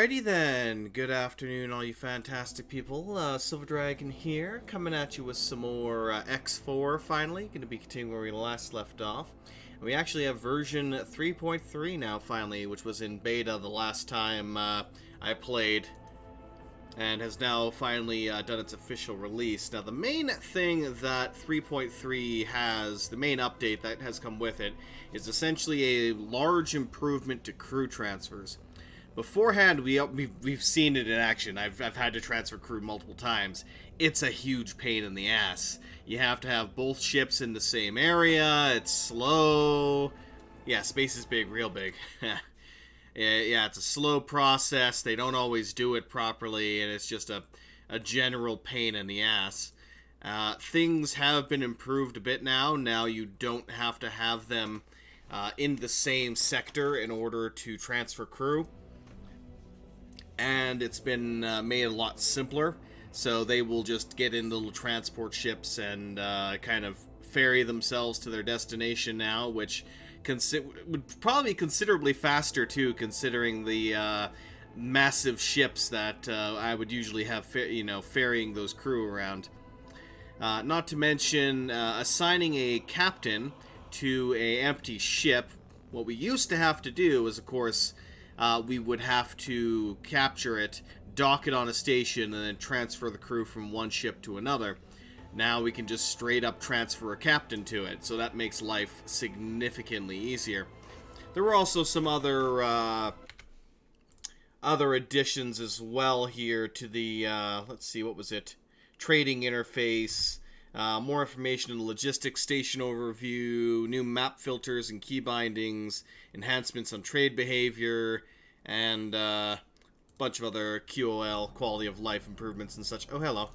Alrighty then, good afternoon all you fantastic people, Silver Dragon here, coming at you with some more X4 finally, going to be continuing where we last left off. And we actually have version 3.3 now finally, which was in beta the last time I played, and has now finally done its official release. Now the main thing that 3.3 has, the main update that has come with it, is essentially a large improvement to crew transfers. Beforehand, we've seen it in action. I've had to transfer crew multiple times. It's a huge pain in the ass. You have to have both ships in the same area. It's slow. Yeah, space is big, real big. Yeah, it's a slow process. They don't always do it properly, and it's just a general pain in the ass. Things have been improved a bit now. Now you don't have to have them in the same sector in order to transfer crew. And it's been made a lot simpler, so they will just get in little transport ships and kind of ferry themselves to their destination now, which would probably be considerably faster too, considering the massive ships that I would usually have, ferrying those crew around. Not to mention assigning a captain to an empty ship. What we used to have to do is, of course, we would have to capture it, dock it on a station, and then transfer the crew from one ship to another. Now we can just straight up transfer a captain to it, so that makes life significantly easier. There were also some other additions as well here to the, let's see, what was it? Trading interface, more information in the logistics station overview, new map filters and key bindings, enhancements on trade behavior, and a bunch of other QOL, quality of life improvements and such. Oh, hello.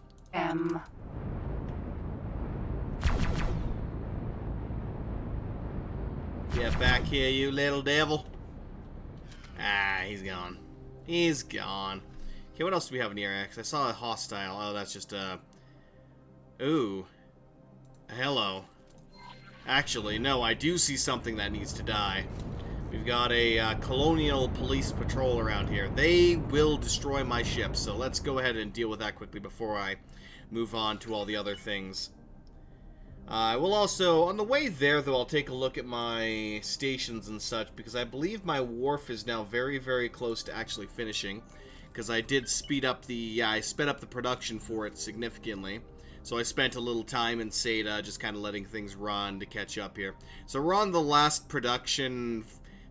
Get back here, you little devil. Ah, he's gone. He's gone. Okay, what else do we have in here? I saw a hostile. Oh, that's just Ooh. Hello. Actually, no, I do see something that needs to die. We've got a colonial police patrol around here. They will destroy my ship, so let's go ahead and deal with that quickly before I move on to all the other things. I will also, on the way there, though, I'll take a look at my stations and such, because I believe my wharf is now very, very close to actually finishing, because I did speed up the, I sped up the production for it significantly. So I spent a little time in Seda just kind of letting things run to catch up here. So we're on the last production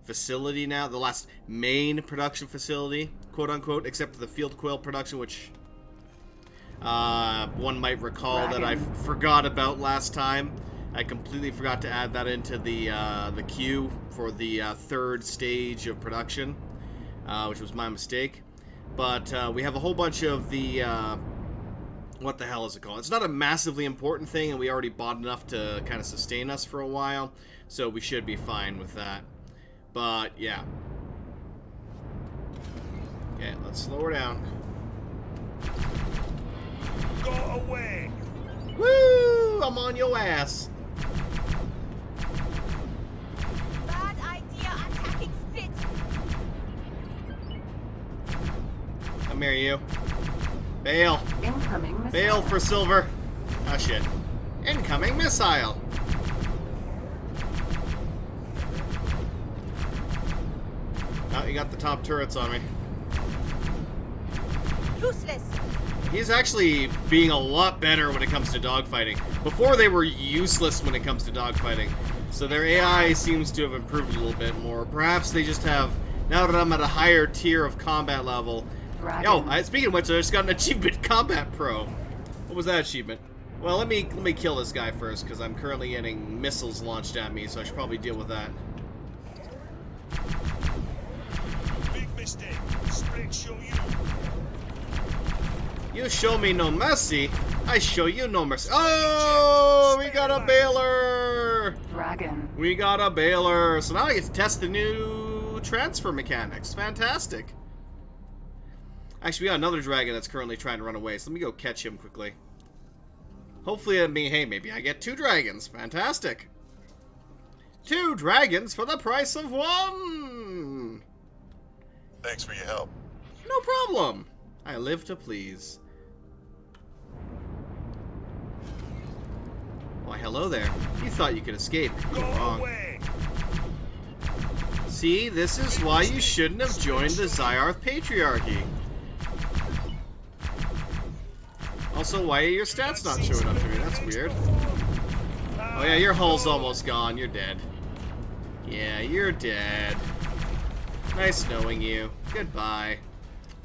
facility now, the last main production facility, quote-unquote, except for the field quail production, which one might recall that I forgot about last time. I completely forgot to add that into the queue for the third stage of production, which was my mistake. But we have a whole bunch of the... what the hell is it called? It's not a massively important thing, and we already bought enough to kind of sustain us for a while, so we should be fine with that. But, yeah. Okay, let's slow her down. Go away! Woo! I'm on your ass! Bad idea attacking Spit! Come here, you. Bail! Incoming missile. Bail for silver! Oh, shit. Incoming missile! Oh, you got the top turrets on me. Useless! He's actually being a lot better when it comes to dogfighting. Before, they were useless when it comes to dogfighting. So their AI seems to have improved a little bit more. Perhaps they just have... Now that I'm at a higher tier of combat level... Oh, speaking of which, I just got an achievement, Combat Pro. What was that achievement? Well, let me kill this guy first, because I'm currently getting missiles launched at me, so I should probably deal with that. Big mistake. Straight show you. You show me no mercy, I show you no mercy. Oh, we got a bailer! Dragon. We got a bailer. So now I get to test the new transfer mechanics. Fantastic. Actually, we got another dragon that's currently trying to run away, so let me go catch him quickly. Hopefully, hey, maybe I get 2 dragons. Fantastic. 2 dragons for the price of 1! Thanks for your help. No problem. I live to please. Why, hello there. You thought you could escape. Go You're wrong. away. See, this is why you shouldn't have joined the Zyarth Patriarchy. Also, why are your stats not showing up to me? That's weird. Oh yeah, your hull's almost gone. You're dead. Yeah, you're dead. Nice knowing you. Goodbye.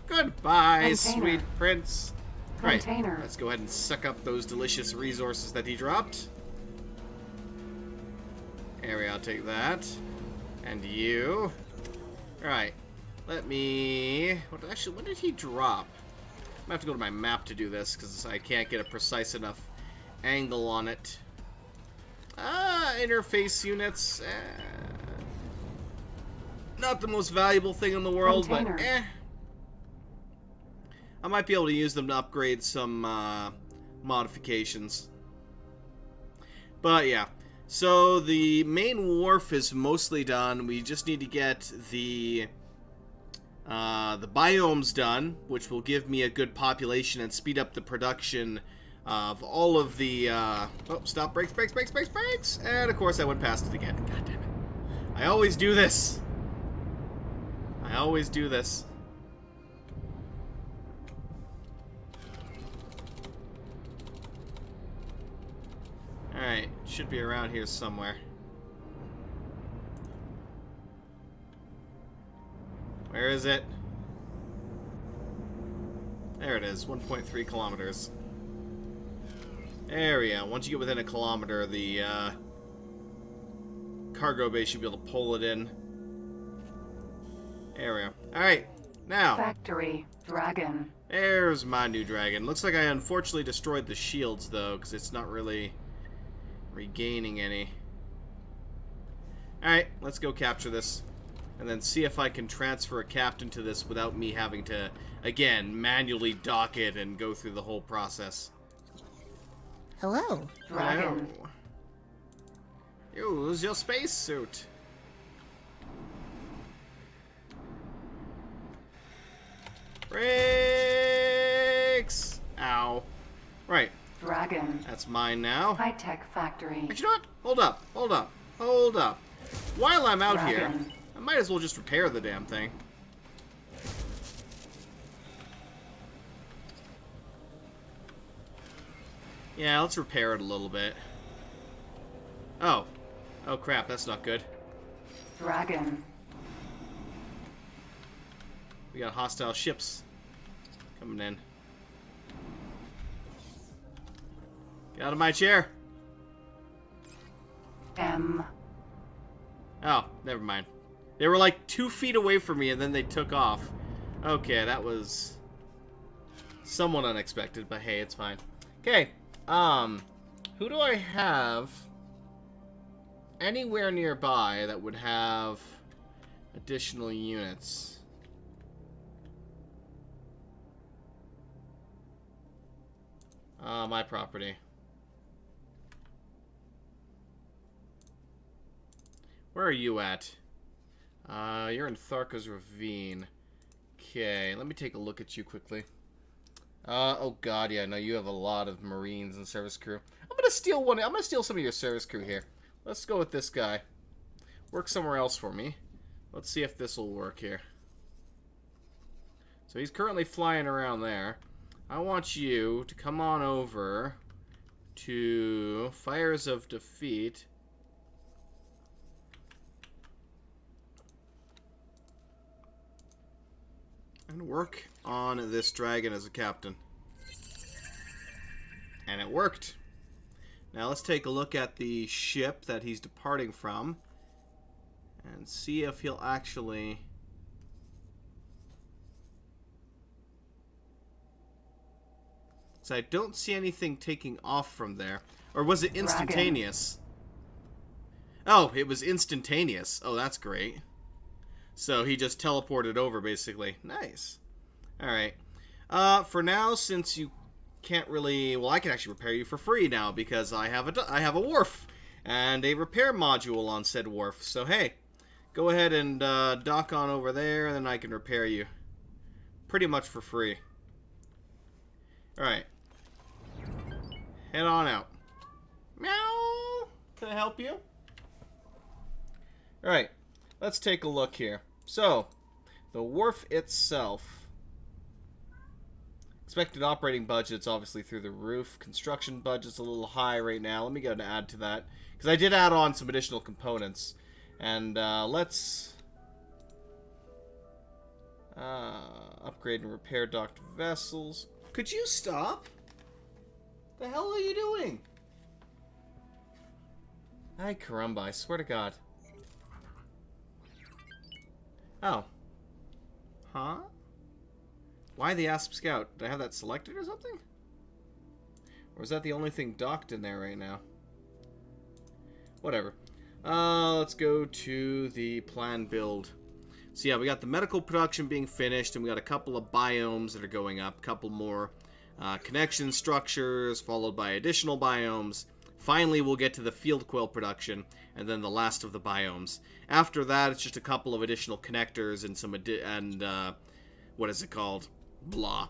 Goodbye, Container. sweet prince. Right, Container. let's go ahead and suck up those delicious resources that he dropped. There I'll take that. And you. Alright. Let me... What did he drop? I'm gonna have to go to my map to do this, because I can't get a precise enough angle on it. Interface units. Not the most valuable thing in the world, Container. but I might be able to use them to upgrade some modifications. But yeah, so the main wharf is mostly done. We just need to get the biomes done, which will give me a good population and speed up the production of all of the... oh, stop, brakes. And of course I went past it again. God damn it. I always do this. Alright, should be around here somewhere. Where is it? There it is, 1.3 kilometers. There we go. Once you get within a kilometer, the cargo bay should be able to pull it in. There we go. Alright, now. Factory dragon. There's my new dragon. Looks like I unfortunately destroyed the shields, though, because it's not really regaining any. Alright, let's go capture this. And then see if I can transfer a captain to this without me having to, again, manually dock it and go through the whole process. Hello. Dragon. Hello. Use your spacesuit. Brakes! Ow. Right. Dragon. That's mine now. High-tech factory. But you know what? Hold up. While I'm out here, Dragon. I might as well just repair the damn thing. Yeah, let's repair it a little bit. Oh. Oh crap, that's not good. Dragon. We got hostile ships coming in. Get out of my chair. M. Oh, never mind. They were like 2 feet away from me and then they took off. Okay, that was somewhat unexpected, but hey, it's fine. Okay, who do I have anywhere nearby that would have additional units? My property. Where are you at? You're in Tharka's Ravine. Okay, let me take a look at you quickly. Oh god, yeah, no, you have a lot of Marines and service crew. I'm gonna steal some of your service crew here. Let's go with this guy. Work somewhere else for me. Let's see if this will work here. So he's currently flying around there. I want you to come on over to Fires of Defeat. And work on this dragon as a captain. And it worked. Now let's take a look at the ship that he's departing from and see if he'll actually... So I don't see anything taking off from there. Or was it instantaneous? Oh, it was instantaneous. Oh, that's great. So he just teleported over, basically. Nice. Alright. For now, since you can't really... Well, I can actually repair you for free now, because I have a wharf. And a repair module on said wharf. So, hey. Go ahead and dock on over there, and then I can repair you. pretty much for free. Alright. Head on out. Meow! Can I help you? Alright. Let's take a look here. So, the wharf itself. Expected operating budget's obviously through the roof. Construction budget's a little high right now. Let me go and add to that. Because I did add on some additional components. And let's... upgrade and repair docked vessels. Could you stop? The hell are you doing? Ay caramba, I swear to God. Oh. Huh? Why the Asp Scout? Did I have that selected or something? Or is that the only thing docked in there right now? Whatever. Let's go to the plan build. So yeah, we got the medical production being finished, and we got a couple of biomes that are going up. A couple more connection structures, followed by additional biomes. Finally, we'll get to the field quill production, and then the last of the biomes. After that, it's just a couple of additional connectors and some what is it called? Blah.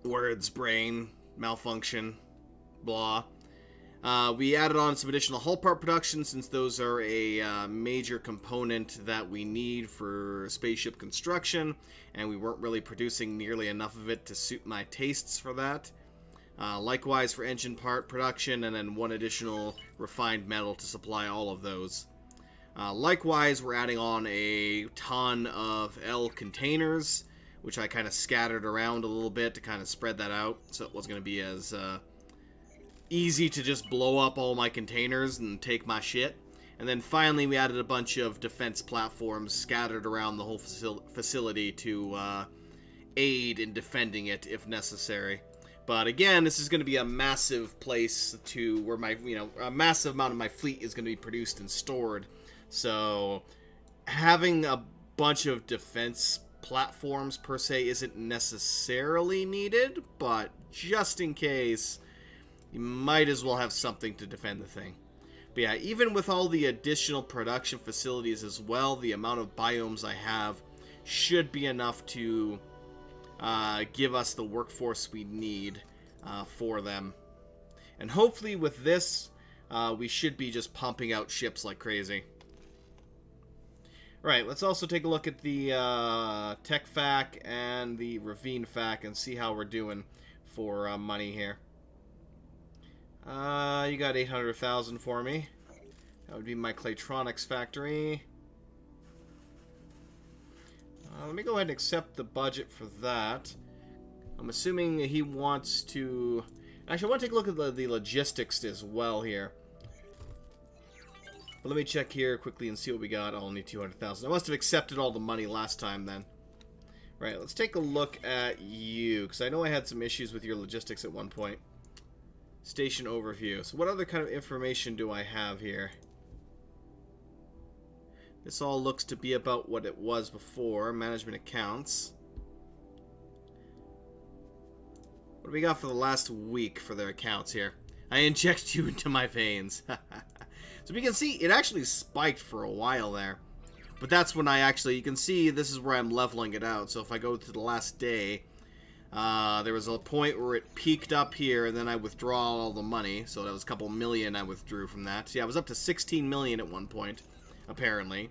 Words, brain, malfunction, blah. We added on some additional hull part production, since those are a major component that we need for spaceship construction, and we weren't really producing nearly enough of it to suit my tastes for that. Likewise for engine part production, and then one additional refined metal to supply all of those. Likewise, we're adding on a ton of L containers, which I kind of scattered around a little bit to kind of spread that out, so it wasn't going to be as easy to just blow up all my containers and take my shit. And then finally, we added a bunch of defense platforms scattered around the whole facility to aid in defending it if necessary. But again, this is going to be a massive place to where my, a massive amount of my fleet is going to be produced and stored. So having a bunch of defense platforms per se isn't necessarily needed, but just in case, you might as well have something to defend the thing. But yeah, even with all the additional production facilities as well, the amount of biomes I have should be enough to give us the workforce we need for them. And hopefully with this, we should be just pumping out ships like crazy. Right, let's also take a look at the Tech Fac and the Ravine Fac and see how we're doing for money here. You got 800,000 for me. That would be my Claytronics factory. Let me go ahead and accept the budget for that. I'm assuming he wants to... Actually, I want to take a look at the logistics as well here. But let me check here quickly and see what we got. I'll need 200,000. I must have accepted all the money last time then. Right, let's take a look at you, because I know I had some issues with your logistics at one point. Station overview. So what other kind of information do I have here? This all looks to be about what it was before. Management accounts. What do we got for the last week for their accounts here? I inject you into my veins. So we can see it actually spiked for a while there. But that's when you can see this is where I'm leveling it out. So if I go to the last day, there was a point where it peaked up here, and then I withdraw all the money. So that was a couple million I withdrew from that. So yeah, I was up to 16 million at one point, apparently,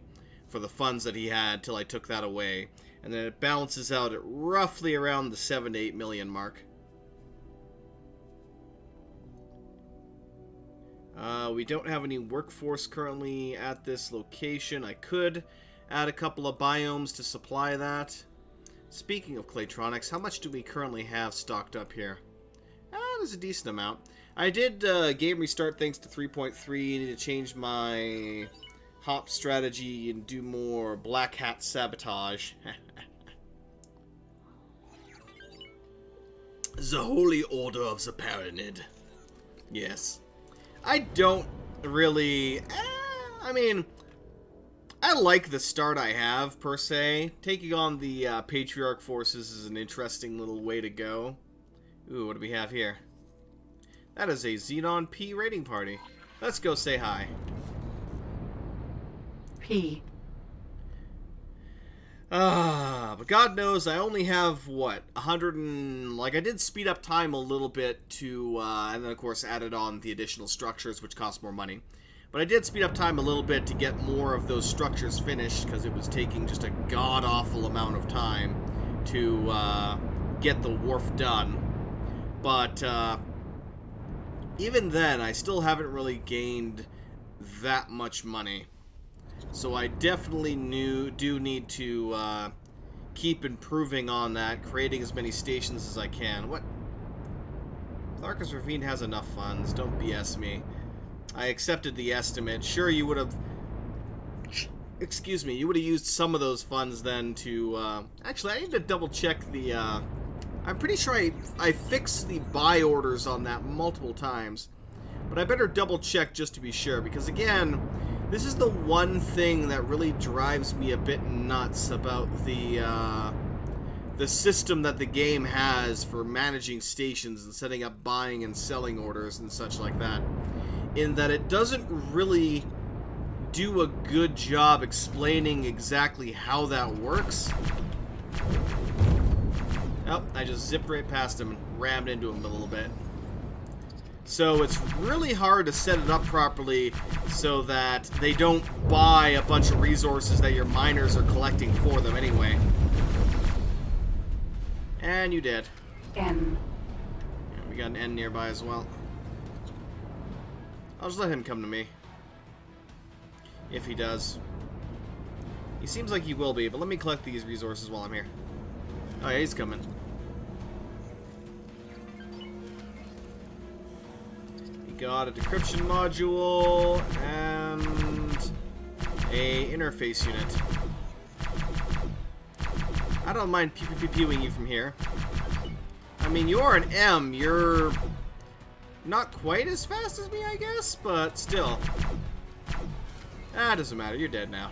for the funds that he had till I took that away. And then it balances out at roughly around the 7 to 8 million mark. We don't have any workforce currently at this location. I could add a couple of biomes to supply that. Speaking of Claytronics, how much do we currently have stocked up here? There's a decent amount. I did game restart things to 3.3. Need to change my hop strategy and do more black hat sabotage. The Holy Order of the Paranid. Yes. I don't really... I mean, I like the start I have, per se. Taking on the Patriarch forces is an interesting little way to go. Ooh, what do we have here? That is a Xenon P raiding party. Let's go say hi. P. But But God knows I only have, what, 100 and... Like, I did speed up time a little bit to, and then, of course, added on the additional structures, which cost more money. But I did speed up time a little bit to get more of those structures finished, because it was taking just a god-awful amount of time to get the wharf done. But even then, I still haven't really gained that much money. So I definitely do need to keep improving on that, creating as many stations as I can. What? Tharkus Ravine has enough funds. Don't BS me. I accepted the estimate. Sure, you would have... Excuse me. You would have used some of those funds then to... Actually, I need to double check the... I'm pretty sure I fixed the buy orders on that multiple times. But I better double check just to be sure. Because again, this is the one thing that really drives me a bit nuts about the system that the game has for managing stations and setting up buying and selling orders and such like that. In that it doesn't really do a good job explaining exactly how that works. Oh, I just zipped right past him and rammed into him a little bit. So it's really hard to set it up properly so that they don't buy a bunch of resources that your miners are collecting for them anyway. And you did. N. Yeah, we got an N nearby as well. I'll just let him come to me. If he does. He seems like he will be, but let me collect these resources while I'm here. Oh yeah, he's coming. We got a decryption module and a interface unit. I don't mind pew-pew-pew-pewing you from here. I mean, you're an M. You're not quite as fast as me, I guess, but still. Ah, doesn't matter. You're dead now.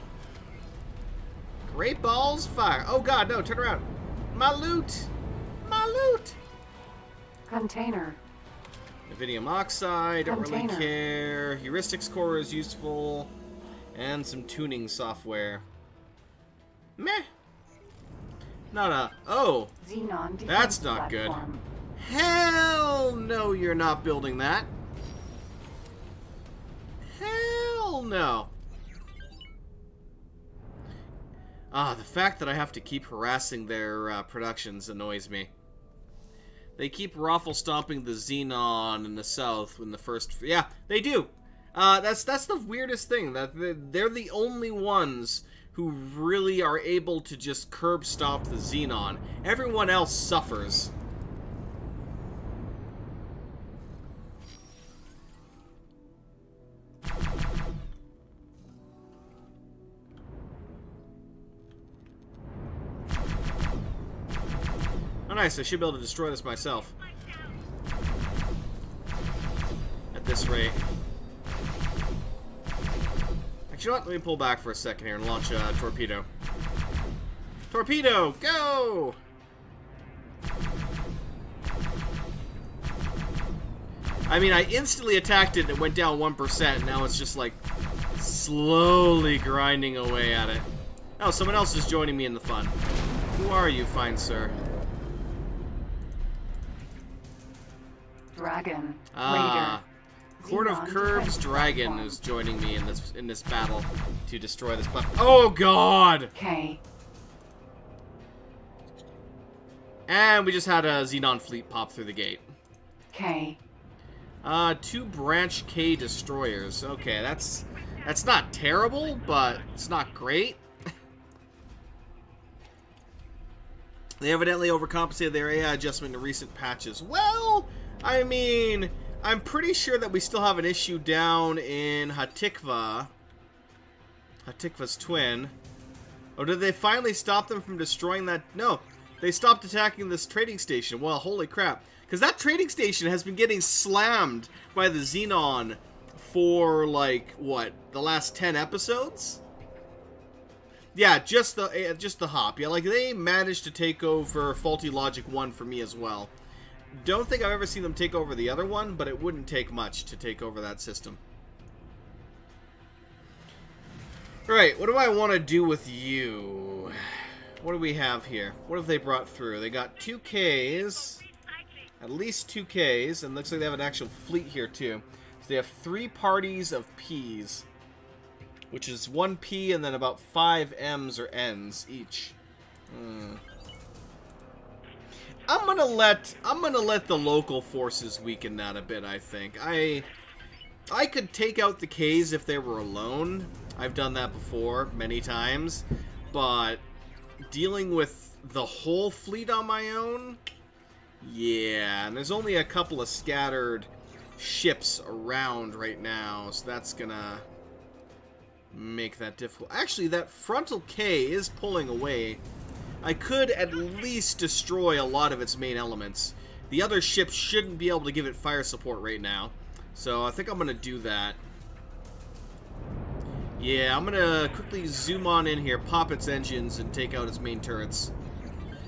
Great balls of fire. Oh god, no, turn around. My loot! My loot! Container. Vanadium oxide, don't really Container. care. Heuristics core is useful. And some tuning software. Meh. Not a... Oh! Xenon defense That's not good. platform. Hell no, you're not building that. Hell no. Ah, the fact that I have to keep harassing their productions annoys me. They keep raffle stomping the Xenon in the south in the first... Yeah, they do. That's the weirdest thing. That they're the only ones who really are able to just curb stomp the Xenon. Everyone else suffers. Oh nice, I should be able to destroy this myself. At this rate. Actually, you know what? Let me pull back for a second here and launch a torpedo. Torpedo, go! I mean, I instantly attacked it and it went down 1%, and now it's just like slowly grinding away at it. Oh, someone else is joining me in the fun. Who are you, fine sir? Dragon. Ah, Raider. Court of Xenon Curbs defense Dragon platform. is joining me in this battle to destroy this platform. Oh god! K. And we just had a Xenon fleet pop through the gate. K. 2 branch K destroyers. Okay, that's not terrible, but it's not great. They evidently overcompensated their AI adjustment in recent patches. Well, I mean, I'm pretty sure that we still have an issue down in Hatikva. Hatikva's twin. Or did they finally stop them from destroying that? No, they stopped attacking this trading station. Well, holy crap. Because that trading station has been getting slammed by the Xenon for, like, what, the last 10 episodes? Yeah, just the hop. Yeah, like, they managed to take over Faulty Logic 1 for me as well. Don't think I've ever seen them take over the other one, but it wouldn't take much to take over that system. Alright, what do I want to do with you? What do we have here? What have they brought through? They got 2 Ks. At least 2 Ks. And looks like they have an actual fleet here, too. So they have 3 parties of Ps. Which is 1 P and then about 5 Ms or Ns each. I'm gonna let the local forces weaken that a bit, I think. I could take out the Ks if they were alone. I've done that before many times. But dealing with the whole fleet on my own? Yeah, and there's only a couple of scattered ships around right now, so that's gonna make that difficult. Actually, that frontal K is pulling away. I could at least destroy a lot of its main elements. The other ships shouldn't be able to give it fire support right now, so I think I'm gonna do that. Yeah, I'm gonna quickly zoom on in here, pop its engines, and take out its main turrets.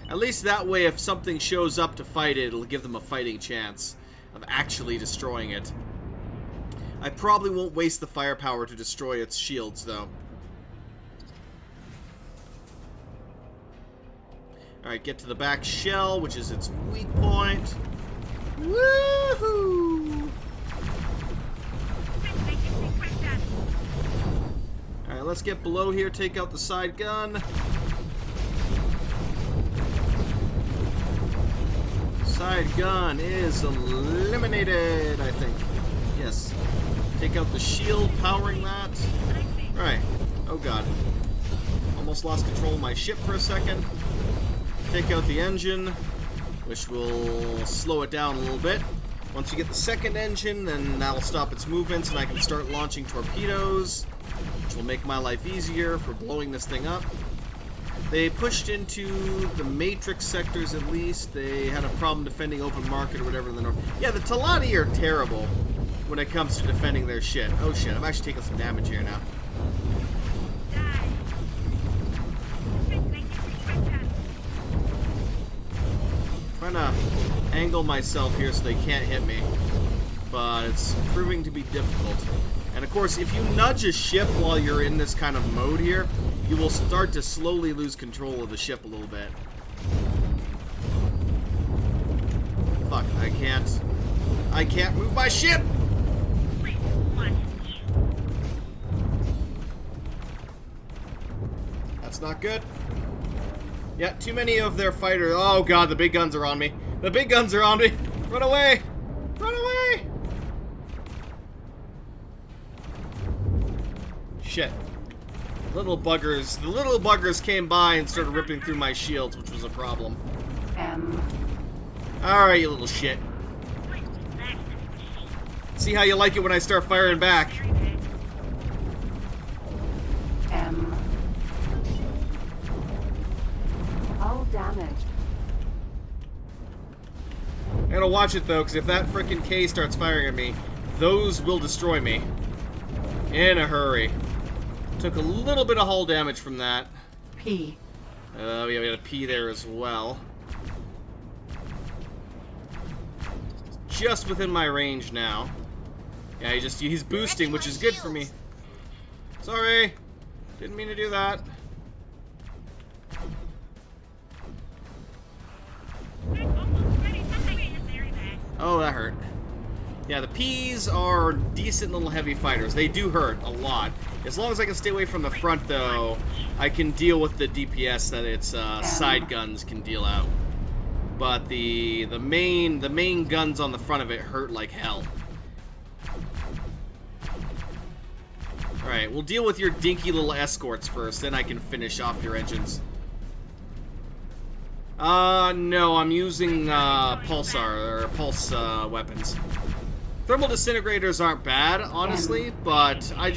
At least that way, if something shows up to fight it, it'll give them a fighting chance of actually destroying it. I probably won't waste the firepower to destroy its shields, though. Alright, get to the back shell, which is its weak point. Woohoo! Alright, let's get below here, take out the side gun. Side gun is eliminated, I think. Yes. Take out the shield powering that. Right. Oh god. Almost lost control of my ship for a second. Take out the engine, which will slow it down a little bit. Once you get the second engine, then that'll stop its movements and I can start launching torpedoes, which will make my life easier for blowing this thing up. They pushed into the Matrix sectors at least. They had a problem defending open market or whatever in the north. Yeah, the Talati are terrible when it comes to defending their shit. Oh shit, I'm actually taking some damage here now. Trying to angle myself here so they can't hit me, but it's proving to be difficult. And of course, if you nudge a ship while you're in this kind of mode here, you will start to slowly lose control of the ship a little bit. Fuck, I can't move my ship! That's not good. Yeah, too many of their fighters. Oh god, the big guns are on me. The big guns are on me. Run away! Run away! Shit. The little buggers came by and started ripping through my shields, which was a problem. Alright, you little shit. See how you like it when I start firing back. All damaged. I gotta watch it though, because if that frickin' K starts firing at me, those will destroy me. In a hurry. Took a little bit of hull damage from that. P. Yeah, we got a P there as well. Just within my range now. Yeah, he's boosting, which is good for me. Sorry. Didn't mean to do that. Oh, that hurt. Yeah, the P's are decent little heavy fighters. They do hurt a lot. As long as I can stay away from the front, though, I can deal with the DPS that its side guns can deal out. But the main guns on the front of it hurt like hell. Alright, we'll deal with your dinky little escorts first, then I can finish off your engines. No, I'm using pulsar, or pulse weapons. Thermal disintegrators aren't bad, honestly, but I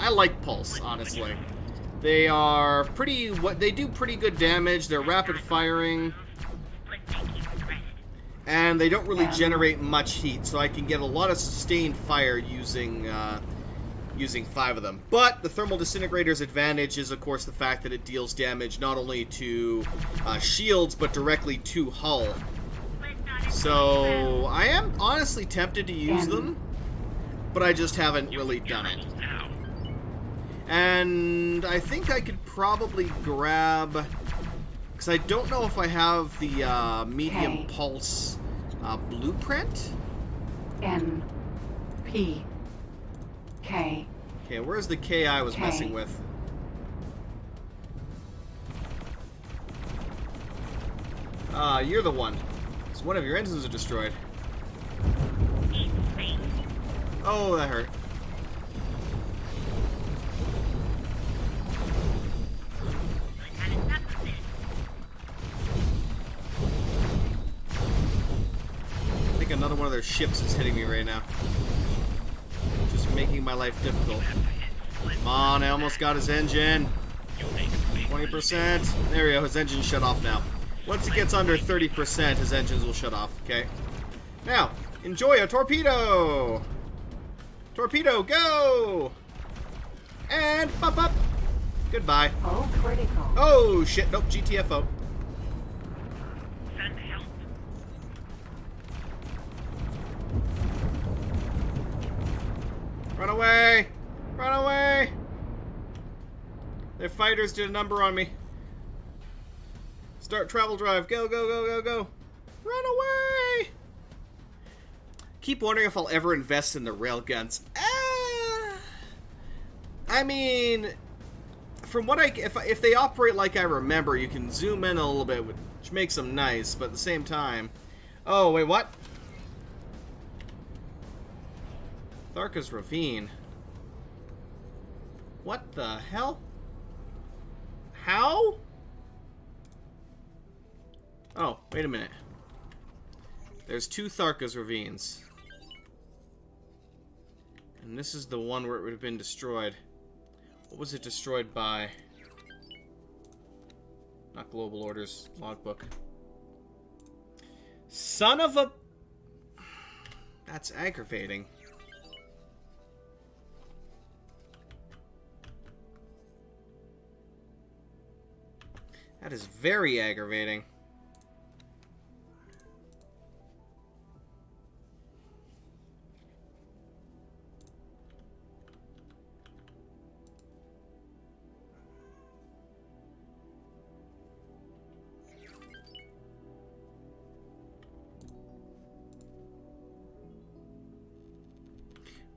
like pulse, honestly. They are they do pretty good damage, they're rapid firing, and they don't really generate much heat, so I can get a lot of sustained fire using 5 of them. But the thermal disintegrator's advantage is, of course, the fact that it deals damage not only to shields, but directly to hull. So I am honestly tempted to use them, but I just haven't really done it. And I think I could probably grab Because I don't know if I have the medium K. pulse blueprint. N. P. K. Okay, where's the K I was K. messing with? You're the one. So one of your engines are destroyed. Oh, that hurt. I think another one of their ships is hitting me right now. Just making my life difficult. Come on, I almost got his engine. 20%. There we go, his engine shut off now. Once it gets under 30%, his engines will shut off, okay? Now, enjoy a torpedo! Torpedo, go! And pop up! Goodbye. O critical. Oh, shit, nope, GTFO. Send help. Run away! Run away! Their fighters did a number on me. Start travel drive. Go, go, go, go, go. Run away! Keep wondering if I'll ever invest in the railguns. I mean, from what if they operate like I remember, you can zoom in a little bit, which makes them nice, but at the same time... Oh, wait, what? Tharka's Ravine. What the hell? How? Oh, wait a minute. There's two Tharka's Ravines. And this is the one where it would have been destroyed. What was it destroyed by? Not Global Orders, logbook. Son of a... That's aggravating. That is very aggravating.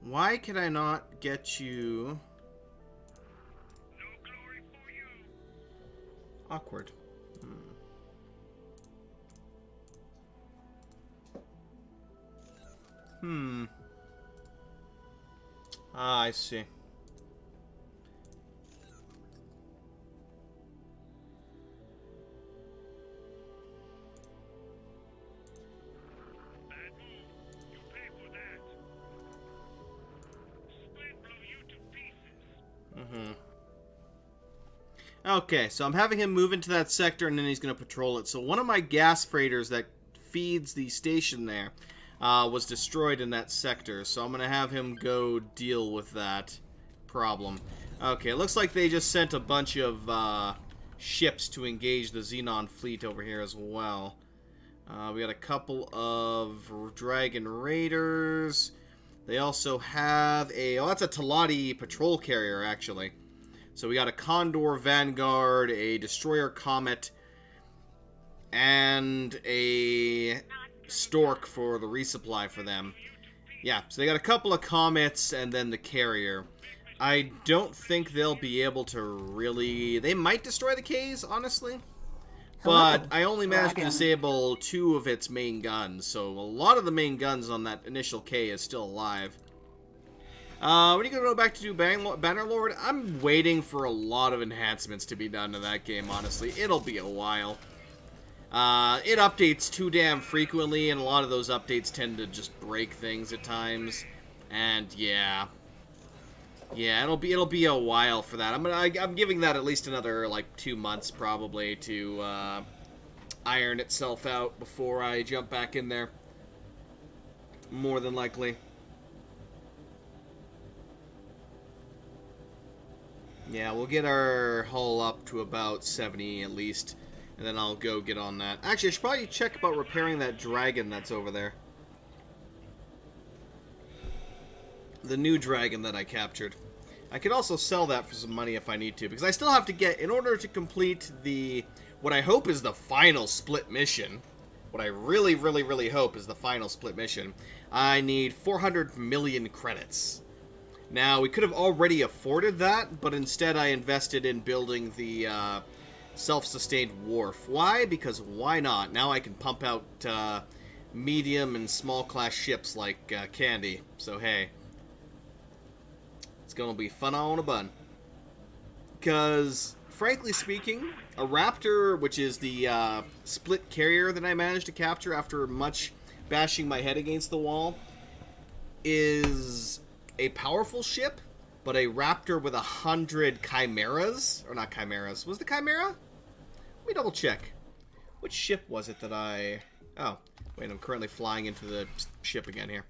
Why can I not get you... No glory for you. Awkward. Ah, I see. Bad move. You pay for that. Split blew you to pieces. Okay, so I'm having him move into that sector and then he's going to patrol it. So one of my gas freighters that feeds the station there was destroyed in that sector. So I'm going to have him go deal with that problem. Okay, it looks like they just sent a bunch of ships to engage the Xenon fleet over here as well. We got a couple of Dragon Raiders. They also have a... Oh, that's a Talati patrol carrier, actually. So we got a Condor Vanguard, a Destroyer Comet, and a Stork for the resupply for them. Yeah, so they got a couple of Comets and then the carrier. I don't think they'll be able to really... They might destroy the Ks, honestly. But I only managed to disable 2 of its main guns, so a lot of the main guns on that initial K is still alive. When are you going to go back to do Bannerlord? I'm waiting for a lot of enhancements to be done to that game, honestly. It'll be a while. It updates too damn frequently, and a lot of those updates tend to just break things at times. And yeah. Yeah, it'll be a while for that. I'm giving that at least another, like, 2 months, probably, to iron itself out before I jump back in there. More than likely. Yeah, we'll get our hull up to about 70 at least, and then I'll go get on that. Actually, I should probably check about repairing that dragon that's over there. The new dragon that I captured. I could also sell that for some money if I need to, because I still have to get, in order to complete the what I hope is the final split mission. What I really, really, really hope is the final split mission. I need 400 million credits. Now, we could have already afforded that, but instead I invested in building the self-sustained wharf. Why? Because why not? Now I can pump out medium and small class ships like candy. So hey, it's gonna be fun on a bun. Because, frankly speaking, a Raptor, which is the split carrier that I managed to capture after much bashing my head against the wall, is a powerful ship, but a Raptor with 100 chimeras, or not chimeras, was the chimera? Let me double check. Which ship was it that I... Oh, wait, I'm currently flying into the ship again here.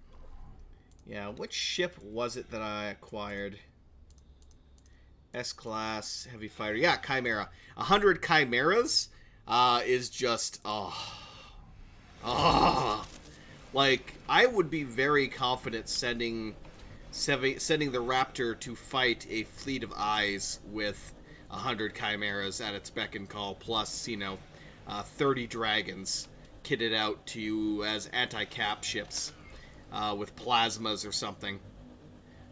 Yeah, which ship was it that I acquired? S-Class, Heavy Fighter. Yeah, Chimera. 100 Chimeras is just... Like, I would be very confident sending the Raptor to fight a fleet of eyes with 100 Chimeras at its beck and call, plus, 30 dragons kitted out to you as anti-cap ships with plasmas or something.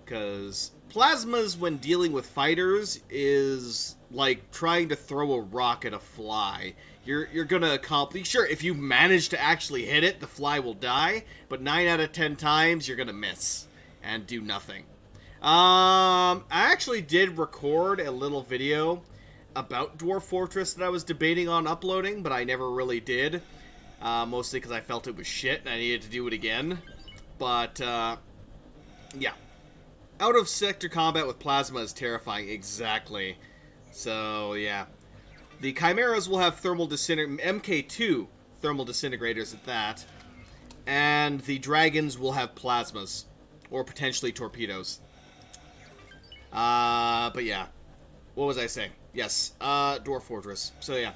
Because plasmas, when dealing with fighters, is like trying to throw a rock at a fly. You're gonna accomplish... Sure, if you manage to actually hit it, the fly will die, but 9 out of 10 times, you're gonna miss and do nothing. I actually did record a little video about Dwarf Fortress that I was debating on uploading, but I never really did. Mostly because I felt it was shit and I needed to do it again. But, yeah. Out of sector combat with plasma is terrifying, exactly. So, yeah. The Chimeras will have thermal MK2 thermal disintegrators at that. And the Dragons will have plasmas. Or potentially torpedoes. But yeah. What was I saying? Yes, Dwarf Fortress. So yeah.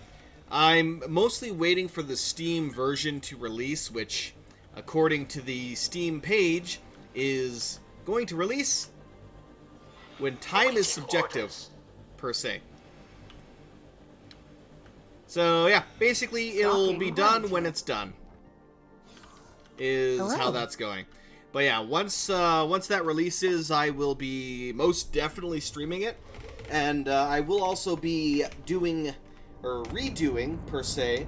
I'm mostly waiting for the Steam version to release, which, according to the Steam page, is going to release when time is subjective, per se. So yeah, basically it'll be done when it's done. Is how that's going. But yeah, once that releases, I will be most definitely streaming it, and I will also be doing, or redoing, per se,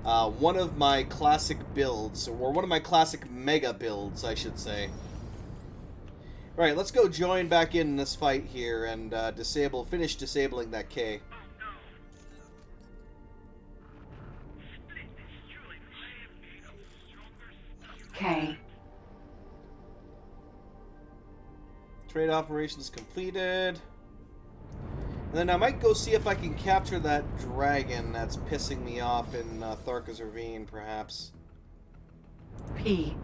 one of my classic builds, or one of my classic mega builds, I should say. Alright, let's go join back in this fight here and finish disabling that K. K. Trade operations completed. And then I might go see if I can capture that dragon that's pissing me off in Tharka's Ravine, perhaps. P.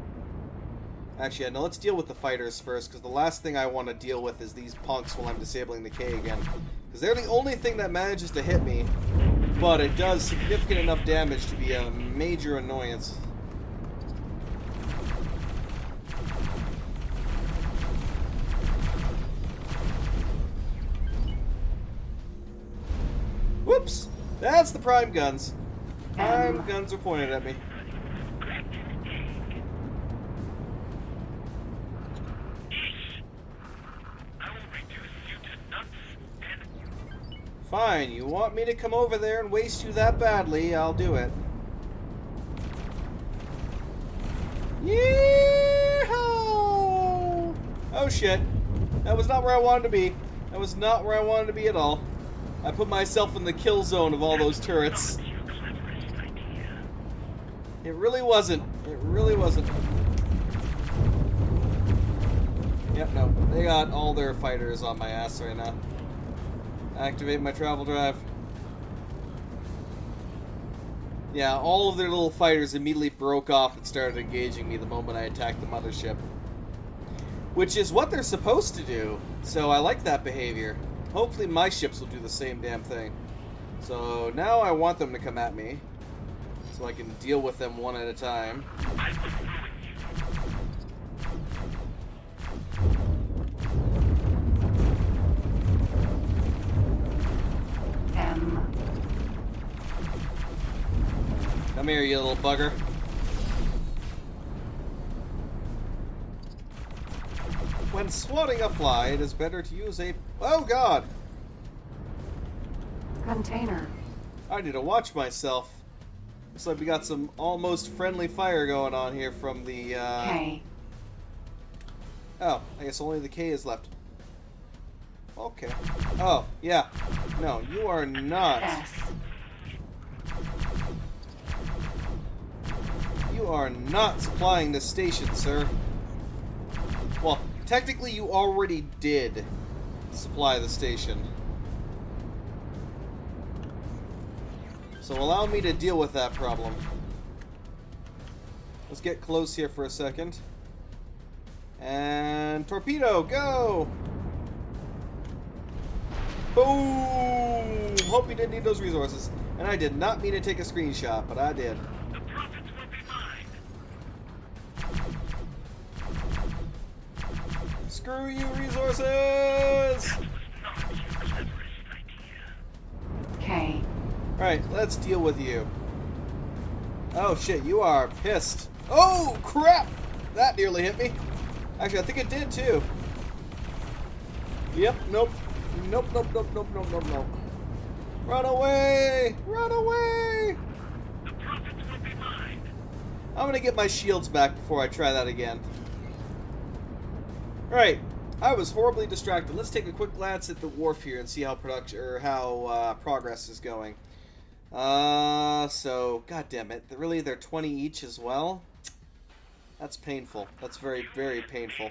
Actually, no, let's deal with the fighters first, because the last thing I want to deal with is these punks while I'm disabling the K again. Because they're the only thing that manages to hit me, but it does significant enough damage to be a major annoyance. Whoops! That's the prime guns. Prime guns are pointed at me. Fine, you want me to come over there and waste you that badly, I'll do it. Yee-haw! Oh shit. That was not where I wanted to be. That was not where I wanted to be at all. I put myself in the kill zone of all those turrets. It really wasn't. It really wasn't. Yep, no. They got all their fighters on my ass right now. Activate my travel drive. Yeah, all of their little fighters immediately broke off and started engaging me the moment I attacked the mothership. Which is what they're supposed to do. So I like that behavior. Hopefully my ships will do the same damn thing. So now I want them to come at me, so I can deal with them one at a time. M. Come here, you little bugger. When swatting a fly, it is better to use a... Oh, God! Container. I need to watch myself. Looks like we got some almost friendly fire going on here from the, K. Oh, I guess only the K is left. Okay. Oh, yeah. No, you are not. S. You are not supplying this station, sir. Well, technically you already did supply the station. So allow me to deal with that problem. Let's get close here for a second. And torpedo, go! Boom! Hope you didn't need those resources. And I did not mean to take a screenshot, but I did. The profits will be mine. Screw you, resources! K. Alright, let's deal with you. Oh shit, you are pissed. Oh, crap! That nearly hit me. Actually, I think it did too. Yep, nope. Nope, nope, nope, nope, nope, nope, nope. Run away! Run away! The profits will be mine. I'm gonna get my shields back before I try that again. Right, I was horribly distracted. Let's take a quick glance at the wharf here and see how progress is going. So, god damn it, really they're 20 each as well? That's painful. That's very, very painful.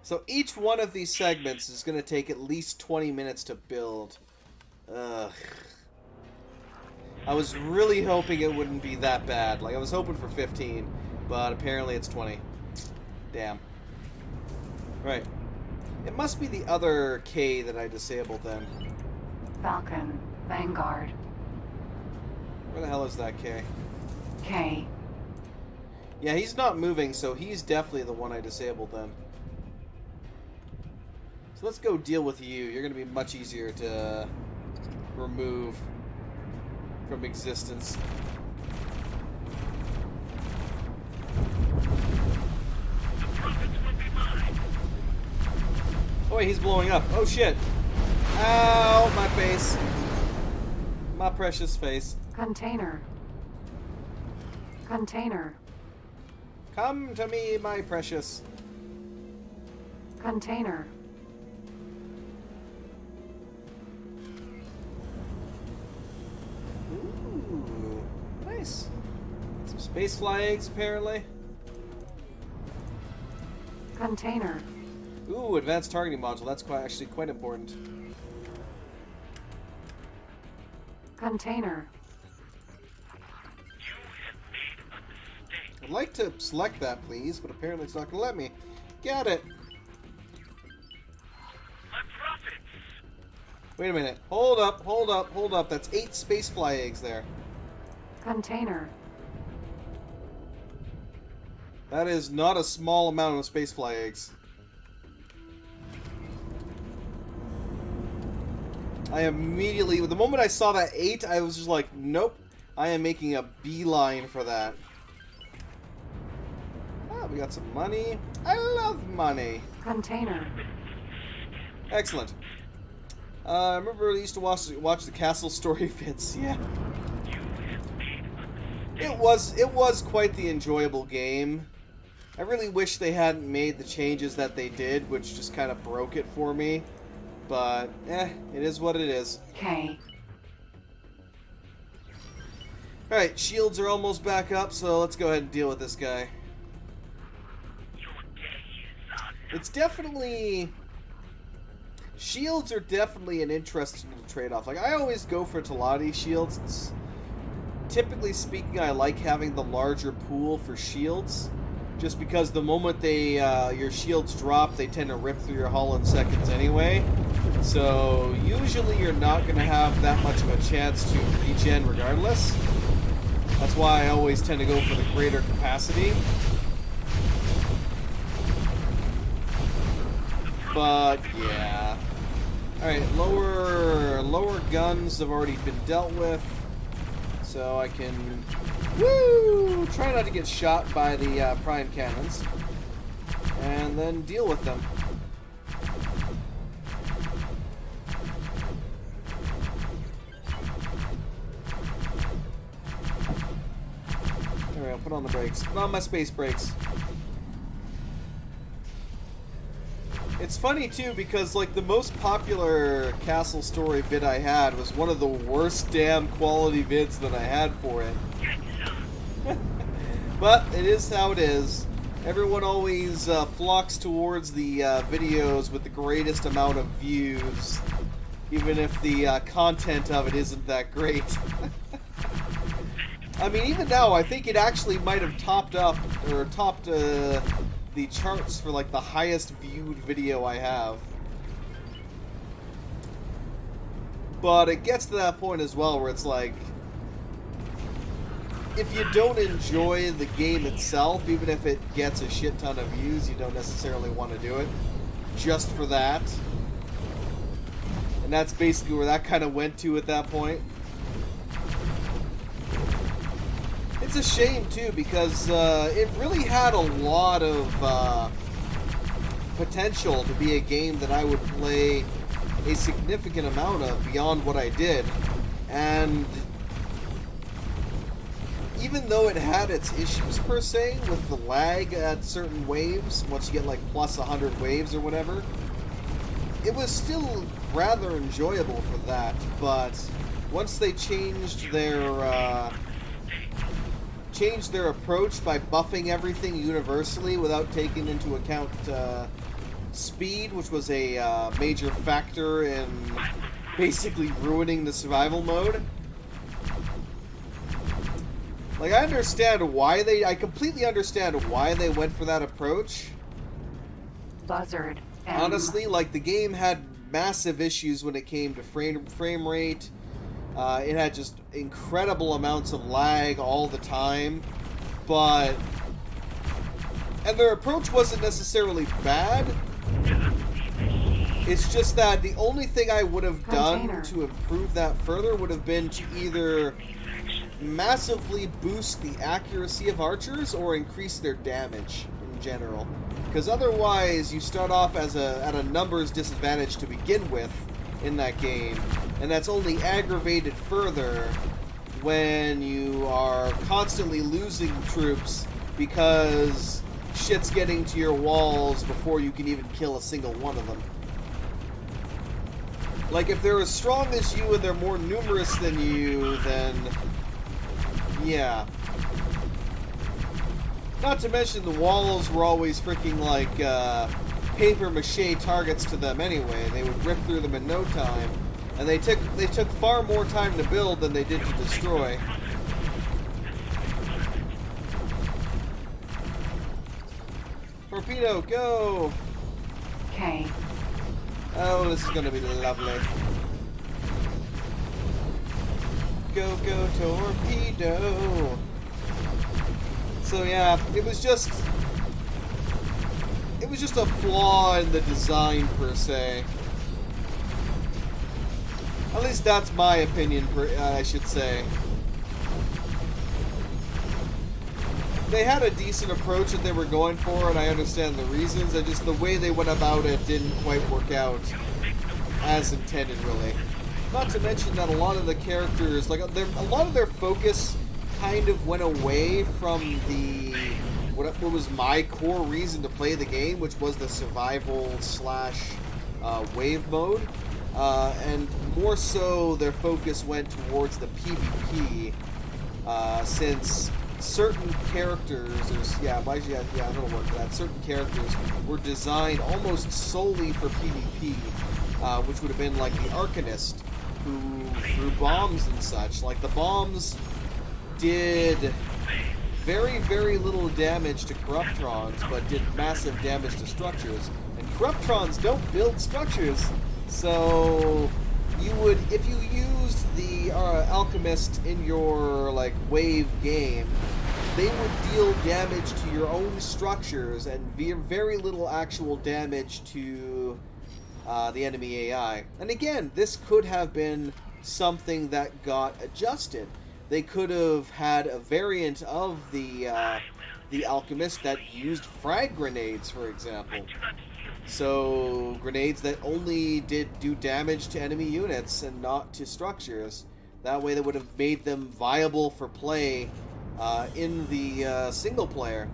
So each one of these segments is going to take at least 20 minutes to build. Ugh. I was really hoping it wouldn't be that bad. Like, I was hoping for 15, but apparently it's 20. Damn. Right. It must be the other K that I disabled then. Falcon. Vanguard. Where the hell is that K? K. Yeah, he's not moving, so he's definitely the one I disabled then. So let's go deal with you. You're going to be much easier to remove from existence. Oh wait, he's blowing up. Oh shit. Ow, my face. My precious face. Container. Container. Come to me, my precious. Container. Ooh, nice. Some space fly eggs, apparently. Container. Ooh, advanced targeting module. That's actually quite important. Container. I'd like to select that, please, but apparently it's not going to let me. Get it. Wait a minute. Hold up, hold up, hold up. That's 8 space fly eggs there. Container. That is not a small amount of space fly eggs. I immediately, the moment I saw that 8, I was just like, nope. I am making a beeline for that. Oh, we got some money. I love money. Container. Excellent. I remember I used to watch the Castle Story Fits. Yeah. It was quite the enjoyable game. I really wish they hadn't made the changes that they did, which just kind of broke it for me. But, it is what it is. K. Alright, shields are almost back up, so let's go ahead and deal with this guy. It's definitely... Shields are definitely an interesting trade-off. Like, I always go for Talati shields. Typically speaking, I like having the larger pool for shields. Just because the moment they your shields drop, they tend to rip through your hull in seconds anyway. So, usually you're not going to have that much of a chance to regen regardless. That's why I always tend to go for the greater capacity. But, yeah. Alright, lower guns have already been dealt with. So I can, woo, try not to get shot by the prime cannons, and then deal with them. Alright, I'll put on the brakes. Put on my space brakes. It's funny too because like the most popular castle story vid I had was one of the worst damn quality vids that I had for it. But it is how it is. Everyone always flocks towards the videos with the greatest amount of views, even if the content of it isn't that great. I mean, even now, I think it actually might have topped the charts for like the highest viewed video I have. But it gets to that point as well where it's like, if you don't enjoy the game itself, even if it gets a shit ton of views, you don't necessarily want to do it just for that. And that's basically where that kind of went to at that point. It's a shame too because it really had a lot of potential to be a game that I would play a significant amount of beyond what I did. And even though it had its issues per se with the lag at certain waves, once you get like plus 100 waves or whatever, it was still rather enjoyable for that. But once they changed their approach by buffing everything universally without taking into account speed, which was a major factor in basically ruining the survival mode. Like, I completely understand why they went for that approach. Buzzard. Honestly, like, the game had massive issues when it came to frame rate. It had just incredible amounts of lag all the time, and their approach wasn't necessarily bad. It's just that the only thing I would have done to improve that further would have been to either massively boost the accuracy of archers or increase their damage in general. Because otherwise, you start off at a numbers disadvantage to begin with in that game, and that's only aggravated further when you are constantly losing troops because shit's getting to your walls before you can even kill a single one of them. Like, if they're as strong as you and they're more numerous than you, then yeah. Not to mention the walls were always freaking like paper mache targets to them anyway. They would rip through them in no time, and they took far more time to build than they did to destroy. Torpedo, go! Okay. Oh, this is gonna be lovely. Go, go, torpedo! So yeah, it was just a flaw in the design per se. At least that's my opinion, I should say. They had a decent approach that they were going for, and I understand the reasons. And just the way they went about it didn't quite work out as intended, really. Not to mention that a lot of the characters, like a lot of their focus, kind of went away from the what was my core reason to play the game, which was the survival / wave mode, and more so their focus went towards the PvP, since certain characters, I'm gonna work for that. Certain characters were designed almost solely for PvP, which would have been like the Arcanist, who threw bombs and such. Like, the bombs did very, very little damage to Corruptrons, but did massive damage to structures. And Corruptrons don't build structures, so you would, if you used the Alchemist in your like wave game, they would deal damage to your own structures and very little actual damage to the enemy AI. And again, this could have been something that got adjusted. they could have had a variant of the Alchemist that used frag grenades, for example. So, grenades that only do damage to enemy units and not to structures. That way they would have made them viable for play in the single player.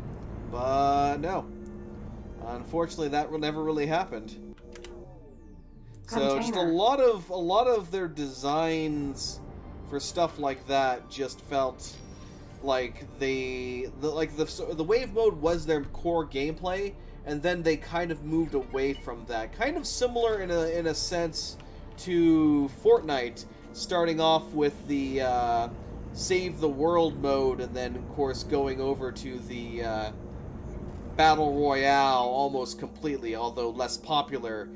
But no. Unfortunately, that never really happened. So just a lot of their designs for stuff like that just felt like the wave mode was their core gameplay, and then they kind of moved away from that. Kind of similar in a sense to Fortnite, starting off with the save the world mode, and then of course going over to the Battle Royale almost completely, although less popular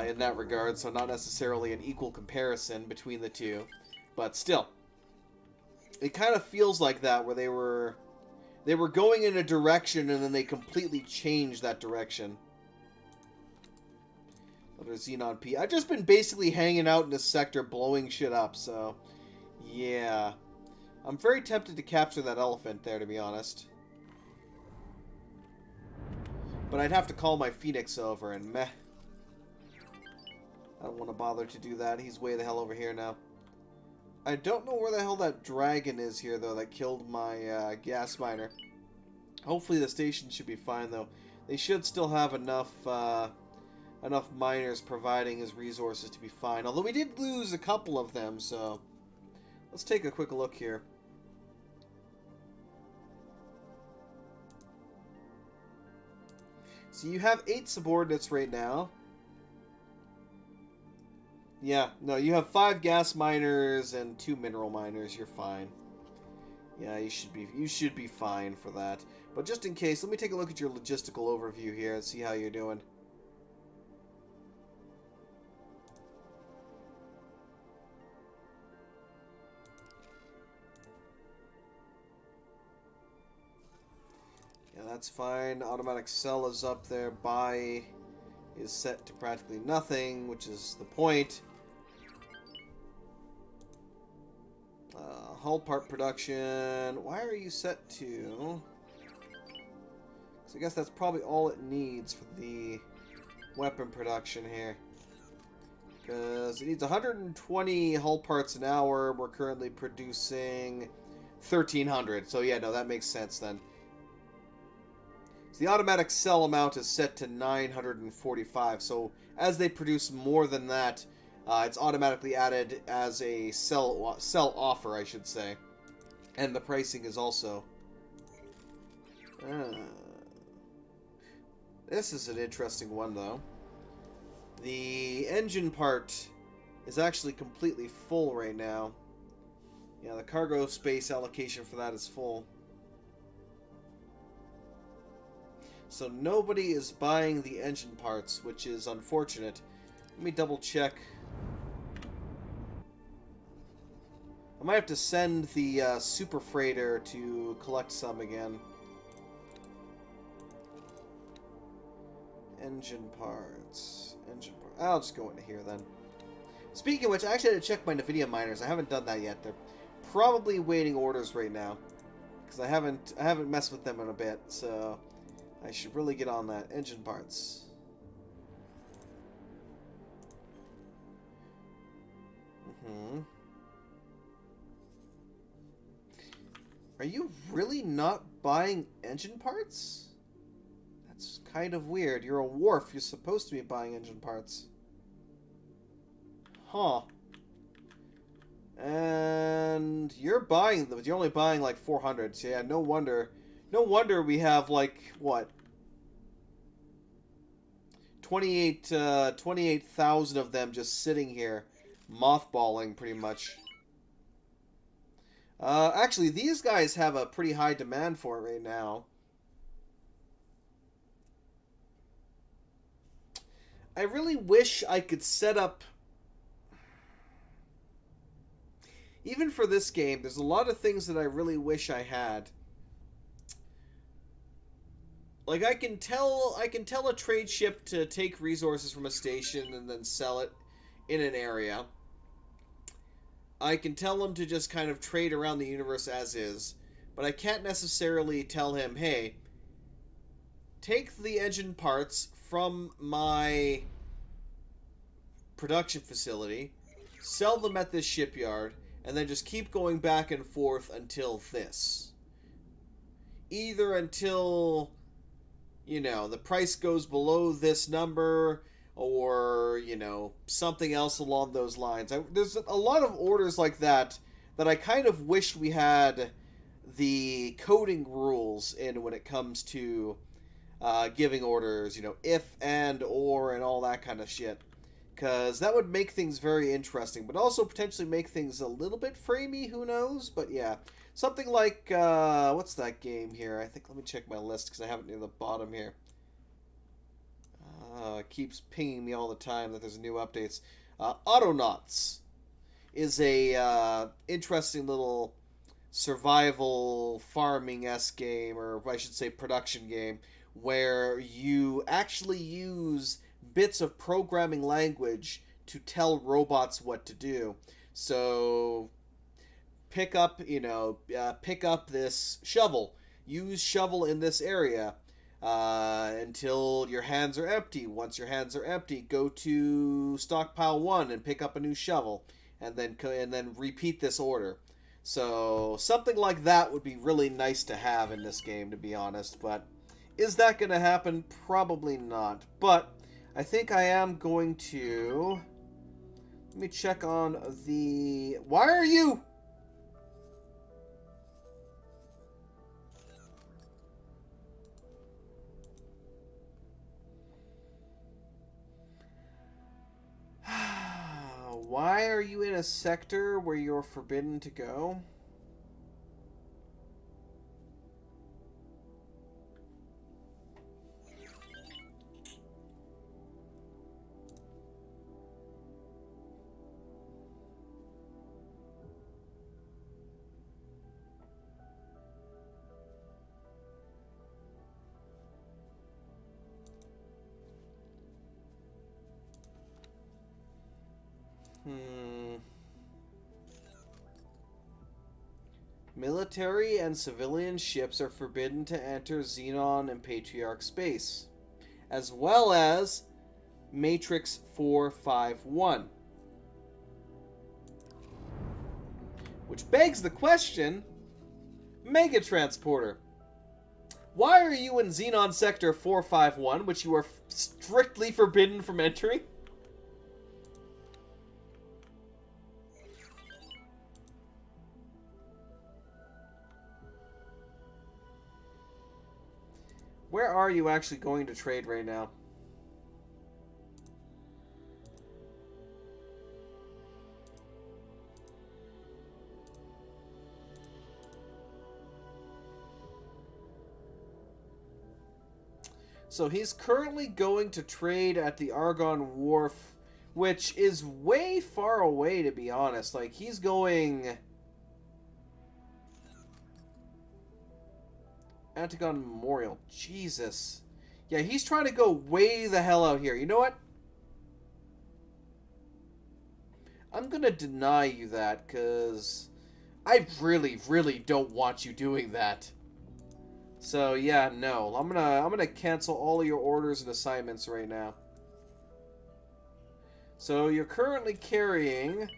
in that regard, so not necessarily an equal comparison between the two. But still, it kind of feels like that, where they were going in a direction and then they completely changed that direction. Another Xenon P. I've just been basically hanging out in this sector blowing shit up, so yeah. I'm very tempted to capture that elephant there, to be honest. But I'd have to call my Phoenix over, and meh. I don't want to bother to do that. He's way the hell over here now. I don't know where the hell that dragon is here, though, that killed my gas miner. Hopefully the station should be fine, though. They should still have enough enough miners providing his resources to be fine. Although we did lose a couple of them, so let's take a quick look here. So you have 8 subordinates right now. Yeah, no, you have 5 gas miners and 2 mineral miners. You're fine. Yeah, you should be fine for that. But just in case, let me take a look at your logistical overview here and see how you're doing. Yeah, that's fine. Automatic sell is up there. Buy is set to practically nothing, which is the point. Hull part production. Why are you set to? So I guess that's probably all it needs for the weapon production here. Because it needs 120 hull parts an hour. We're currently producing 1,300. So yeah, no, that makes sense then. So the automatic sell amount is set to 945. So as they produce more than that, it's automatically added as a sell offer, I should say. And the pricing is also... This is an interesting one, though. The engine part is actually completely full right now. Yeah, the cargo space allocation for that is full. So nobody is buying the engine parts, which is unfortunate. Let me double check. I might have to send the super freighter to collect some again. Engine parts. I'll just go into here then. Speaking of which, I actually had to check my NVIDIA miners. I haven't done that yet. They're probably waiting orders right now, because I haven't messed with them in a bit. So I should really get on that. Engine parts. Are you really not buying engine parts? That's kind of weird. You're a wharf. You're supposed to be buying engine parts. Huh. And you're buying them, but you're only buying like 400. So yeah, no wonder. No wonder we have like, what? 28,000 of them just sitting here, mothballing pretty much. Actually, these guys have a pretty high demand for it right now. I really wish I could set up... Even for this game, there's a lot of things that I really wish I had. Like, I can tell a trade ship to take resources from a station and then sell it in an area. I can tell him to just kind of trade around the universe as is, but I can't necessarily tell him, hey, take the engine parts from my production facility, sell them at this shipyard, and then just keep going back and forth until this. Either until, you know, the price goes below this number, or, you know, something else along those lines. There's a lot of orders like that I kind of wish we had the coding rules in when it comes to giving orders, you know, if and or and all that kind of shit. Because that would make things very interesting, but also potentially make things a little bit framey, who knows? But yeah, something like, what's that game here? I think, let me check my list because I have it near the bottom here. It keeps pinging me all the time that there's new updates. Autonauts is a interesting little survival farming-esque game, or I should say production game, where you actually use bits of programming language to tell robots what to do. So pick up this shovel. Use shovel in this area until your hands are empty. Once your hands are empty, go to stockpile 1 and pick up a new shovel, and then repeat this order. So something like that would be really nice to have in this game, to be honest. But is that going to happen? Probably not. But I think I am going to... Let me check on the... Why are you... Why are you in a sector where you're forbidden to go? Military and civilian ships are forbidden to enter Xenon and Patriarch space, as well as Matrix 451. Which begs the question, Mega Transporter, why are you in Xenon Sector 451, which you are strictly forbidden from entering? Where are you actually going to trade right now? So he's currently going to trade at the Argonne Wharf, which is way far away, to be honest. Like, he's going... Antagon Memorial. Jesus. Yeah, he's trying to go way the hell out here. You know what? I'm going to deny you that, because I really, really don't want you doing that. So, yeah, no. I'm gonna cancel all of your orders and assignments right now. So, you're currently carrying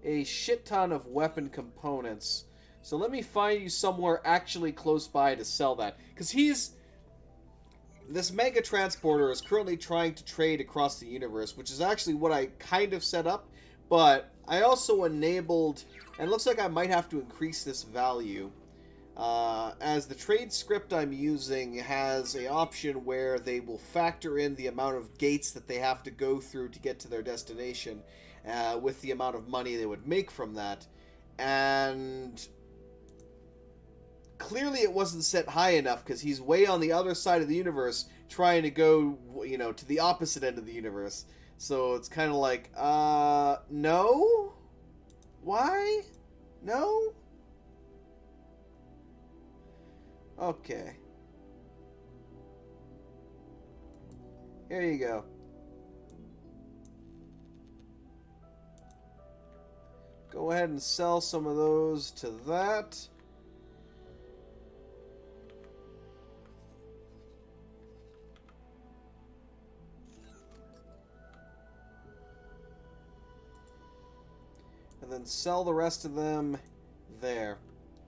a shit ton of weapon components. So let me find you somewhere actually close by to sell that. Because this Mega Transporter is currently trying to trade across the universe, which is actually what I kind of set up. But I also enabled, and it looks like I might have to increase this value. As the trade script I'm using has an option where they will factor in the amount of gates that they have to go through to get to their destination, with the amount of money they would make from that. And clearly it wasn't set high enough, because he's way on the other side of the universe trying to go, you know, to the opposite end of the universe. So it's kind of like, no? Why? No? Okay. Here you go. Go ahead and sell some of those to that. And then sell the rest of them there.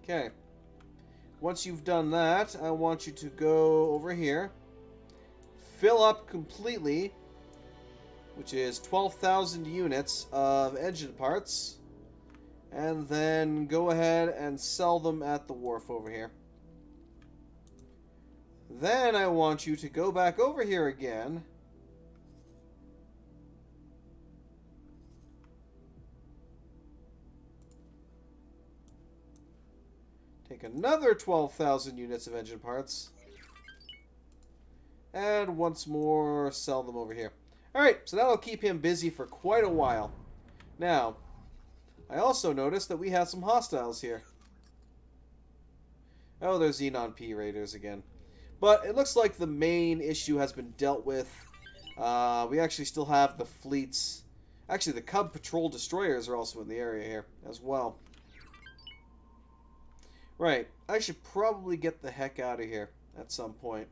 Okay. Once you've done that, I want you to go over here. Fill up completely, which is 12,000 units of engine parts. And then go ahead and sell them at the wharf over here. Then I want you to go back over here again. Take another 12,000 units of engine parts. And once more, sell them over here. Alright, so that'll keep him busy for quite a while. Now, I also noticed that we have some hostiles here. Oh, there's Xenon P Raiders again. But it looks like the main issue has been dealt with. We actually still have the fleets. Actually, the Cub Patrol Destroyers are also in the area here as well. Right, I should probably get the heck out of here at some point.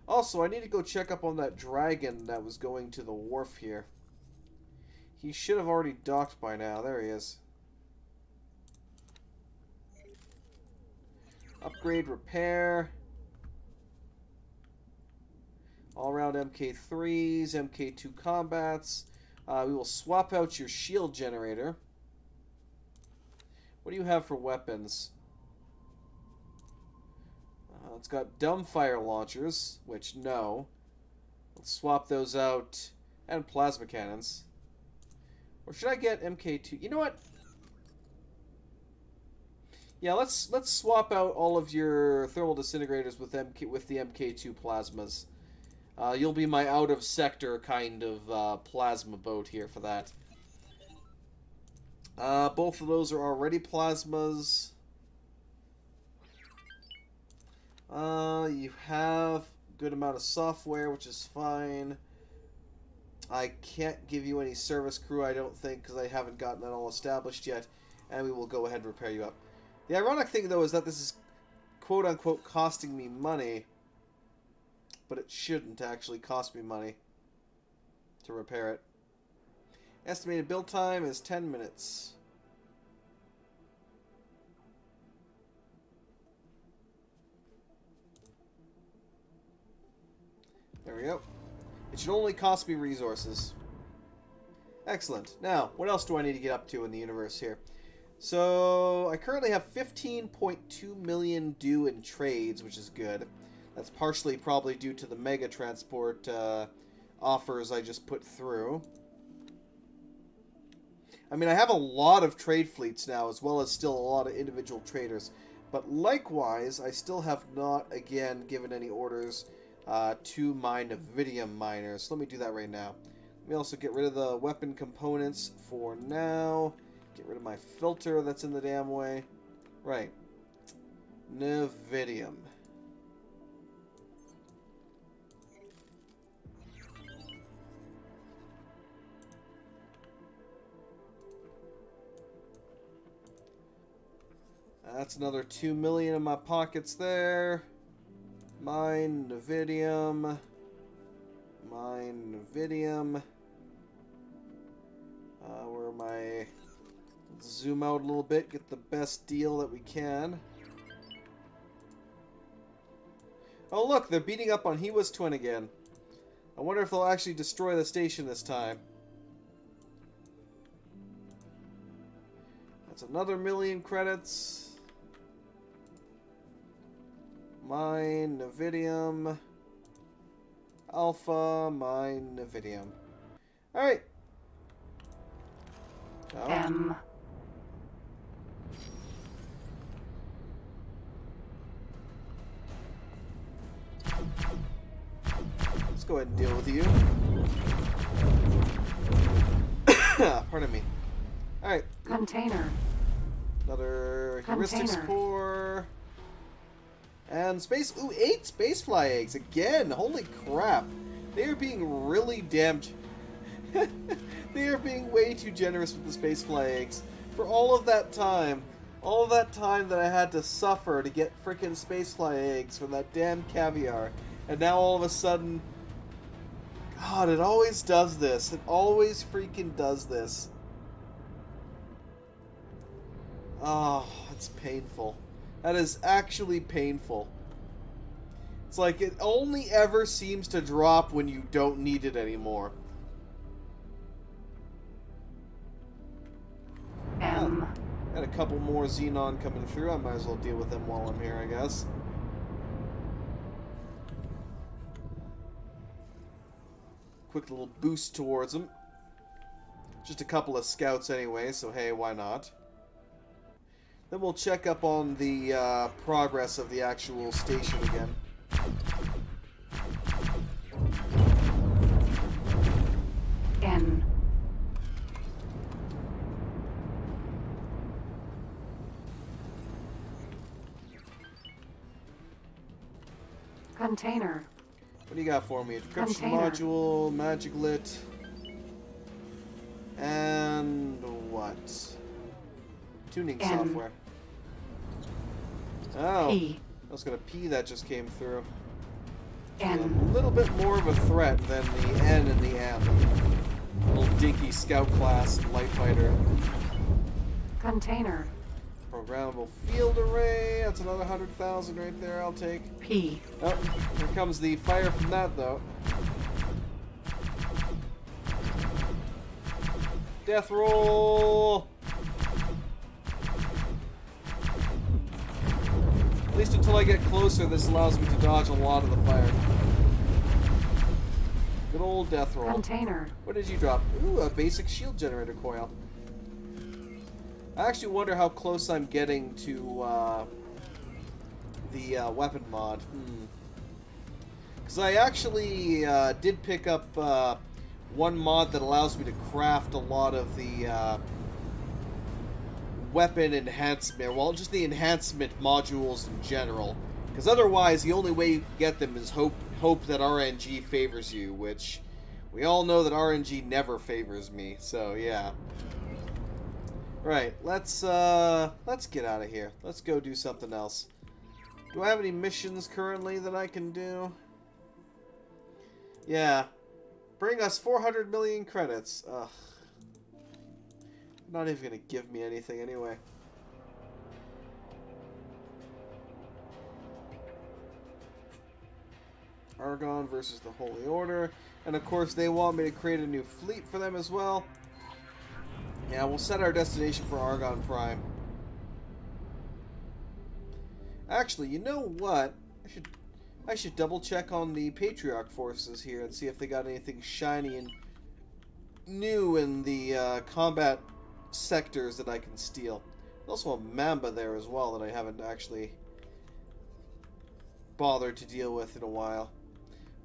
Also, I need to go check up on that dragon that was going to the wharf here. He should have already docked by now. There he is. Upgrade, repair. All-round MK3s, MK2 combats. We will swap out your shield generator. What do you have for weapons? It's got dumbfire launchers, which no. Let's swap those out. And plasma cannons. Or should I get MK2? You know what? Yeah, let's swap out all of your thermal disintegrators with the MK2 plasmas. You'll be my out of sector kind of plasma boat here for that. Both of those are already plasmas. You have a good amount of software, which is fine. I can't give you any service crew, I don't think, because I haven't gotten that all established yet. And we will go ahead and repair you up. The ironic thing, though, is that this is quote-unquote costing me money. But it shouldn't actually cost me money to repair it. Estimated build time is 10 minutes. There we go. It should only cost me resources. Excellent. Now, what else do I need to get up to in the universe here? So, I currently have 15.2 million due in trades, which is good. That's partially probably due to the mega transport offers I just put through. I mean, I have a lot of trade fleets now, as well as still a lot of individual traders. But likewise, I still have not, again, given any orders to my Nevidium miners. Let me do that right now. Let me also get rid of the weapon components for now. Get rid of my filter that's in the damn way. Right. Nevidium. That's another 2 million in my pockets there. Mine, Nevidium. Mine, Nevidium. Where am I? Let's zoom out a little bit, get the best deal that we can. Oh look, they're beating up on Hiwa's twin again. I wonder if they'll actually destroy the station this time. That's another 1 million credits. Mine, Nevidium. Alpha, mine, Nevidium. Alright. M. Let's go ahead and deal with you. Pardon me. Alright. Container. Another heuristics Container. core. And space. Ooh, 8 spacefly eggs. Again. Holy crap. They are being really damn. They are being way too generous with the spacefly eggs. For all of that time. All of that time that I had to suffer to get frickin' spacefly eggs from that damn caviar. And now all of a sudden... God, it always does this. It always freaking does this. Oh, it's painful. That is actually painful. It's like it only ever seems to drop when you don't need it anymore. Got a couple more Xenon coming through. I might as well deal with them while I'm here, I guess. Quick little boost towards them. Just a couple of scouts anyway, so hey, why not? Then we'll check up on the progress of the actual station again. N. Container. What do you got for me? Decryption Container. module, magic lit, and what? Tuning N. software. Oh, P. I was gonna P that just came through. N. A little bit more of a threat than the N and the M. Little dinky scout class and light fighter. Container. Programmable field array. That's another 100,000 right there. I'll take. P. Oh, here comes the fire from that though. Death roll. At least until I get closer, this allows me to dodge a lot of the fire. Good old death roll. Container. What did you drop? Ooh, a basic shield generator coil. I actually wonder how close I'm getting to the weapon mod. Because I actually did pick up one mod that allows me to craft a lot of the weapon enhancement, well, just the enhancement modules in general. Because otherwise, the only way you can get them is hope that RNG favors you, which we all know that RNG never favors me. So yeah. Right, let's get out of here. Let's go do something else. Do I have any missions currently that I can do? Yeah. Bring us 400 million credits. Ugh. Not even gonna give me anything anyway. Argon versus the Holy Order. And of course they want me to create a new fleet for them as well. Yeah, we'll set our destination for Argon Prime. Actually, you know what? I should double check on the Patriarch forces here and see if they got anything shiny and new in the combat sectors that I can steal. There's also a Mamba there as well that I haven't actually bothered to deal with in a while.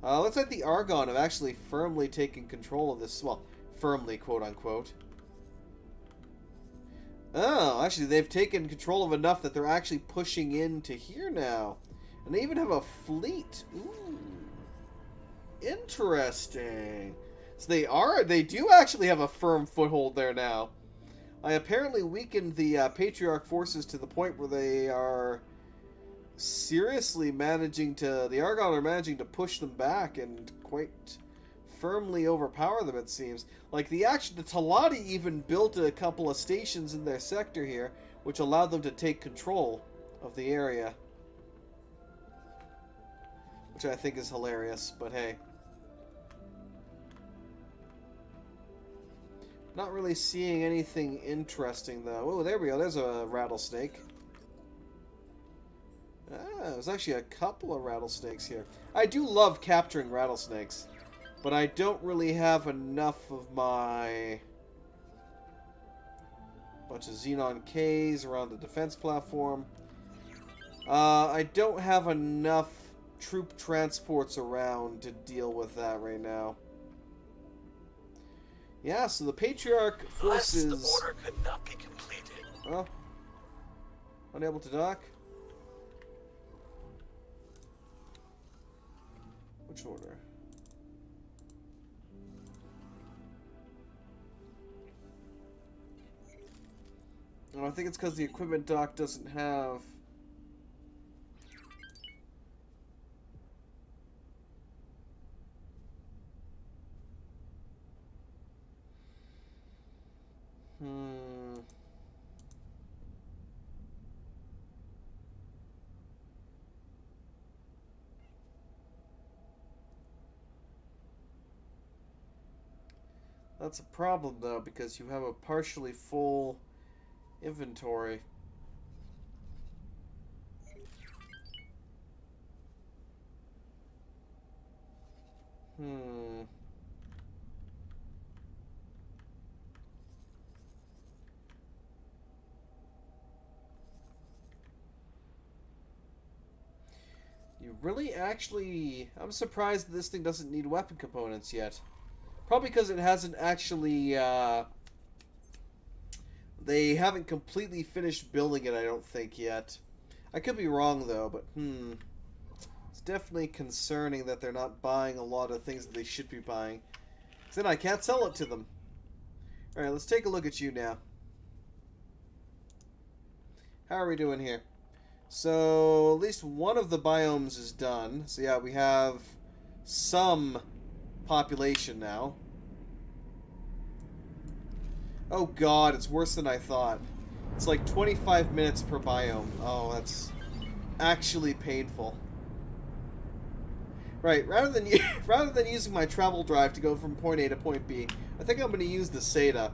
Looks like the Argon have actually firmly taken control of this. Well, firmly, quote unquote. Oh, actually, they've taken control of enough that they're actually pushing into here now. And they even have a fleet. Ooh. Interesting. So they do actually have a firm foothold there now. I apparently weakened the Patriarch forces to the point where they are seriously the Argon are managing to push them back and quite firmly overpower them, it seems. Like the Talati even built a couple of stations in their sector here, which allowed them to take control of the area. Which I think is hilarious, but hey. Not really seeing anything interesting though. Oh, there we go. There's a rattlesnake. There's actually a couple of rattlesnakes here. I do love capturing rattlesnakes. But I don't really have enough of my bunch of Xenon Ks around the defense platform. I don't have enough troop transports around to deal with that right now. Yeah, so the Patriarch forces... The order could not be completed. Oh. Unable to dock? Which order? Oh, I think it's because the equipment dock doesn't have... That's a problem, though, because you have a partially full inventory. You really actually... I'm surprised that this thing doesn't need weapon components yet. Probably because it hasn't actually, they haven't completely finished building it, I don't think, yet. I could be wrong, though, but, it's definitely concerning that they're not buying a lot of things that they should be buying. 'Cause then I can't sell it to them. Alright, let's take a look at you now. How are we doing here? So, at least one of the biomes is done. So yeah, we have some population now. Oh god, it's worse than I thought. It's like 25 minutes per biome. Oh, that's actually painful. Right, rather than using my travel drive to go from point A to point B, I think I'm going to use the SATA.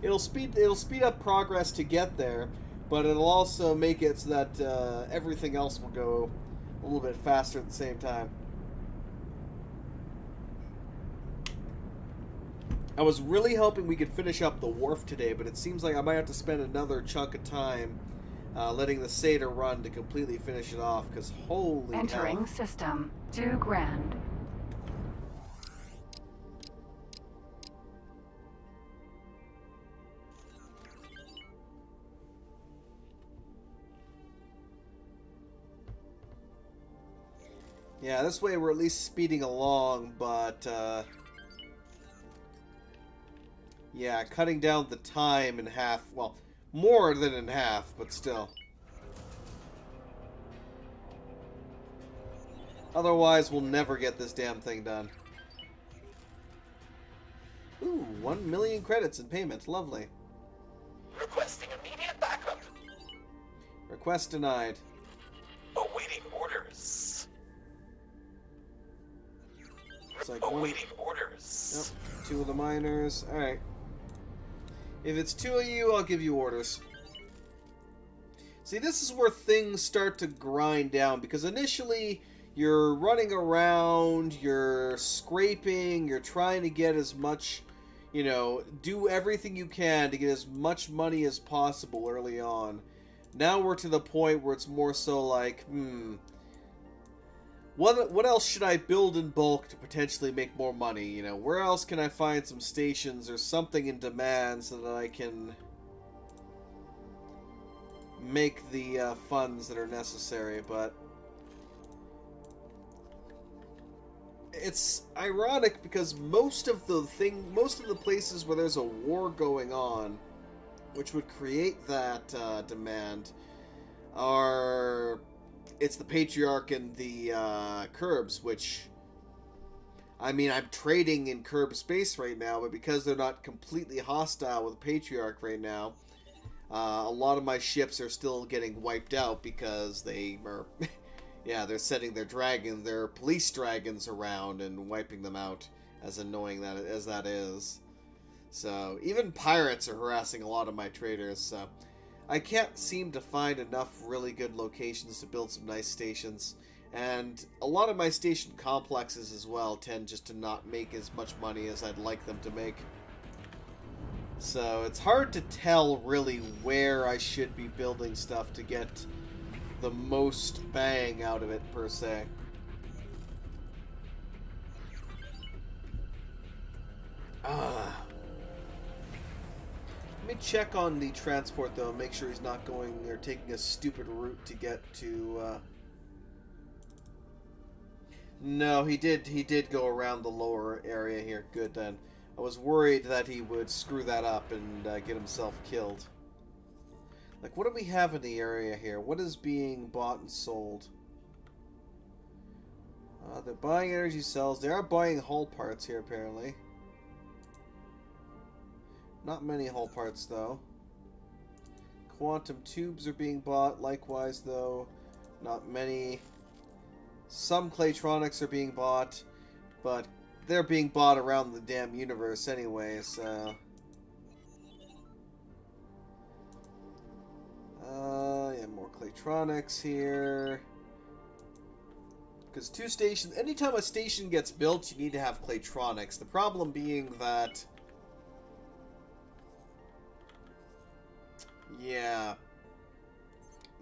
It'll speed up progress to get there, but it'll also make it so that everything else will go a little bit faster at the same time. I was really hoping we could finish up the wharf today, but it seems like I might have to spend another chunk of time letting the SATA run to completely finish it off, because holy Entering hell. system. 2 grand. Yeah, this way we're at least speeding along, but yeah, cutting down the time in half. Well, more than in half, but still. Otherwise, we'll never get this damn thing done. Ooh, 1 million credits in payments. Lovely. Requesting immediate backup. Request denied. Awaiting orders. It's like one... Awaiting orders. Yep, 2 of the miners. Alright. If it's 2 of you, I'll give you orders. See, this is where things start to grind down, because initially you're running around, you're scraping, you're trying to get as much, you know, do everything you can to get as much money as possible early on. Now we're to the point where it's more so like, what else should I build in bulk to potentially make more money? You know, where else can I find some stations or something in demand so that I can make the funds that are necessary? But it's ironic because most of the places where there's a war going on, which would create that demand, are... It's the Patriarch and the Curbs, which... I mean, I'm trading in Curb space right now, but because they're not completely hostile with the Patriarch right now, a lot of my ships are still getting wiped out because they are... yeah, they're setting their police dragons around and wiping them out, as annoying as that is. So, even pirates are harassing a lot of my traders, so... I can't seem to find enough really good locations to build some nice stations. And a lot of my station complexes as well tend just to not make as much money as I'd like them to make. So it's hard to tell really where I should be building stuff to get the most bang out of it, per se. Let me check on the transport, though, and make sure he's not going or taking a stupid route to get to, No, he did go around the lower area here. Good, then. I was worried that he would screw that up and get himself killed. Like, what do we have in the area here? What is being bought and sold? They're buying energy cells. They are buying hull parts here, apparently. Not many hull parts, though. Quantum tubes are being bought. Likewise, though, not many. Some Claytronics are being bought, but they're being bought around the damn universe anyway, so... yeah, more Claytronics here. Because two stations... Anytime a station gets built, you need to have Claytronics. The problem being that... Yeah.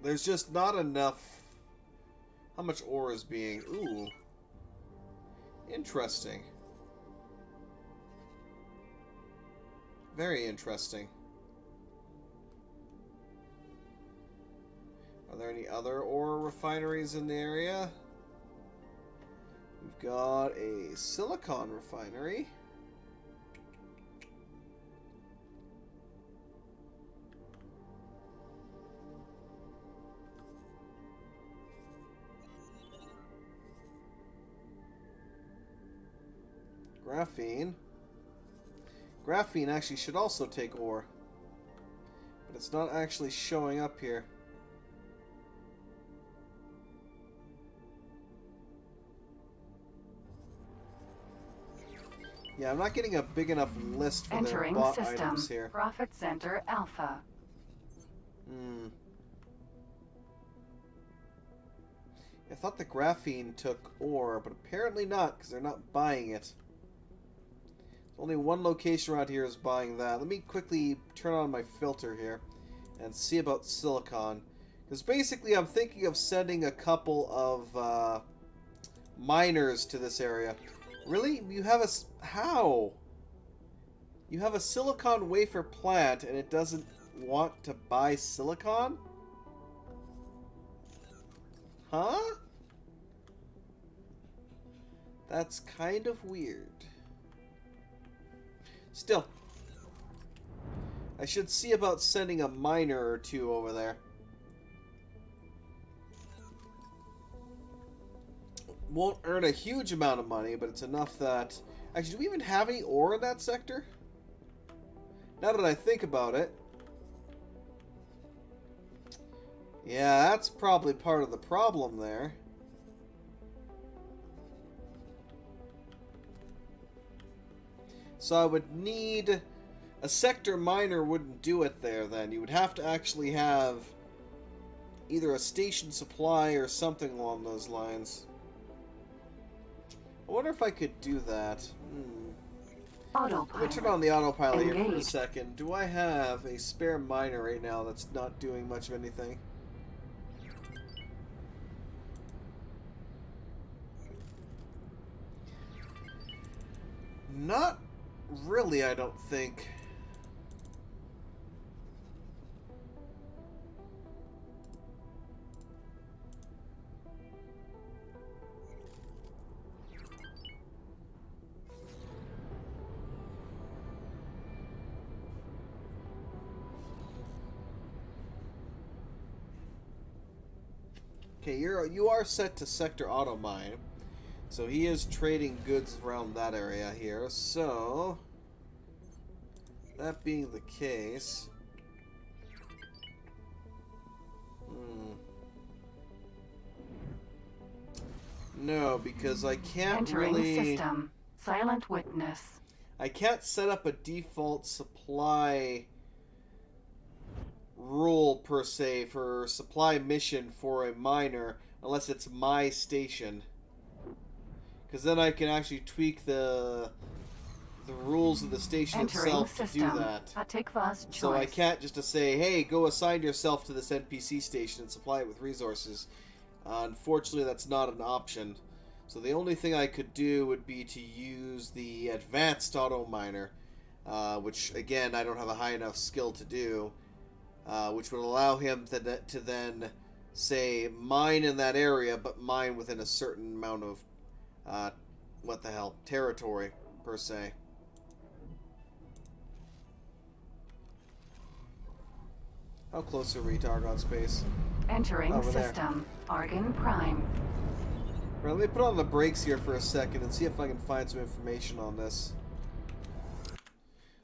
There's just not enough... How much ore is being... Ooh. Interesting. Very interesting. Are there any other ore refineries in the area? We've got a silicon refinery. Graphene. Graphene actually should also take ore. But it's not actually showing up here. Yeah, I'm not getting a big enough list for their Entering bought system. items here. Profit Center Alpha. I thought the graphene took ore, but apparently not, because they're not buying it. Only one location around here is buying that. Let me quickly turn on my filter here and see about silicon. Because basically I'm thinking of sending a couple of miners to this area. Really? You have a... How? You have a silicon wafer plant and it doesn't want to buy silicon? Huh? That's kind of weird. Still, I should see about sending a miner or two over there. Won't earn a huge amount of money, but it's enough that... Actually, do we even have any ore in that sector? Now that I think about it. Yeah, that's probably part of the problem there. So I would need... A sector miner wouldn't do it there then. You would have to actually have either a station supply or something along those lines. I wonder if I could do that. Autopilot. Let me turn on the autopilot here for a Engage. second. Do I have a spare miner right now that's not doing much of anything? Not really, I don't think. Okay, you are set to sector auto mine. So he is trading goods around that area here. So that being the case, no, because I can't Entering really. system. Silent witness. I can't set up a default supply rule per se for supply mission for a miner unless it's my station. Because then I can actually tweak the rules of the station Entering itself to system. do that. Atikva's choice. So I can't just to say, hey, go assign yourself to this NPC station and supply it with resources. Unfortunately, that's not an option. So the only thing I could do would be to use the advanced auto miner, which again I don't have a high enough skill to do, which would allow him to then say mine in that area, but mine within a certain amount of what the hell territory per se. How close are we to Argon space? Entering Over there. system. Argon Prime. Right, let me put on the brakes here for a second and see if I can find some information on this.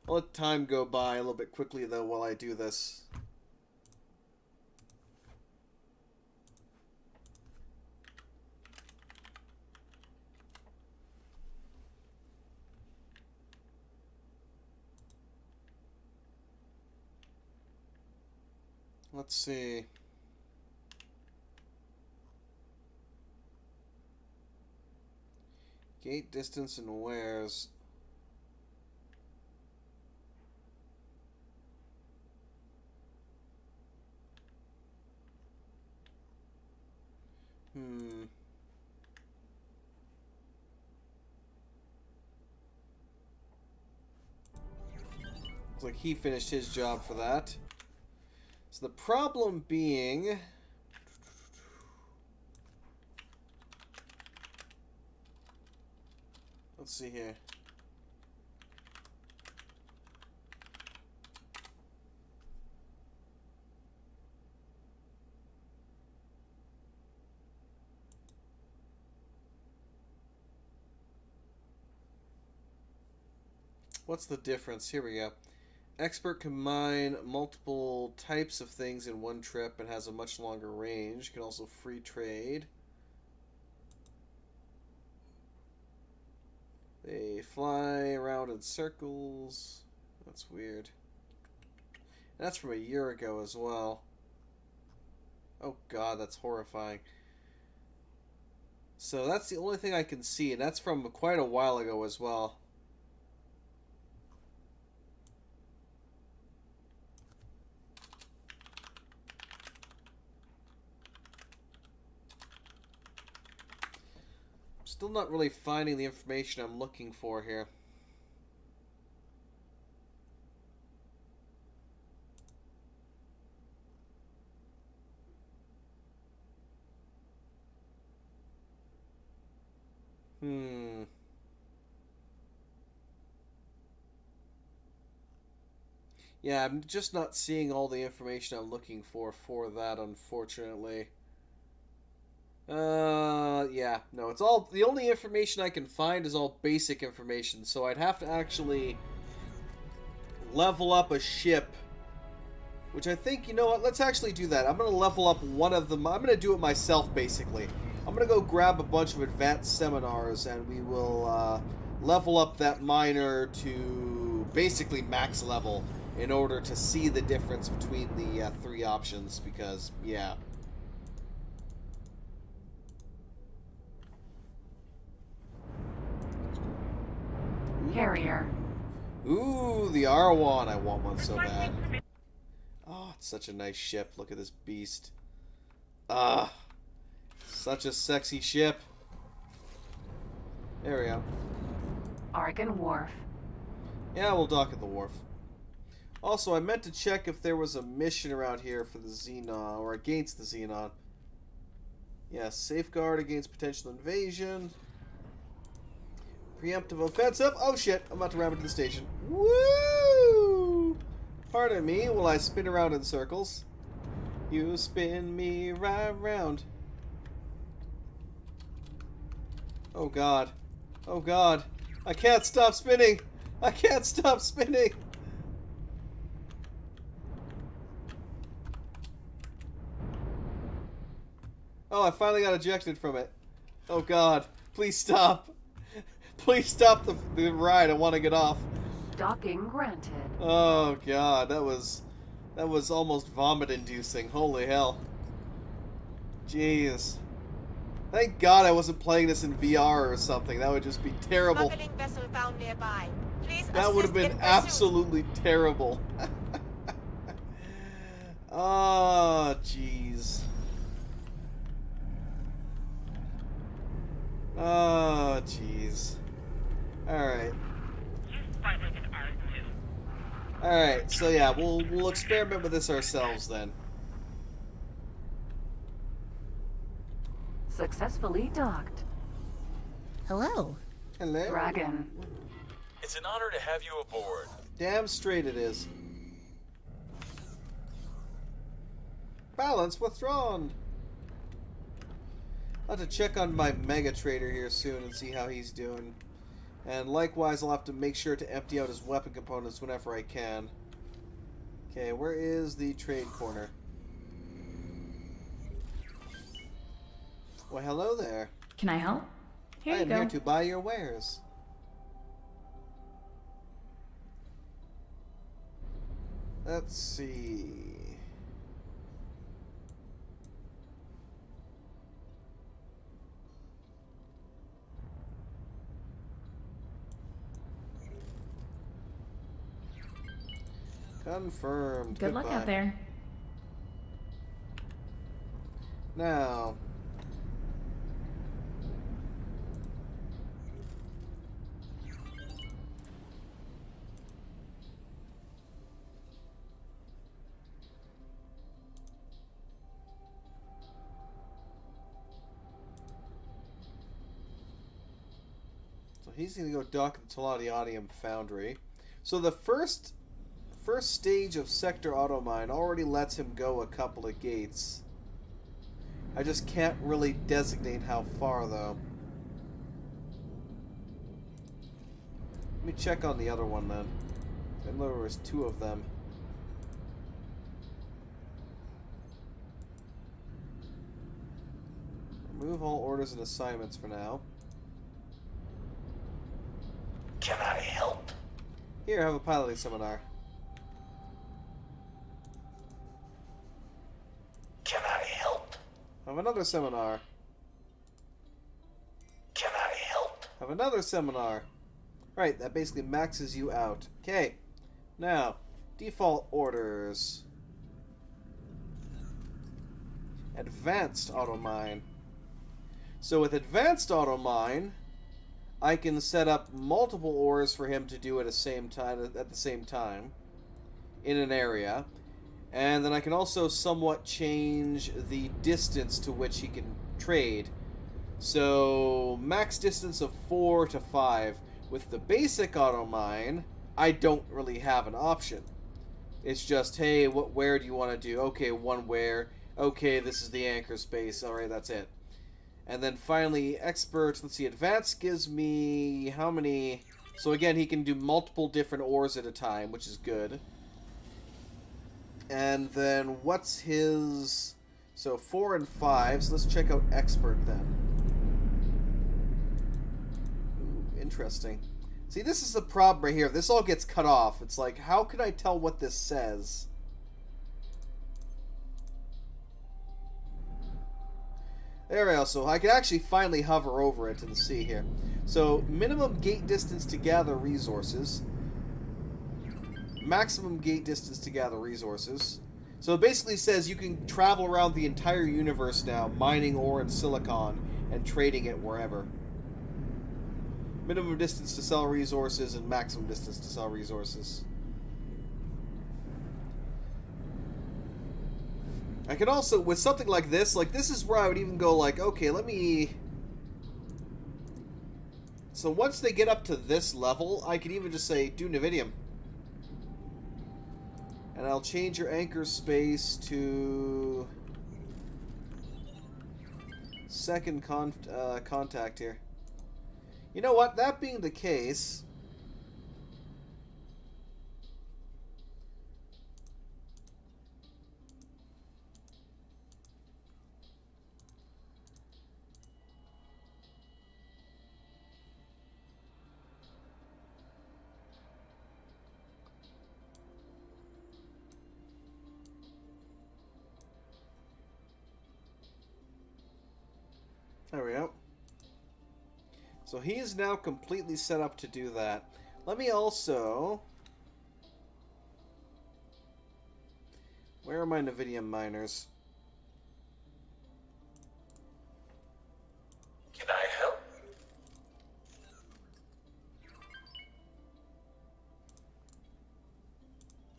I'll let time go by a little bit quickly, though, while I do this. Let's see. Gate distance and wares. Looks like he finished his job for that. So the problem being... Let's see here. What's the difference? Here we go. Expert can mine multiple types of things in one trip and has a much longer range. Can also free trade. They fly around in circles. That's weird. And that's from a year ago as well. Oh god, that's horrifying. So that's the only thing I can see, and that's from quite a while ago as well. Still not really finding the information I'm looking for here. Yeah, I'm just not seeing all the information I'm looking for that, unfortunately. Yeah, no, it's all, the only information I can find is all basic information, so I'd have to actually level up a ship, which I think, you know what, let's actually do that. I'm going to level up one of them. I'm going to do it myself, basically. I'm going to go grab a bunch of advanced seminars, and we will, level up that miner to basically max level in order to see the difference between the three options, because, yeah. Carrier. Ooh, the R1. I want one so bad. Oh, it's such a nice ship. Look at this beast. Ah, such a sexy ship. There we go. Argon Wharf. Yeah, we'll dock at the wharf. Also, I meant to check if there was a mission around here for the Xenon, or against the Xenon. Yeah, safeguard against potential invasion. Preemptive offensive. Oh shit, I'm about to ram into the station. Woo! Pardon me while I spin around in circles. You spin me right round. Oh god. Oh god. I can't stop spinning. I can't stop spinning. Oh, I finally got ejected from it. Oh god. Please stop. Please stop the ride. I want to get off. Docking granted. Oh god, that was almost vomit-inducing. Holy hell. Jeez. Thank God I wasn't playing this in VR or something. That would just be terrible. Smuggling vessel found nearby. Please That would have assist been in pursuit. absolutely terrible. Oh, jeez. Oh, jeez. Alright. Alright, so yeah, we'll experiment with this ourselves then. Successfully docked. Hello. Hello. Dragon. It's an honor to have you aboard. Damn straight it is. Balance withdrawn. I'll have to check on my Mega Trader here soon and see how he's doing. And likewise, I'll have to make sure to empty out his weapon components whenever I can. Okay, where is the trade corner? Well, hello there. Can I help? Here I you am go. here to buy your wares. Let's see. Confirmed. Good luck Goodbye. out there. Now. So he's going to go dock at the Teladionium Foundry. So the first stage of Sector Automine already lets him go a couple of gates. I just can't really designate how far, though. Let me check on the other one, then. I know there was 2 of them. Remove all orders and assignments for now. Can I help? Here, have a piloting seminar. Can I help? Have another seminar. Can I help? Have another seminar. Right, that basically maxes you out. Okay, now, default orders. Advanced automine. So with advanced automine, I can set up multiple ores for him to do at the same time in an area. And then I can also somewhat change the distance to which he can trade. So, max distance of 4 to 5. With the basic automine, I don't really have an option. It's just, hey, what where do you want to do? Okay, one where. Okay, this is the anchor space. Alright, that's it. And then finally, expert, let's see, advanced gives me how many... So again, he can do multiple different ores at a time, which is good. And then what's his... So 4 and 5, so let's check out expert then. Ooh, interesting. See, this is the problem right here. This all gets cut off. It's like, how can I tell what this says? There we go. So I can actually finally hover over it and see here. So minimum gate distance to gather resources. Maximum gate distance to gather resources. So it basically says you can travel around the entire universe now, mining ore and silicon, and trading it wherever. Minimum distance to sell resources and maximum distance to sell resources. I can also, with something like this is where I would even go like, okay, let me... So once they get up to this level, I could even just say, do Navidium. And I'll change your anchor space to... second contact here. You know what? That being the case... There we go. So he is now completely set up to do that. Let me also... Where are my Navidium miners? Can I help?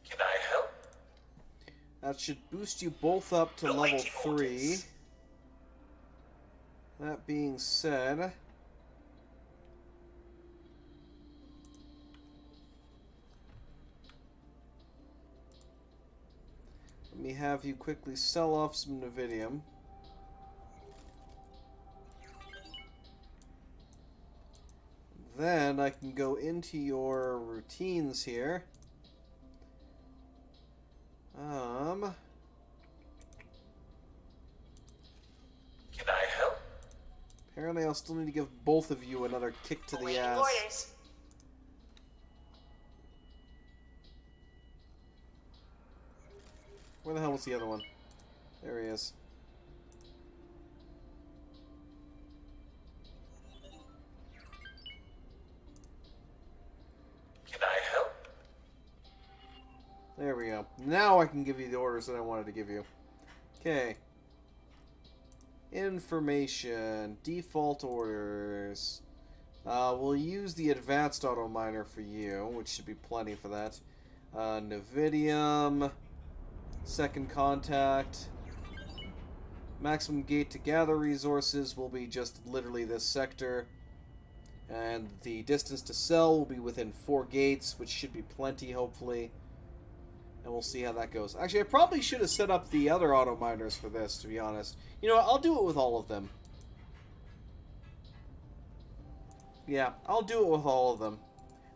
Can I help? That should boost you both up to level Awaiting 3. orders. That being said... Let me have you quickly sell off some Nevidium. Then I can go into your routines here. Can I help? Apparently I'll still need to give both of you another kick to the Awaiting ass. orders. Where the hell was the other one? There he is. Can I help? There we go. Now I can give you the orders that I wanted to give you. Okay. Information. Default orders. We'll use the advanced auto miner for you, which should be plenty for that. Nevidium. Second contact. Maximum gate to gather resources will be just literally this sector. And the distance to sell will be within 4 gates, which should be plenty, hopefully. And we'll see how that goes. Actually, I probably should have set up the other auto miners for this, to be honest. You know what? I'll do it with all of them. Yeah, I'll do it with all of them.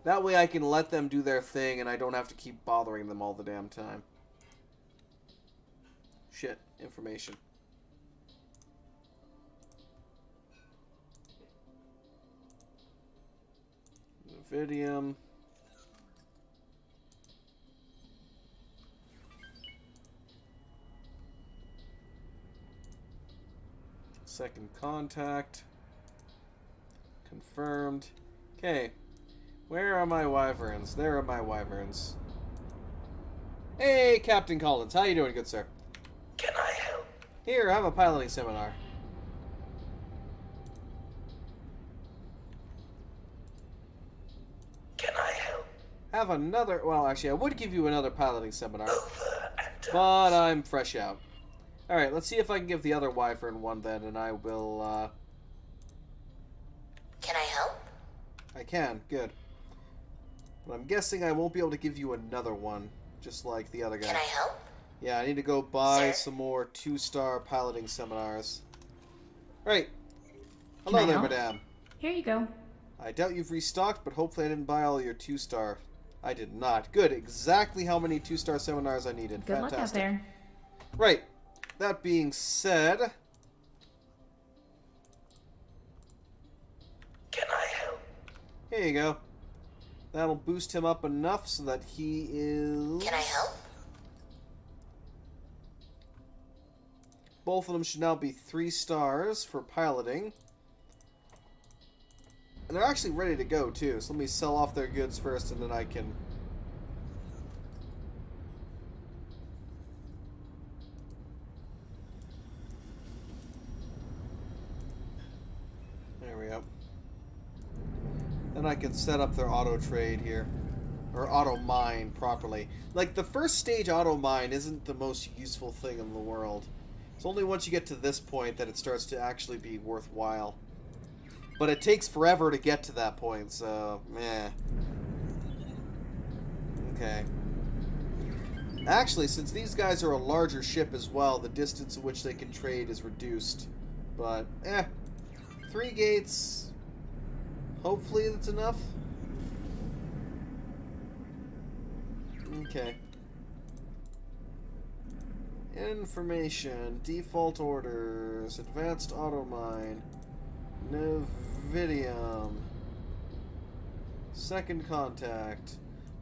That way I can let them do their thing and I don't have to keep bothering them all the damn time. Shit. Information. Nevidium. Second contact. Confirmed. Okay. Where are my wyverns? There are my wyverns. Hey, Captain Collins. How you doing, good sir? Can I help? Here, have a piloting seminar. Can I help? Have another... Well, actually, I would give you another piloting seminar. Over and But I'm fresh out. Alright, let's see if I can give the other wyvern one then, and I will, Can I help? I can, good. But I'm guessing I won't be able to give you another one, just like the other guy. Can I help? Yeah, I need to go buy Sir? some more 2-star piloting seminars. Right. Hello Can I there, help? madame. Here you go. I doubt you've restocked, but hopefully I didn't buy all your 2-star. I did not. Good, exactly how many 2-star seminars I needed. Good luck out Fantastic. there. Right. That being said... Can I help? Here you go. That'll boost him up enough so that he is... Can I help? Both of them should now be 3 stars for piloting. And they're actually ready to go, too. So let me sell off their goods first, and then I can... There we go. Then I can set up their auto trade here. Or auto mine properly. Like, the first stage auto mine isn't the most useful thing in the world. It's only once you get to this point that it starts to actually be worthwhile. But it takes forever to get to that point, so, meh. Okay. Actually, since these guys are a larger ship as well, the distance at which they can trade is reduced. But, 3 gates. Hopefully that's enough. Okay. Information, default orders, advanced auto mine, Nevidium, second contact,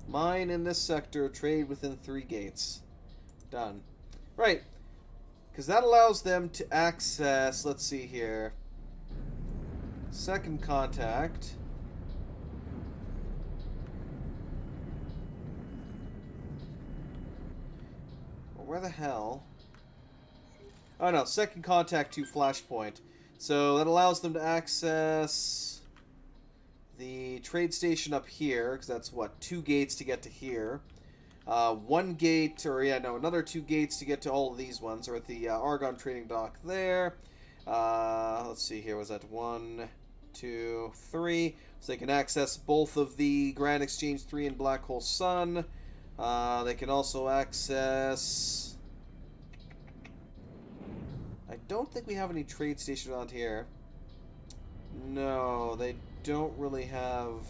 mine in this sector, trade within 3 gates. Done. Right. Because that allows them to access, let's see here, second contact. Where the hell? Oh no, second contact to Flashpoint. So that allows them to access the trade station up here, because that's what, 2 gates to get to here. 1 gate, or yeah, no, another 2 gates to get to all of these ones, or at the Argon trading dock there. Let's see here, was that 1, 2, 3? So they can access both of the Grand Exchange 3 and Black Hole Sun. They can also access I don't think we have any trade stations around here. No, they don't really have...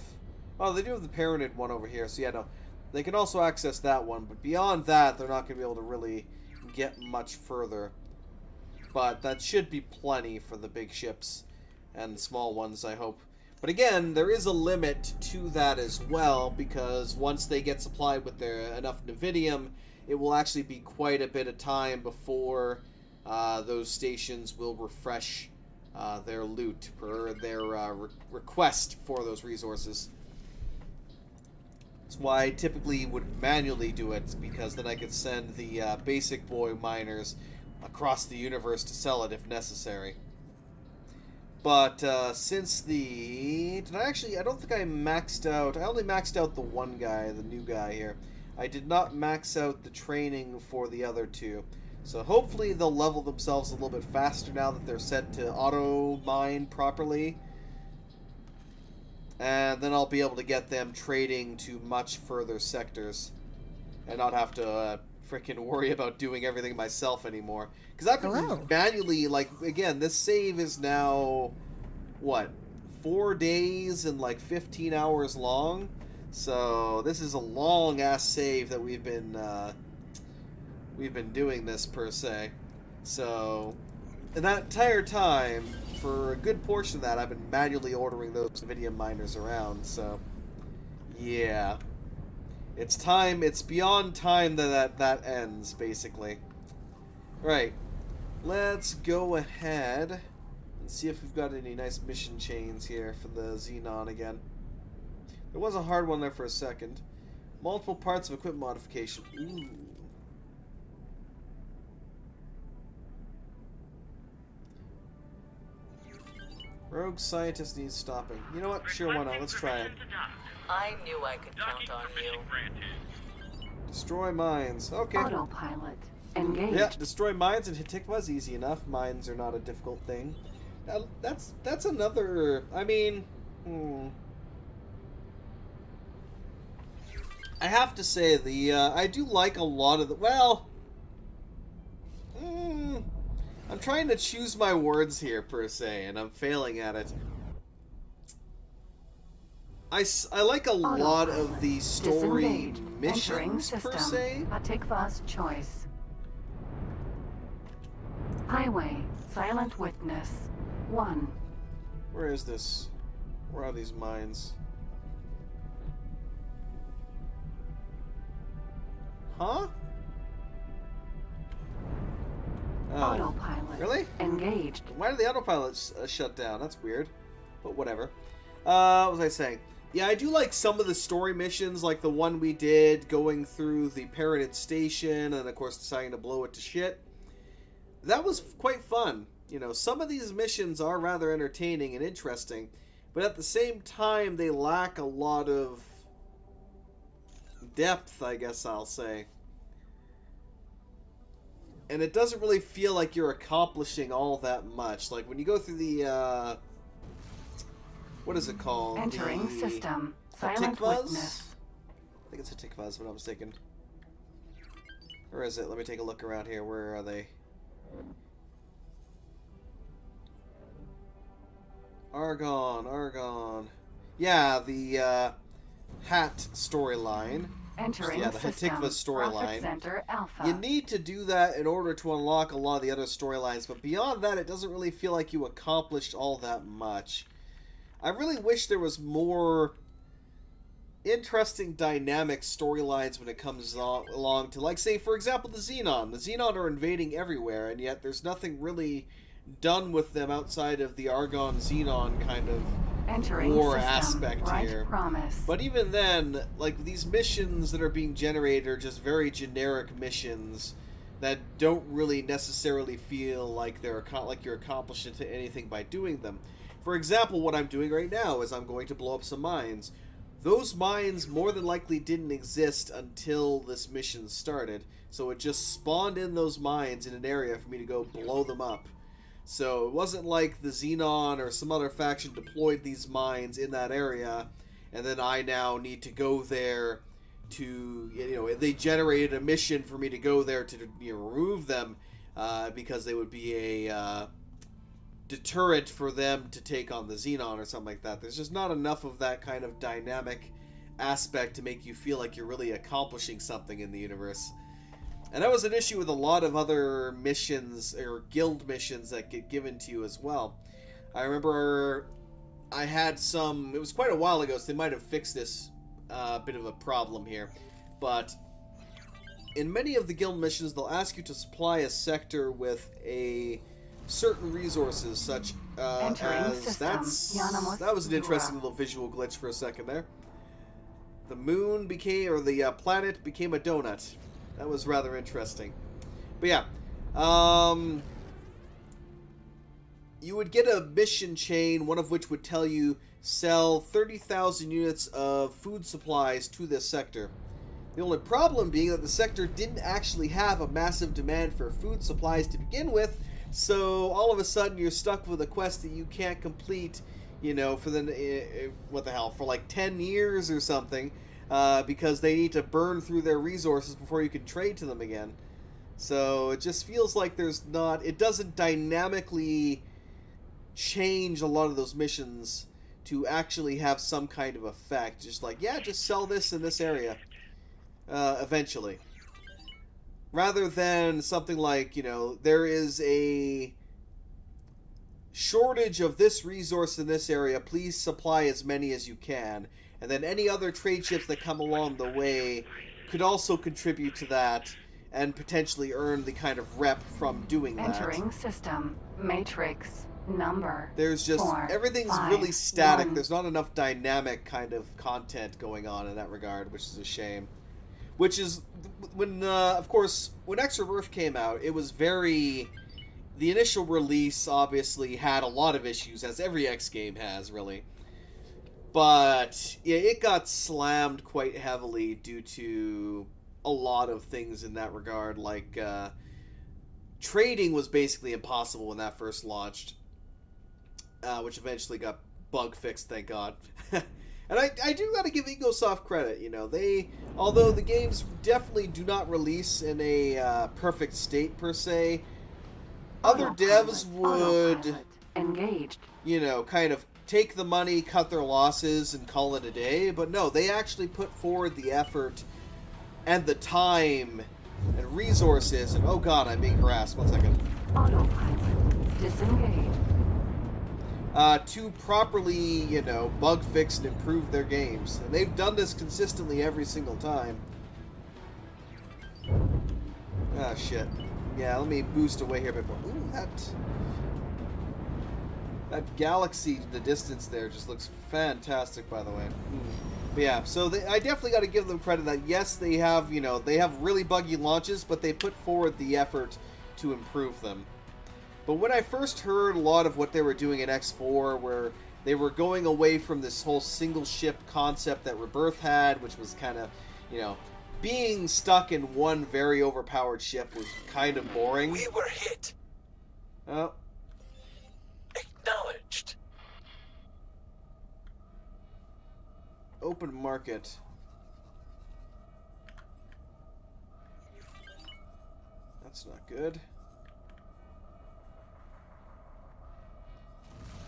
Oh, they do have the Paranid one over here, so yeah, no. They can also access that one, but beyond that, they're not going to be able to really get much further. But that should be plenty for the big ships and small ones, I hope. But again, there is a limit to that as well, because once they get supplied with their enough Navidium, it will actually be quite a bit of time before those stations will refresh their loot, or their request for those resources. That's why I typically would manually do it, because then I could send the basic boy miners across the universe to sell it if necessary. But since the... I don't think I maxed out... I only maxed out the one guy, the new guy here. I did not max out the training for the other two. So hopefully they'll level themselves a little bit faster now that they're set to auto-mine properly. And then I'll be able to get them trading to much further sectors. And not have to freaking worry about doing everything myself anymore. Because I've been manually, like, again, this save is now, what, 4 days and like 15 hours long? So this is a long-ass save that we've been doing this, per se. So, in that entire time, for a good portion of that, I've been manually ordering those Nvidia miners around, so, yeah. It's time, it's beyond time that ends, basically. Right. Let's go ahead and see if we've got any nice mission chains here for the Xenon again. There was a hard one there for a second. Multiple parts of equipment modification. Ooh. Rogue scientist needs stopping. You know what? Sure, why not? Let's try it. I knew I could count on you. Destroy mines. Okay. Autopilot. Engaged. Yeah, destroy mines and Hatikva's easy enough. Mines are not a difficult thing. Now, that's another... I mean... I have to say, I do like a lot of the... Well... I'm trying to choose my words here, per se, and I'm failing at it. I like a lot of the story missions, per se. Hatikva's choice. Highway. Silent Witness. 1. Where is this? Where are these mines? Huh? Oh. Autopilot. Really? Engaged. Why did the autopilot shut down? That's weird. But whatever. What was I saying? Yeah, I do like some of the story missions, like the one we did going through the Paranid station and, of course, deciding to blow it to shit. That was quite fun. You know, some of these missions are rather entertaining and interesting, but at the same time, they lack a lot of depth, I guess I'll say. And it doesn't really feel like you're accomplishing all that much. Like, when you go through the, what is it called? Entering system. Silent Witness. I think it's Hatikva's, if I'm not mistaken. Where is it? Let me take a look around here. Where are they? Argon. Yeah, the, Hat storyline. Entering the Hatikva storyline. Center Alpha. You need to do that in order to unlock a lot of the other storylines, but beyond that, it doesn't really feel like you accomplished all that much. I really wish there was more interesting dynamic storylines when it comes along to, like, say, for example, the Xenon. The Xenon are invading everywhere, and yet there's nothing really done with them outside of the Argon Xenon kind of Entering war system. aspect Right here. Promise. But even then, like, these missions that are being generated are just very generic missions that don't really necessarily feel like you're accomplishing anything by doing them. For example, what I'm doing right now is I'm going to blow up some mines. Those mines more than likely didn't exist until this mission started, so it just spawned in those mines in an area for me to go blow them up. So it wasn't like the Xenon or some other faction deployed these mines in that area, and then I now need to go there to, they generated a mission for me to go there to remove them. because they would be a deterrent for them to take on the Xenon or something like that. There's just not enough of that kind of dynamic aspect to make you feel like you're really accomplishing something in the universe. And that was an issue with a lot of other missions or guild missions that get given to you as well. I remember I had some, it was quite a while ago, so they might have fixed this bit of a problem here, but in many of the guild missions they'll ask you to supply a sector with a certain resources, such as that was an interesting little visual glitch for a second there. The moon became, or the planet became a donut. That was rather interesting. But yeah, you would get a mission chain, one of which would tell you sell 30,000 units of food supplies to this sector. The only problem being that the sector didn't actually have a massive demand for food supplies to begin with, so all of a sudden you're stuck with a quest that you can't complete, you know, for the, what the hell, for like 10 years or something, because they need to burn through their resources before you can trade to them again. So it just feels like there's not, it doesn't dynamically change a lot of those missions to actually have some kind of effect. Just like, yeah, just sell this in this area, eventually. Rather than something like, you know, there is a shortage of this resource in this area, please supply as many as you can. And then any other trade ships that come along the way could also contribute to that and potentially earn the kind of rep from doing that. Entering system. Matrix. Number. There's just, 4, everything's 5, really static. 1. There's not enough dynamic kind of content going on in that regard, which is a shame. Which is, when, of course, when X Rebirth came out, it was very... The initial release obviously had a lot of issues, as every X game has, really. But, yeah, it got slammed quite heavily due to a lot of things in that regard. Like, trading was basically impossible when that first launched. Which eventually got bug fixed, thank God. And I do gotta give Egosoft credit, you know, although the games definitely do not release in a perfect state per se, other devs would, engaged, you know, kind of take the money, cut their losses, and call it a day, but no, they actually put forward the effort and the time and resources, and oh god, I'm being harassed, 1 second. autopilot, disengaged. To properly, you know, bug fix and improve their games. And they've done this consistently every single time. Ah, shit. Yeah, let me boost away here a bit more. Ooh, that galaxy in the distance there just looks fantastic, by the way. But yeah, so I definitely got to give them credit that, yes, they have, you know, they have really buggy launches, but they put forward the effort to improve them. But when I first heard a lot of what they were doing in X4, where they were going away from this whole single ship concept that Rebirth had, which was kind of, you know, being stuck in one very overpowered ship was kind of boring. We were hit. Oh. Acknowledged. Open market. That's not good.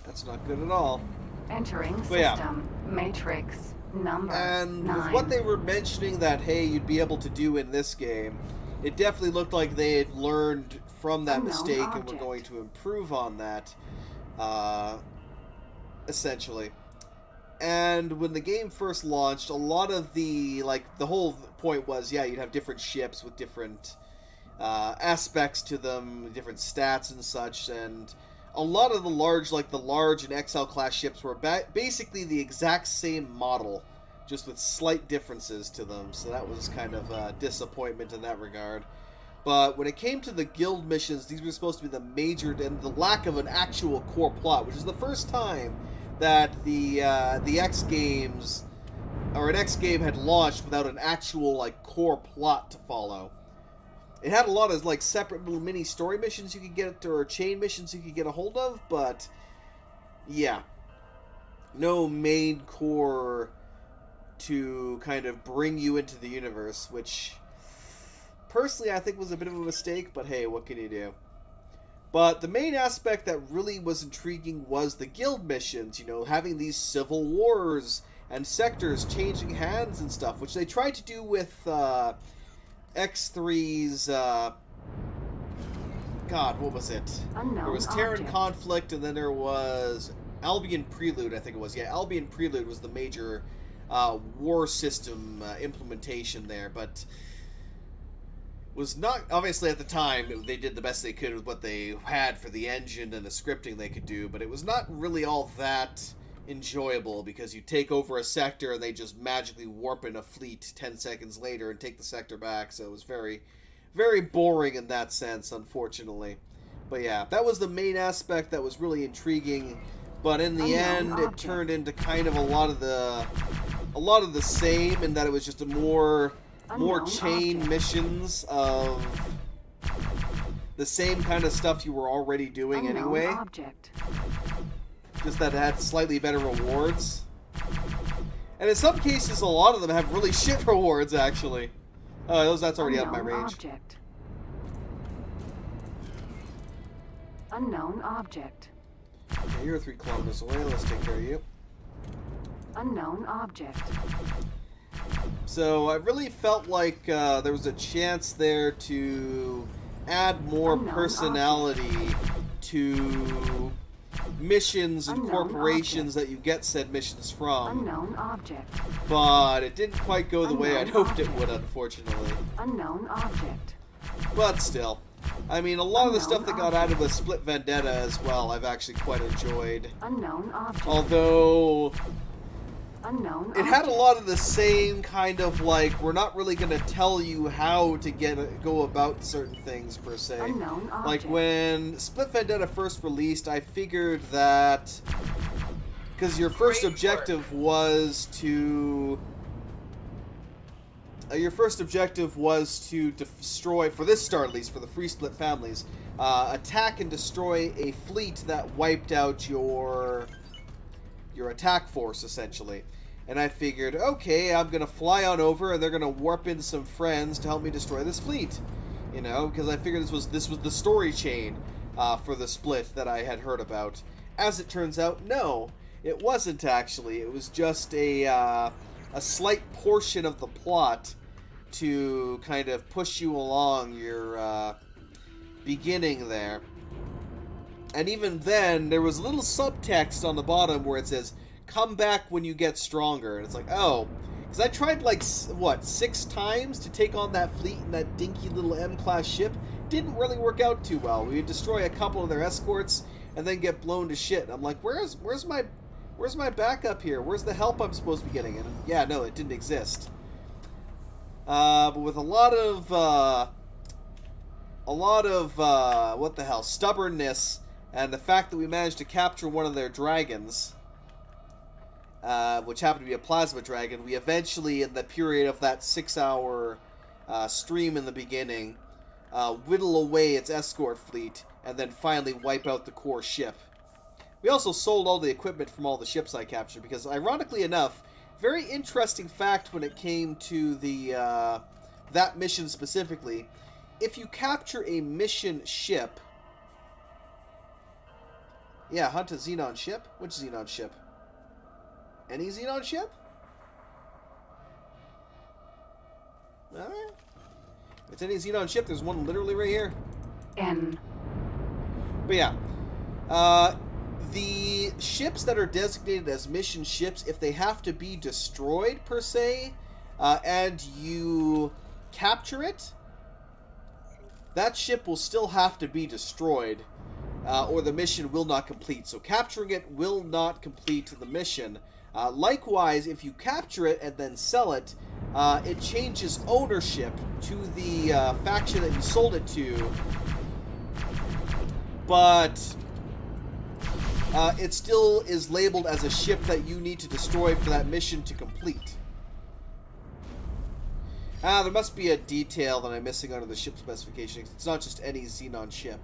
That's not good at all. Entering But yeah. system. Matrix. Number And 9. with what they were mentioning that, hey, you'd be able to do in this game, it definitely looked like they had learned from that Unknown mistake and were object. going to improve on that, essentially. And when the game first launched, a lot of the, like, the whole point was, yeah, you'd have different ships with different aspects to them, different stats and such, and a lot of the large and XL class ships were basically the exact same model, just with slight differences to them, so that was kind of a disappointment in that regard. But when it came to the guild missions, these were supposed to be the major, and the lack of an actual core plot, which is the first time that the X games, or an X game had launched without an actual, like, core plot to follow. It had a lot of, like, separate little mini story missions you could get, or chain missions you could get a hold of, but, yeah. No main core to kind of bring you into the universe, which personally I think was a bit of a mistake, but hey, what can you do? But the main aspect that really was intriguing was the guild missions, you know, having these civil wars and sectors changing hands and stuff, which they tried to do with X3's, God, what was it? Unknown There was Terran object. Conflict, and then there was Albion Prelude, I think it was. Yeah, Albion Prelude was the major war system implementation there, but was not, obviously at the time, they did the best they could with what they had for the engine and the scripting they could do, but it was not really all that enjoyable, because you take over a sector and they just magically warp in a fleet 10 seconds later and take the sector back, so it was very, very boring in that sense, unfortunately. But yeah, that was the main aspect that was really intriguing, but in the end, it turned into kind of a lot of the same, in that it was just a more chain missions of the same kind of stuff you were already doing anyway. Object. Just that it had slightly better rewards. And in some cases, a lot of them have really shit rewards, actually. Oh, that's already out of my range. Object. Unknown object. Okay, you're 3 kilometers away. Let's take care of you. Unknown object. So I really felt like there was a chance there to add more Unknown personality to missions and Unknown corporations that you get said missions from. Unknown object. But it didn't quite go the way I'd Unknown hoped it object. would, unfortunately. Unknown object. But still. I mean, a lot of the Unknown stuff that got added with Split Vendetta as well, I've actually quite enjoyed. Unknown object. Although Unknown it had a lot of the same kind of, like, we're not really going to tell you how to go about certain things, per se. Unknown object. Like, when Split Vendetta first released, I figured that, because your first Great objective was to... your first objective was to destroy, for this start at least, for the Free Split families, attack and destroy a fleet that wiped out your attack force, essentially. And I figured, okay, I'm gonna fly on over, and they're gonna warp in some friends to help me destroy this fleet. You know, because I figured this was the story chain for the Split that I had heard about. As it turns out, no, it wasn't actually. It was just a slight portion of the plot to kind of push you along your beginning there. And even then, there was a little subtext on the bottom where it says, come back when you get stronger. And it's like, oh. Because I tried, like, what, 6 times to take on that fleet in that dinky little M-class ship. Didn't really work out too well. We would destroy a couple of their escorts and then get blown to shit. And I'm like, where's my backup here? Where's the help I'm supposed to be getting? And yeah, no, it didn't exist. But with a lot of what the hell, stubbornness, and the fact that we managed to capture one of their dragons, which happened to be a plasma dragon, we eventually, in the period of that 6-hour stream in the beginning, whittle away its escort fleet, and then finally wipe out the core ship. We also sold all the equipment from all the ships I captured, because ironically enough, very interesting fact when it came to the that mission specifically, if you capture a mission ship... Yeah, hunt a Xenon ship? Which Xenon ship? Any Xenon ship? Alright. If it's any Xenon ship, there's one literally right here. N. But yeah. The ships that are designated as mission ships, if they have to be destroyed, per se, and you capture it, that ship will still have to be destroyed, or the mission will not complete. So capturing it will not complete the mission. Likewise, if you capture it and then sell it, it changes ownership to the faction that you sold it to, but it still is labeled as a ship that you need to destroy for that mission to complete. There must be a detail that I'm missing under the ship specification. It's not just any Xenon ship.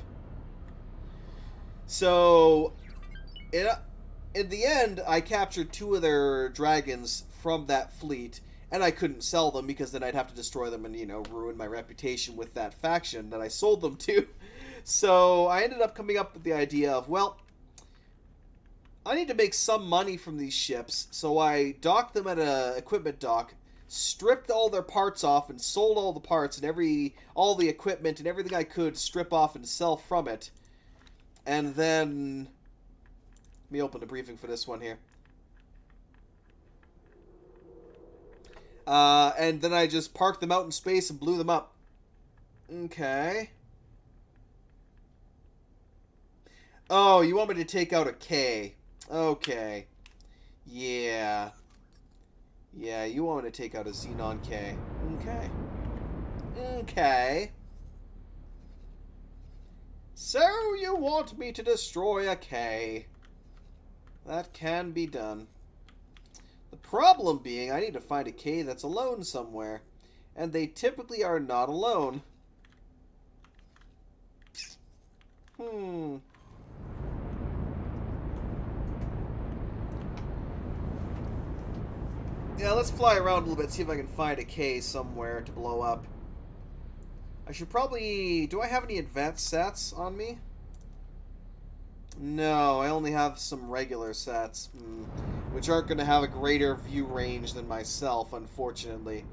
So, in the end, I captured 2 of their dragons from that fleet, And I couldn't sell them because then I'd have to destroy them and, you know, ruin my reputation with that faction that I sold them to. So I ended up coming up with the idea of, well, I need to make some money from these ships. So I docked them at a equipment dock, stripped all their parts off and sold all the parts and all the equipment and everything I could strip off and sell from it. And then... Let me open the briefing for this one here. And then I just parked them out in space and blew them up. Okay. Oh, you want me to take out a K. Okay. Yeah. Yeah, you want me to take out a Xenon K. Okay. Okay. So you want me to destroy a K. That can be done. The problem being, I need to find a K that's alone somewhere. And they typically are not alone. Yeah, let's fly around a little bit, see if I can find a K somewhere to blow up. I should probably... Do I have any advanced sets on me? No, I only have some regular sets, which aren't going to have a greater view range than myself, unfortunately.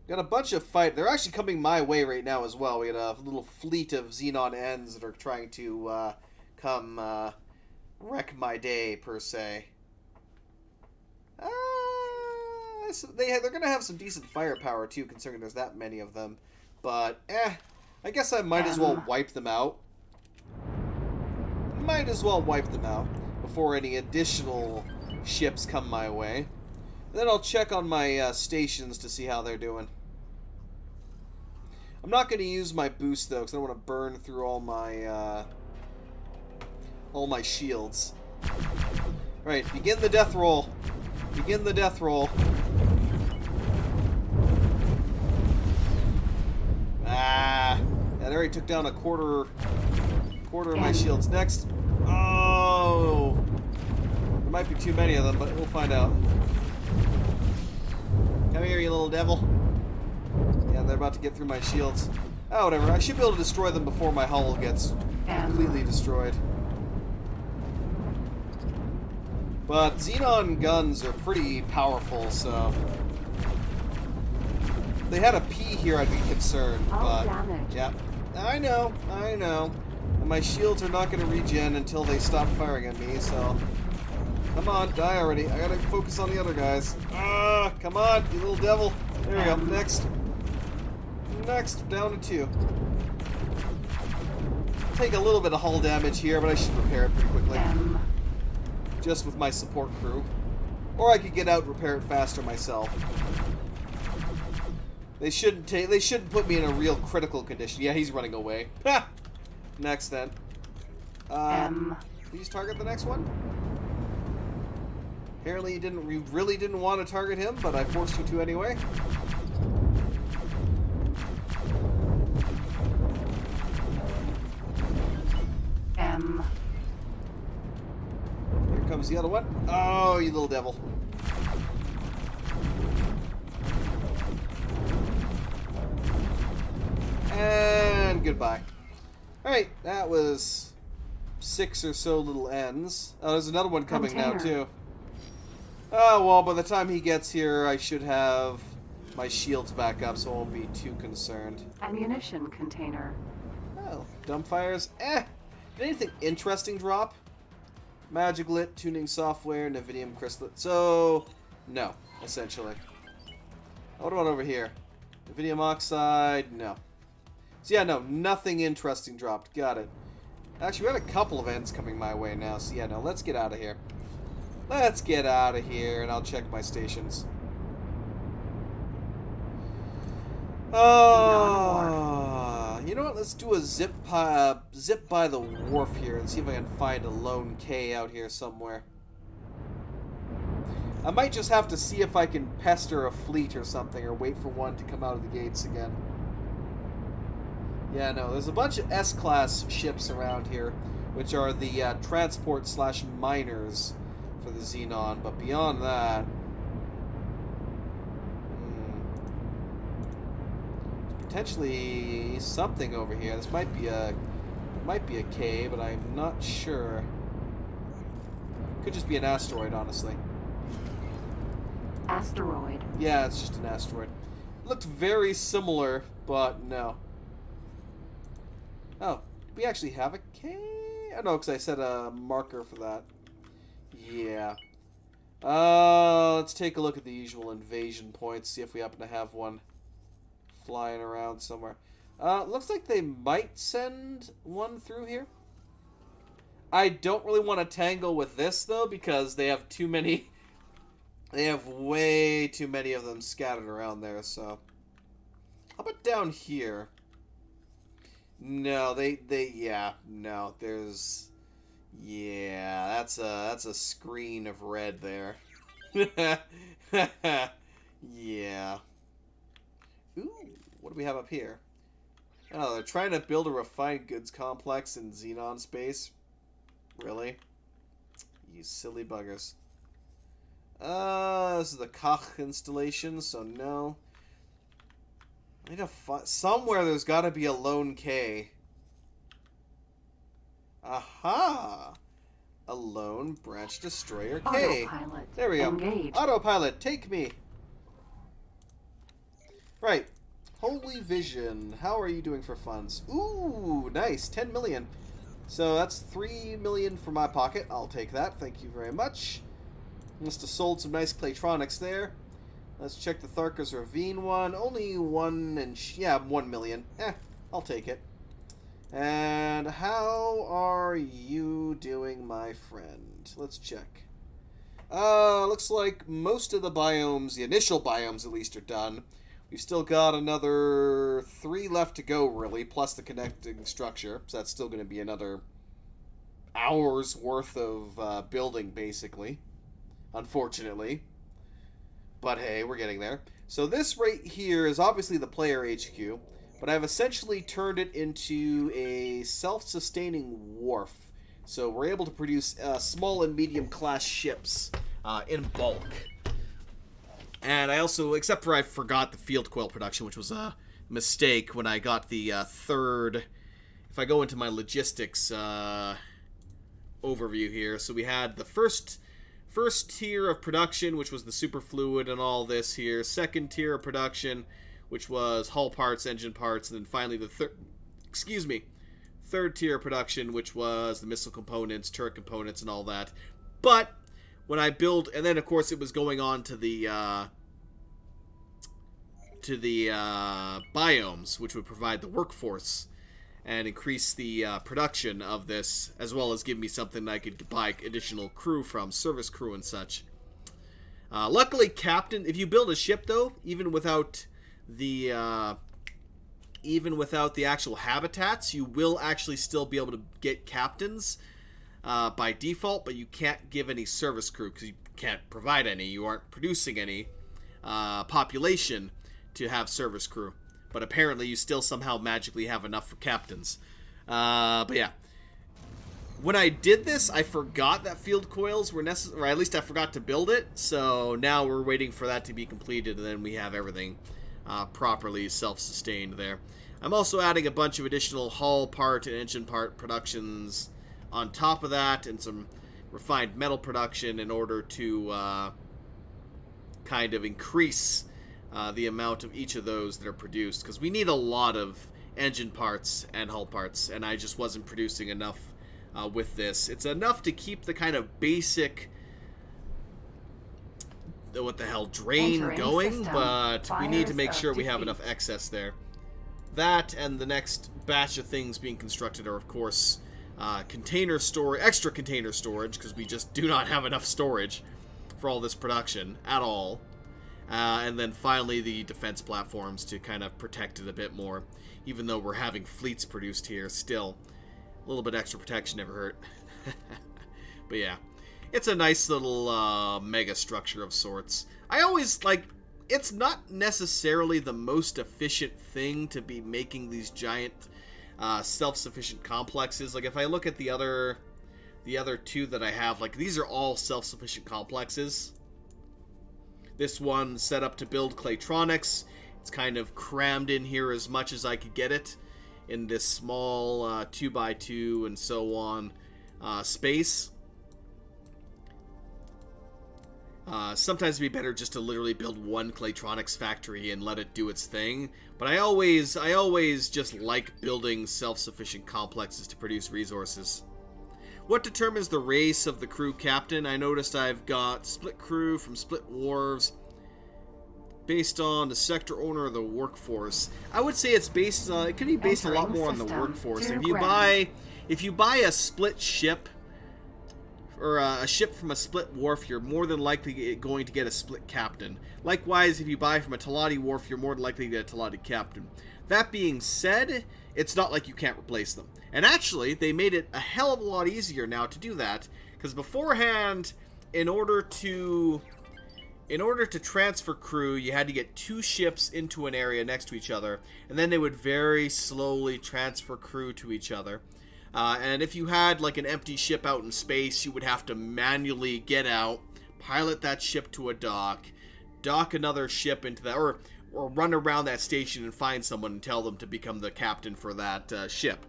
Got a bunch of fight. They're actually coming my way right now as well. We got a little fleet of Xenon Ns that are trying to come wreck my day, per se. They're going to have some decent firepower, too, considering there's that many of them. But, I guess I might as well wipe them out. Might as well wipe them out before any additional ships come my way. Then I'll check on my stations to see how they're doing. I'm not going to use my boost, though, because I don't want to burn through all my shields. Alright, begin the death roll. Begin the death roll. Yeah, they already took down a quarter of my shields. Next. Oh! There might be too many of them, but we'll find out. Come here, you little devil. Yeah, they're about to get through my shields. Oh, whatever. I should be able to destroy them before my hull gets completely destroyed. But Xenon guns are pretty powerful, so... If they had a P here, I'd be concerned, but... Yeah. I know. And my shields are not going to regen until they stop firing at me, so... Come on, die already. I gotta focus on the other guys. Come on, you little devil. There we go. Next. Next, down to 2. Take a little bit of hull damage here, but I should repair it pretty quickly. Just with my support crew. Or I could get out and repair it faster myself. They shouldn't put me in a real critical condition. Yeah, he's running away. Ha! Next then. Please target the next one. Apparently you really didn't want to target him, but I forced you to anyway. Here comes the other one. Oh, you little devil. And goodbye. Alright, that was 6 or so little N's. Oh, there's another one coming now, too. Oh, well, by the time he gets here, I should have my shields back up, so I won't be too concerned. Ammunition container. Oh, dumbfires. Did anything interesting drop? Magic Lit, tuning software, Nevidium crystal. So, no, essentially. What about over here? Nevidium oxide, no. So yeah, no, nothing interesting dropped. Got it. Actually, we had a couple of ends coming my way now, so yeah, no, let's get out of here. Let's get out of here, and I'll check my stations. Oh, you know what? Let's do a zip by the wharf here and see if I can find a lone K out here somewhere. I might just have to see if I can pester a fleet or something, or wait for one to come out of the gates again. Yeah, no, there's a bunch of S-class ships around here, which are the transport/miners for the Xenon, but beyond that, potentially something over here. This might be a K, but I'm not sure. Could just be an asteroid, honestly. Asteroid. Yeah, it's just an asteroid. Looked very similar, but no. Oh, do we actually have a K? Oh, no, because I set a marker for that. Yeah. Let's take a look at the usual invasion points, see if we happen to have one flying around somewhere. Looks like they might send one through here. I don't really want to tangle with this, though, because they have too many... They have way too many of them scattered around there, so... How about down here? No, yeah, no, there's... Yeah, that's a screen of red there. Yeah. Ooh, what do we have up here? Oh, they're trying to build a refined goods complex in Xenon space. Really? You silly buggers. This is the Koch installation, so no. I need to find... Somewhere there's got to be a lone K. Aha! A lone branch destroyer K. Autopilot. There we go. Engage. Autopilot, take me. Right. Holy Vision. How are you doing for funds? Ooh, nice. 10 million. So that's 3 million for my pocket. I'll take that. Thank you very much. Must have sold some nice Claytronics there. Let's check the Tharka's Ravine one. Only 1 and... yeah, 1 million. I'll take it. And how are you doing, my friend? Let's check. Looks like most of the biomes, the initial biomes at least, are done. We've still got another 3 left to go, really, plus the connecting structure. So that's still going to be another hour's worth of building, basically. Unfortunately. But hey, we're getting there. So this right here is obviously the player HQ, but I've essentially turned it into a self-sustaining wharf. So we're able to produce small and medium class ships in bulk. And I also, except for I forgot the field coil production, which was a mistake when I got the third... If I go into my logistics overview here, so we had the first tier of production, which was the superfluid and all this here. Second tier of production, which was hull parts, engine parts, and then finally the third tier of production, which was the missile components, turret components, and all that. But when I build, and then of course it was going on to the biomes, which would provide the workforce and increase the production of this, as well as give me something I could buy additional crew from, service crew and such. Luckily, Captain, if you build a ship though, even without the actual habitats, you will actually still be able to get captains by default, but you can't give any service crew because you can't provide any. You aren't producing any population to have service crew. But apparently you still somehow magically have enough for captains. But yeah. When I did this, I forgot that field coils were necessary, or at least I forgot to build it. So now we're waiting for that to be completed, and then we have everything properly self-sustained there. I'm also adding a bunch of additional hull part and engine part productions on top of that, and some refined metal production in order to kind of increase the amount of each of those that are produced, because we need a lot of engine parts and hull parts, and I just wasn't producing enough with this. It's enough to keep the kind of basic drain going, but we need to make sure we have enough excess there. That and the next batch of things being constructed are, of course, extra container storage, because we just do not have enough storage for all this production at all. And then finally the defense platforms to kind of protect it a bit more. Even though we're having fleets produced here, still a little bit extra protection never hurt. But yeah, it's a nice little mega structure of sorts. I always it's not necessarily the most efficient thing to be making these giant self-sufficient complexes. Like if I look at the other two that I have, these are all self-sufficient complexes. This one set up to build Claytronics. It's kind of crammed in here as much as I could get it in this small 2x2 and so on space. Sometimes it'd be better just to literally build one Claytronics factory and let it do its thing. But I always just like building self-sufficient complexes to produce resources. What determines the race of the crew captain? I noticed I've got split crew from split wharves based on the sector owner of the workforce. I would say it's based it could be based a lot more on the workforce. If you buy a split ship or a ship from a split wharf, you're more than likely going to get a split captain. Likewise, if you buy from a Talati wharf, you're more than likely to get a Talati captain. That being said, it's not like you can't replace them. And actually, they made it a hell of a lot easier now to do that, because beforehand, in order to transfer crew, you had to get 2 ships into an area next to each other, and then they would very slowly transfer crew to each other. And if you had like an empty ship out in space, you would have to manually get out, pilot that ship to a dock another ship into that, or run around that station and find someone and tell them to become the captain for that ship.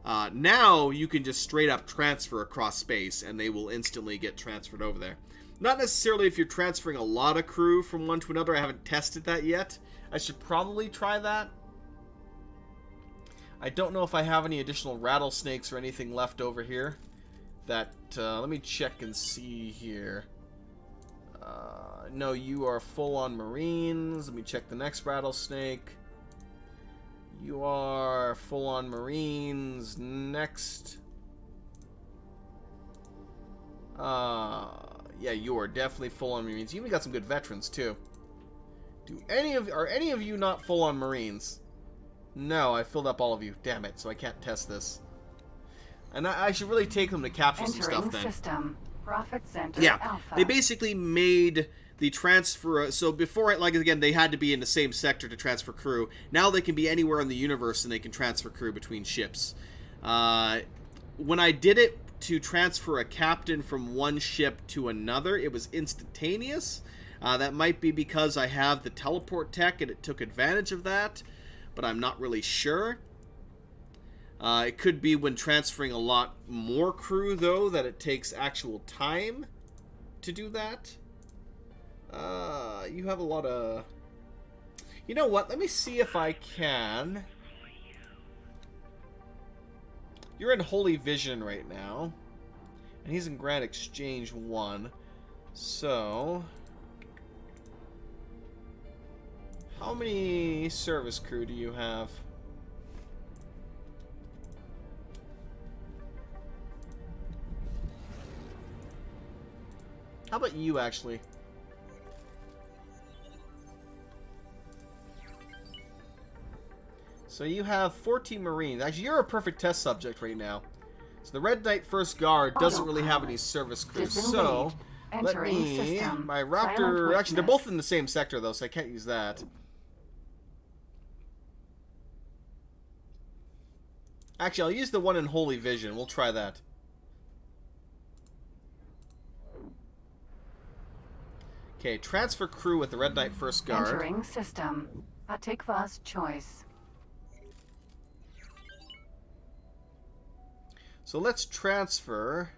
Now you can just straight up transfer across space, and they will instantly get transferred over there. Not necessarily if you're transferring a lot of crew from one to another. I haven't tested that yet. I should probably try that. I don't know if I have any additional rattlesnakes or anything left over here. That, let me check and see here. No, you are full on Marines. Let me check the next rattlesnake. You are full on Marines. Next. Yeah, you are definitely full on Marines. You even got some good veterans too. Are any of you not full on Marines? No, I filled up all of you. Damn it, so I can't test this. And I should really take them to capture some stuff then. System. Profit Center Yeah, Alpha. they basically made the transfer. So before, like again, they had to be in the same sector to transfer crew. Now they can be anywhere in the universe and they can transfer crew between ships. When I did it to transfer a captain from one ship to another, it was instantaneous. That might be because I have the teleport tech and it took advantage of that, but I'm not really sure. It could be when transferring a lot more crew, though, that it takes actual time to do that. You have a lot of... You know what? Let me see if I can... You're in Holy Vision right now. And he's in Grand Exchange 1. So... How many service crew do you have? How about you, actually? So you have 14 Marines. Actually, you're a perfect test subject right now. So the Red Knight First Guard doesn't really have any service crew. So let me... My Raptor... Actually, they're both in the same sector, though, so I can't use that. Actually, I'll use the one in Holy Vision. We'll try that. Okay, transfer crew with the Red Knight First Guard. Entering system. Atikva's choice. So let's transfer...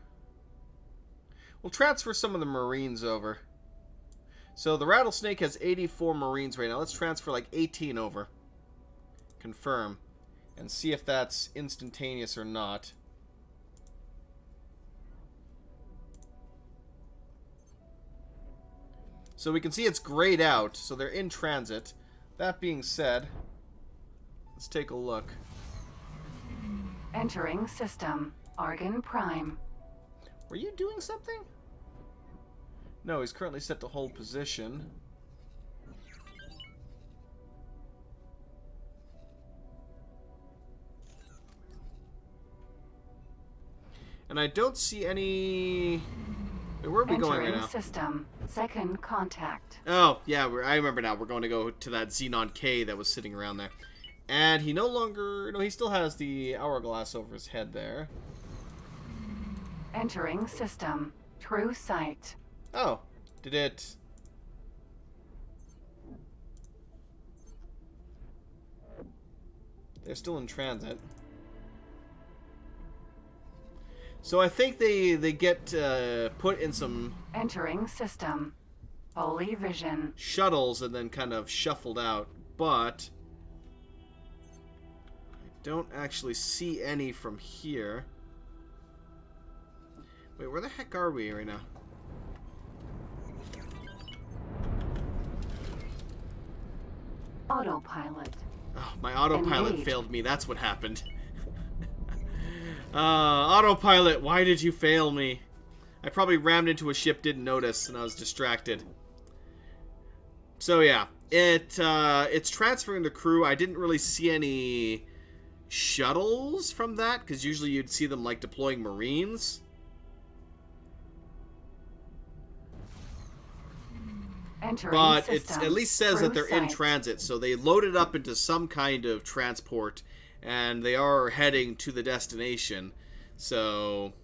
We'll transfer some of the Marines over. So the Rattlesnake has 84 Marines right now. Let's transfer like 18 over. Confirm. And see if that's instantaneous or not. So we can see it's grayed out, so they're in transit. That being said, let's take a look. Entering system. Argon Prime. Were you doing something? No, he's currently set to hold position. And I don't see any... Where are we going right now? System. Second contact. Oh, yeah, I remember now. We're going to go to that Xenon K that was sitting around there. And he no longer... No, he still has the hourglass over his head there. Entering system. True sight. Oh, did it... They're still in transit. So I think they get put in some Entering system. Holy vision. shuttles and then kind of shuffled out, but I don't actually see any from here. Wait, where the heck are we right now? Autopilot. Oh, my autopilot Engage. failed me. That's what happened. Autopilot, why did you fail me? I probably rammed into a ship, didn't notice, and I was distracted. So yeah, it's transferring the crew. I didn't really see any shuttles from that, because usually you'd see them like deploying Marines. Entering But system. it at least says that they're in Site. transit, so they loaded up into some kind of transport, and they are heading to the destination. So,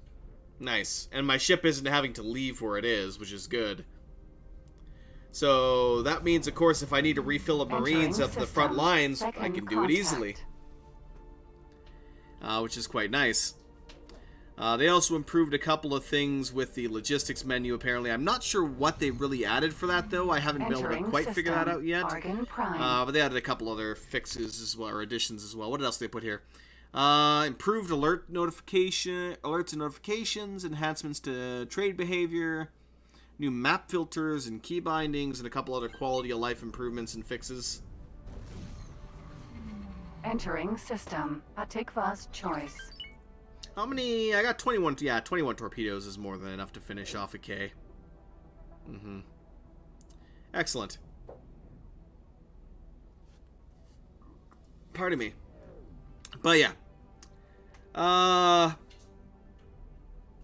nice. And my ship isn't having to leave where it is, which is good. So, that means, of course, if I need to refill the Marines Entering up the front system. lines, I Second can do it easily. contact. Which is quite nice. They also improved a couple of things with the logistics menu, apparently. I'm not sure what they really added for that, though. I haven't been able to Entering quite figure that system. out yet. Argon Prime. But they added a couple other fixes as well, or additions as well. What else did they put here? Improved alerts and notifications, enhancements to trade behavior, new map filters and key bindings, and a couple other quality of life improvements and fixes. Entering system. Atikva's choice. How many? I got 21. Yeah, 21 torpedoes is more than enough to finish off a K. Excellent. Pardon me. But yeah.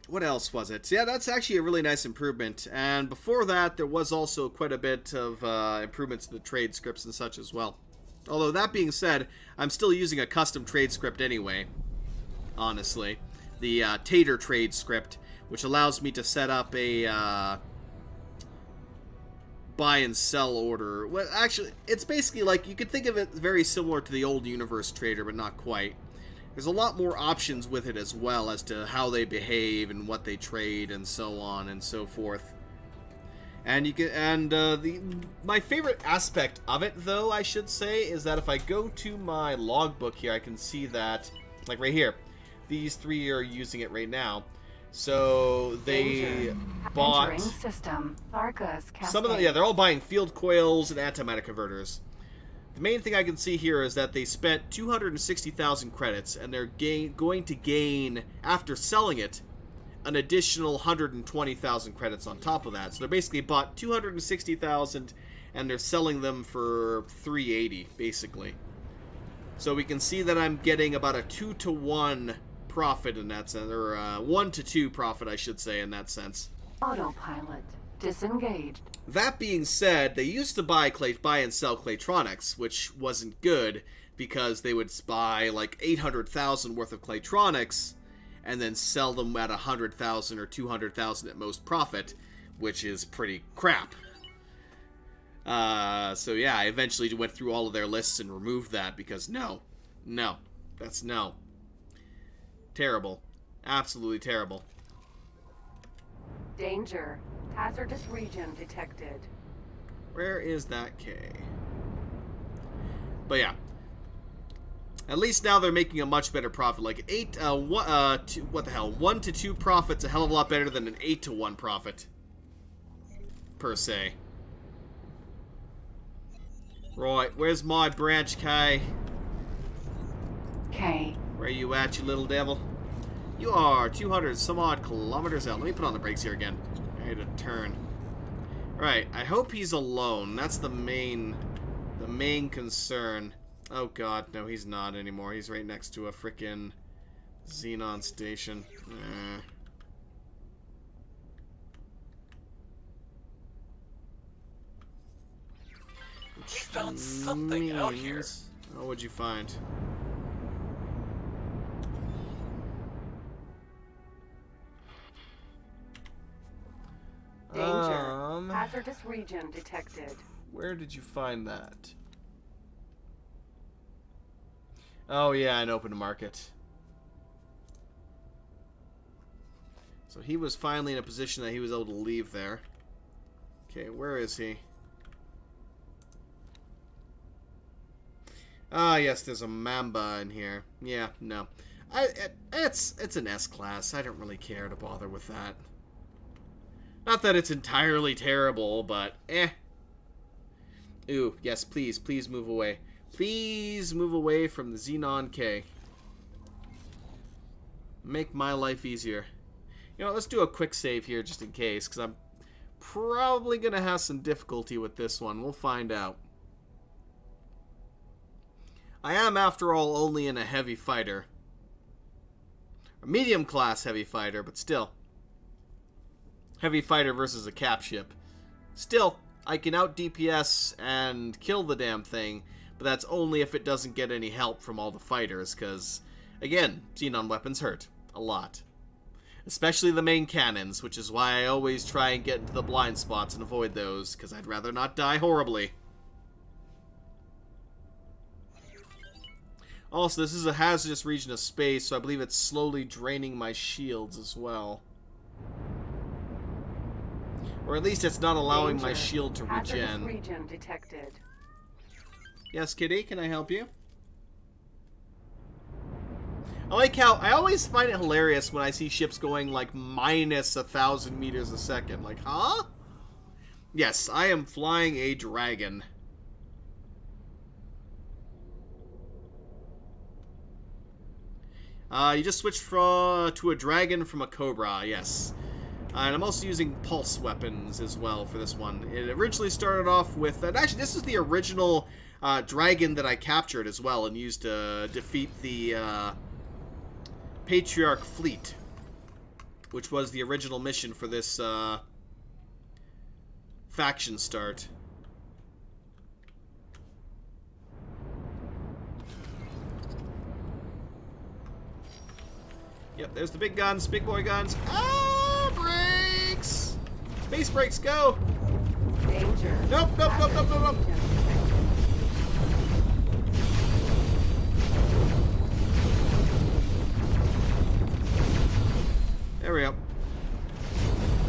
What else was it? Yeah, that's actually a really nice improvement. And before that, there was also quite a bit of improvements to the trade scripts and such as well. Although, that being said, I'm still using a custom trade script anyway. Honestly. The Tater trade script, which allows me to set up a buy and sell order. Well, actually, it's basically like, you could think of it very similar to the old Universe Trader, but not quite. There's a lot more options with it as well as to how they behave and what they trade and so on and so forth. And you can, my favorite aspect of it, though, I should say, is that if I go to my logbook here, I can see that, like right here, these three are using it right now. So they Danger. bought Entering system. Arcus Cascade. some of them. Yeah, they're all buying field coils and antimatter converters. The main thing I can see here is that they spent 260,000 credits, and they're going to gain, after selling it, an additional 120,000 credits on top of that. So they basically bought 260,000, and they're selling them for 380, basically. So we can see that I'm getting about a 2-to-1 profit in that sense, or 1-to-2 profit, I should say, in that sense. Autopilot. Disengaged. That being said, they used to buy and sell Claytronics, which wasn't good, because they would buy like 800,000 worth of Claytronics and then sell them at 100,000 or 200,000 at most profit, which is pretty crap. So yeah, I eventually went through all of their lists and removed that, because no. That's no. Terrible. Absolutely terrible. Danger. Hazardous region detected. Where is that K? But yeah. At least now they're making a much better profit. Like 1 to 2 profit's a hell of a lot better than an 8 to 1 profit. Per se. Right, where's my branch, K? K. Where you at, you little devil? You are 200 some odd kilometers out. Let me put on the brakes here again. I had to turn. Right, I hope he's alone. That's the main concern. Oh god, no, he's not anymore. He's right next to a frickin' Xenon station. We found something out here. Oh, what'd you find? Danger. Hazardous region detected. Where did you find that? Oh yeah, an open market. So he was finally in a position that he was able to leave there. Okay, where is he? Ah, yes, there's a Mamba in here. Yeah, no. It's an S-class. I don't really care to bother with that. Not that it's entirely terrible, but eh. Ooh, yes, please, please move away. Please move away from the Xenon K. Make my life easier. You know, let's do a quick save here just in case, because I'm probably going to have some difficulty with this one. We'll find out. I am, after all, only in a heavy fighter. A medium-class heavy fighter, but still. Heavy fighter versus a cap ship. Still, I can out-DPS and kill the damn thing, but that's only if it doesn't get any help from all the fighters, because, again, Xenon weapons hurt. A lot. Especially the main cannons, which is why I always try and get into the blind spots and avoid those, because I'd rather not die horribly. Also, this is a hazardous region of space, so I believe it's slowly draining my shields as well. Or at least it's not allowing Danger. my shield to Hazardous regen. region detected. Yes, Kitty, can I help you? I like how I always find it hilarious when I see ships going like minus 1,000 meters a second. Like, huh? Yes, I am flying a dragon. You just switched to a dragon from a cobra, yes. And I'm also using pulse weapons as well for this one. It originally started off with... And actually, this is the original dragon that I captured as well and used to defeat the Patriarch fleet, which was the original mission for this faction start. Yep, there's the big guns, big boy guns. Ah, brakes! Space brakes, go! Danger. Nope, nope, nope, nope, nope, nope. There we go.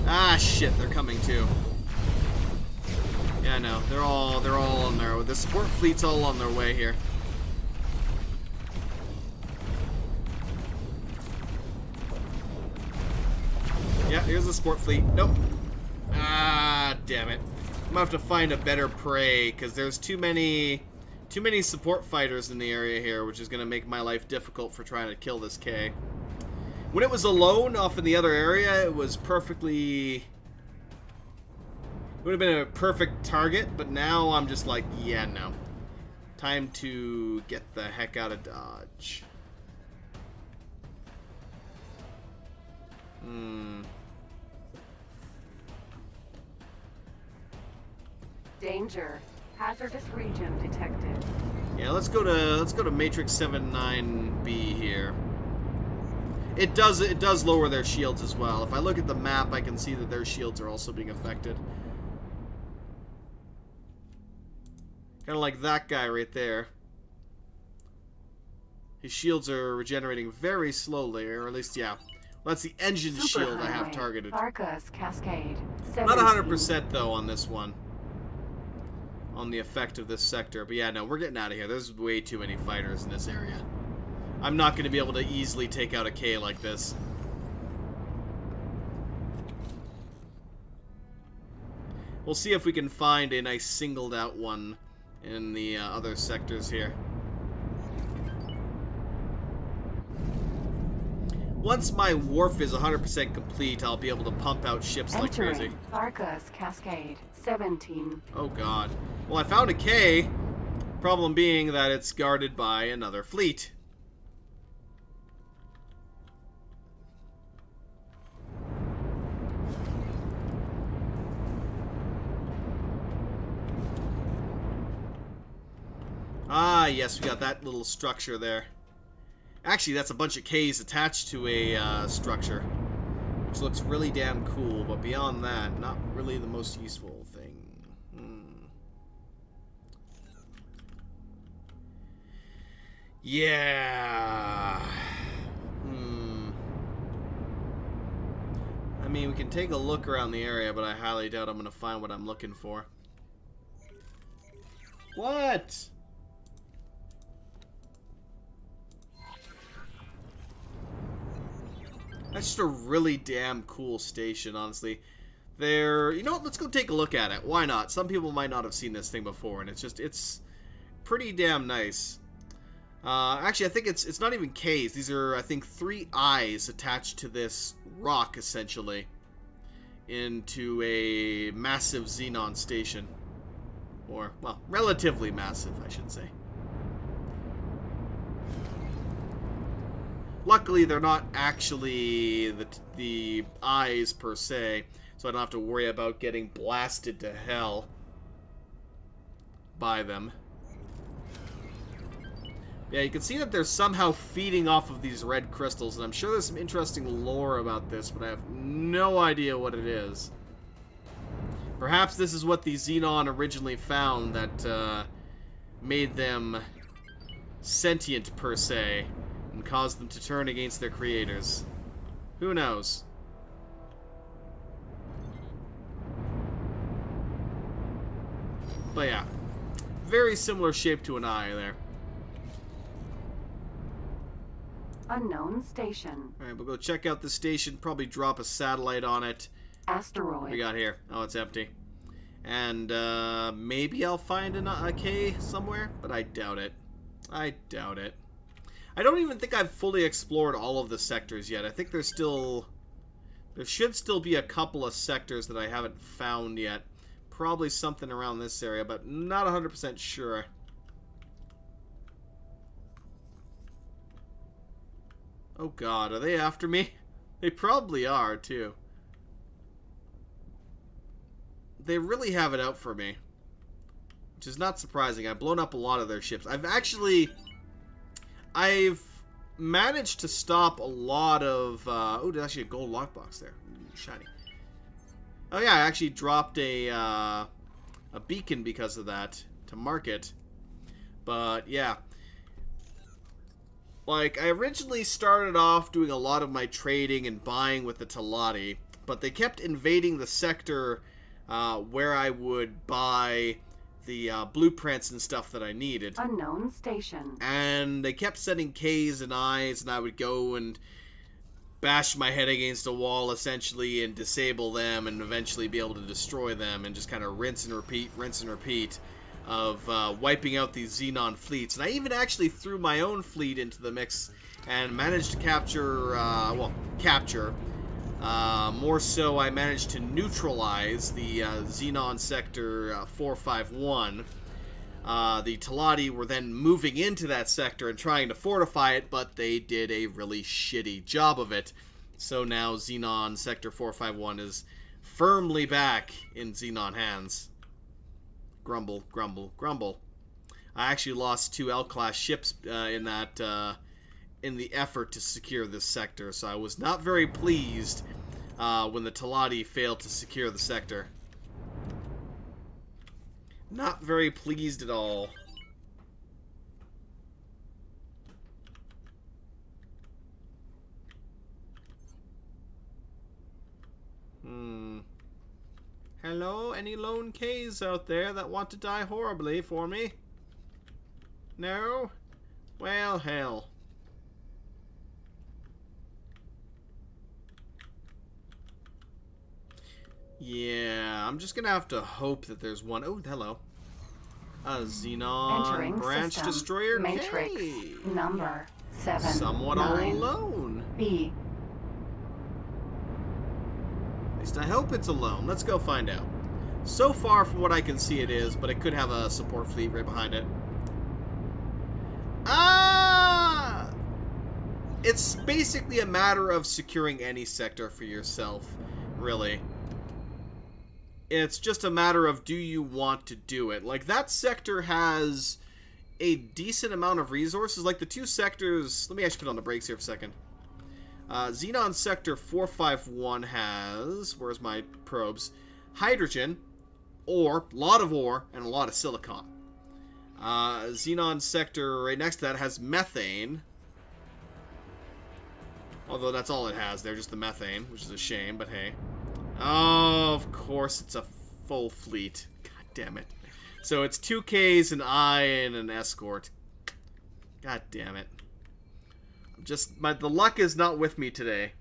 Ah, shit, they're coming too. Yeah, I know. They're all on their... The support fleet's all on their way here. Yeah, here's the support fleet. Nope. Ah, damn it. I'm gonna have to find a better prey, because there's too many support fighters in the area here, which is gonna make my life difficult for trying to kill this K. When it was alone off in the other area, it was perfectly... It would have been a perfect target, but now I'm just like, yeah, no. Time to get the heck out of Dodge. Danger. Hazardous region detected. Yeah, let's go to Matrix 79B here. It does lower their shields as well. If I look at the map, I can see that their shields are also being affected. Kind of like that guy right there. His shields are regenerating very slowly, or at least, yeah. Well, that's the engine shield I have targeted. Vargas Cascade. Not 100% though on this one. On the effect of this sector. But yeah, no, we're getting out of here. There's way too many fighters in this area. I'm not going to be able to easily take out a K like this. We'll see if we can find a nice singled out one in the other sectors here. Once my wharf is 100% complete, I'll be able to pump out ships like crazy. Vargas Cascade 17. Oh god. Well, I found a K. Problem being that it's guarded by another fleet. Ah, yes, we got that little structure there. Actually, that's a bunch of Ks attached to a structure, which looks really damn cool, but beyond that, not really the most useful thing. Yeah. I mean, we can take a look around the area, but I highly doubt I'm going to find what I'm looking for. What? That's just a really damn cool station, honestly. You know what, let's go take a look at it. Why not? Some people might not have seen this thing before, and it's pretty damn nice. Actually, I think it's not even K's. These are, I think, 3 eyes attached to this rock, essentially, into a massive xenon station. Or, well, relatively massive, I should say. Luckily, they're not actually the eyes, per se, so I don't have to worry about getting blasted to hell by them. Yeah, you can see that they're somehow feeding off of these red crystals, and I'm sure there's some interesting lore about this, but I have no idea what it is. Perhaps this is what the Xenon originally found that made them sentient, per se, and caused them to turn against their creators. Who knows? But yeah, very similar shape to an eye there. Unknown station. Alright, we'll go check out the station, probably drop a satellite on it. Asteroid. What we got here? Oh, it's empty. And maybe I'll find a K somewhere, but I doubt it. I doubt it. I don't even think I've fully explored all of the sectors yet. I think there should still be a couple of sectors that I haven't found yet. Probably something around this area, but not 100% sure. Oh god, are they after me? They probably are, too. They really have it out for me. Which is not surprising. I've blown up a lot of their ships. I've managed to stop a lot of... oh, there's actually a gold lockbox there. Ooh, shiny. Oh yeah, I actually dropped a beacon because of that to mark it. But yeah. Like, I originally started off doing a lot of my trading and buying with the Talati, but they kept invading the sector where I would buy the blueprints and stuff that I needed. Unknown station. And they kept sending K's and I's, and I would go and bash my head against a wall, essentially, and disable them, and eventually be able to destroy them, and just kind of rinse and repeat of wiping out these Xenon fleets. And I even actually threw my own fleet into the mix and managed to capture, more so I managed to neutralize the Xenon Sector 451. The Talati were then moving into that sector and trying to fortify it, but they did a really shitty job of it. So now Xenon Sector 451 is firmly back in Xenon hands. Grumble, grumble, grumble. I actually lost 2 L-class ships in the effort to secure this sector, so I was not very pleased when the Talati failed to secure the sector. Not very pleased at all. Hello? Any lone Ks out there that want to die horribly for me? No? Well, hell. Yeah, I'm just gonna have to hope that there's one. Oh, hello. A Xenon Entering branch system. destroyer Matrix K. number 7. Somewhat all alone. B. At least I hope it's alone. Let's go find out. So far, from what I can see, it is, but it could have a support fleet right behind it. It's basically a matter of securing any sector for yourself, really. It's just a matter of, do you want to do it? Like, that sector has a decent amount of resources. Like, the 2 sectors... Let me actually put on the brakes here for a second. Xenon Sector 451 has... Where's my probes? Hydrogen, ore, a lot of ore, and a lot of silicon. Xenon sector right next to that has methane. Although that's all it has. They're just the methane, which is a shame, but hey. Oh, of course it's a full fleet. God damn it. So it's 2Ks, an I, and an escort. God damn it. The luck is not with me today.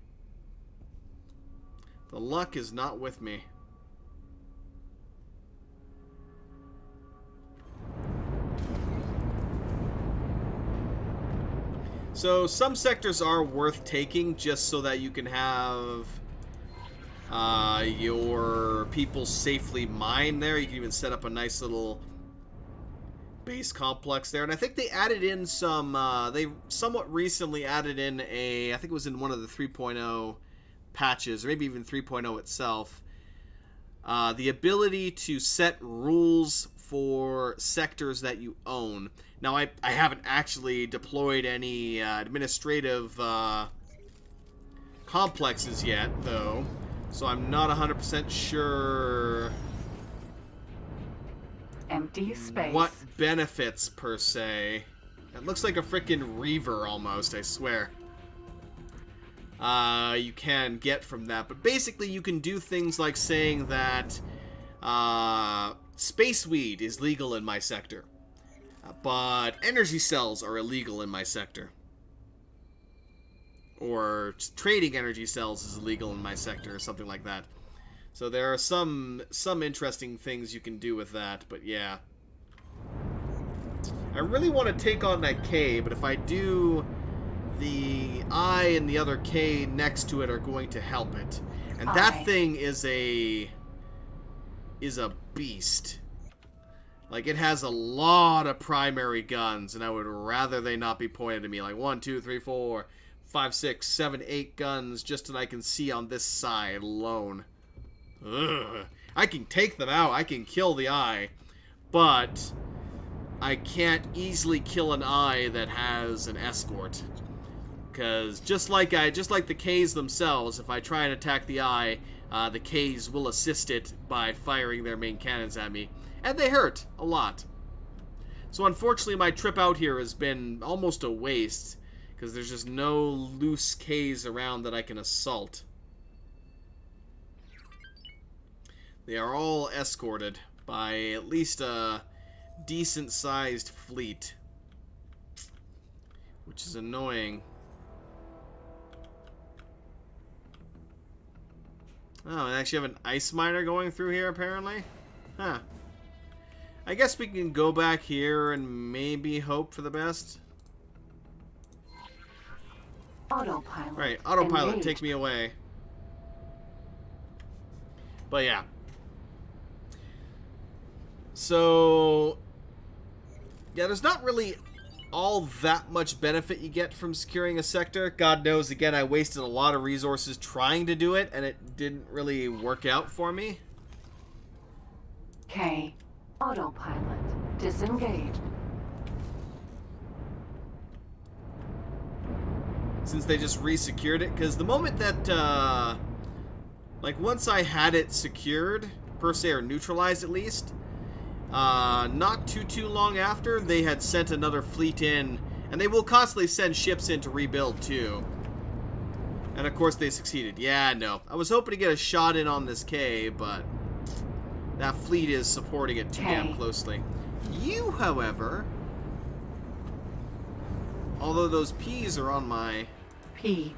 The luck is not with me. So some sectors are worth taking just so that you can have your people safely mine there. You can even set up a nice little base complex there. And I think they added in some, they somewhat recently added in I think it was in one of the 3.0 patches, or maybe even 3.0 itself, the ability to set rules for sectors that you own. Now, I haven't actually deployed any administrative complexes yet, though, so I'm not 100% sure Empty space. what benefits, per se. It looks like a freaking Reaver, almost, I swear. You can get from that. But basically, you can do things like saying that space weed is legal in my sector. But energy cells are illegal in my sector. Or trading energy cells is illegal in my sector, or something like that. So there are some interesting things you can do with that, but yeah. I really want to take on that K, but if I do, the I and the other K next to it are going to help it. And that thing is a beast. Like, it has a lot of primary guns, and I would rather they not be pointed at me. Like 1, 2, 3, 4, 5, 6, 7, 8 guns just that I can see on this side alone. Ugh. I can take them out. I can kill the eye, but I can't easily kill an eye that has an escort. Because just like the Ks themselves, if I try and attack the eye, the Ks will assist it by firing their main cannons at me. And they hurt a lot. So unfortunately, my trip out here has been almost a waste, because there's just no loose Ks around that I can assault. They are all escorted by at least a decent-sized fleet, which is annoying. Oh, I actually have an ice miner going through here, apparently? Huh. I guess we can go back here and maybe hope for the best. Autopilot. Right, autopilot, engaged. take me away. But yeah. So, yeah, there's not really all that much benefit you get from securing a sector. God knows, again, I wasted a lot of resources trying to do it, and it didn't really work out for me. K. Autopilot. Disengaged. Since they just re-secured it, because the moment that, like, once I had it secured, per se, or neutralized at least, not too long after, they had sent another fleet in, and they will constantly send ships in to rebuild, too. And of course they succeeded. Yeah, no. I was hoping to get a shot in on this K, but that fleet is supporting it too damn closely. You, however, although those P's are on my... P.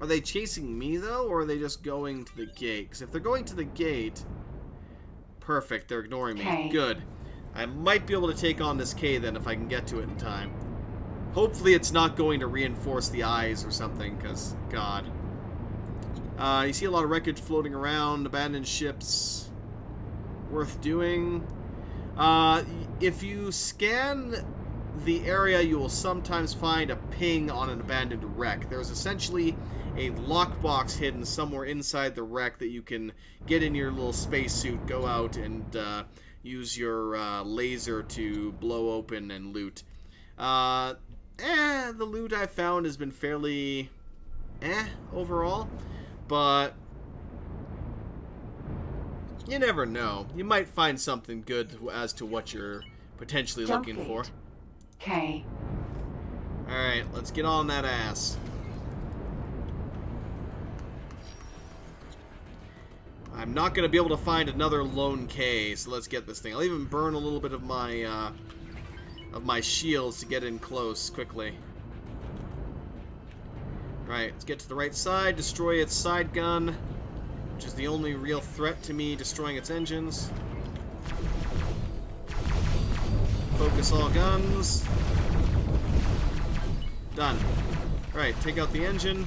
Are they chasing me, though, or are they just going to the gate? Because if they're going to the gate... Perfect, they're ignoring me. K. Good. I might be able to take on this K, then, if I can get to it in time. Hopefully it's not going to reinforce the eyes or something, because, God. You see a lot of wreckage floating around, abandoned ships. Worth doing. If you scan the area, you will sometimes find a ping on an abandoned wreck. There's essentially a lockbox hidden somewhere inside the wreck that you can get in your little spacesuit, go out, and use your laser to blow open and loot. The loot I found has been fairly overall, but you never know. You might find something good as to what you're potentially Jump looking gate. for. K. Alright, let's get on that ass. I'm not going to be able to find another lone K, so let's get this thing. I'll even burn a little bit of my shields to get in close quickly. Right, let's get to the right side, destroy its side gun, which is the only real threat to me destroying its engines. Focus all guns. Done. Right, take out the engine.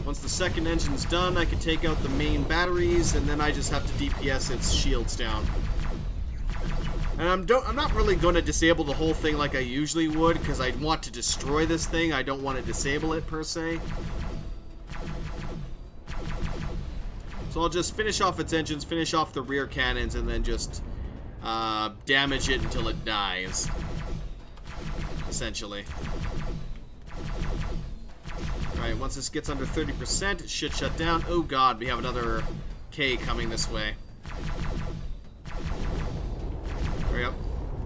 Once the second engine's done, I can take out the main batteries, and then I just have to DPS its shields down. And I'm not really going to disable the whole thing like I usually would, because I want to destroy this thing. I don't want to disable it, per se. So I'll just finish off its engines, finish off the rear cannons, and then just damage it until it dies. Essentially. Alright, once this gets under 30%, it should shut down. Oh god, we have another K coming this way. Hurry up.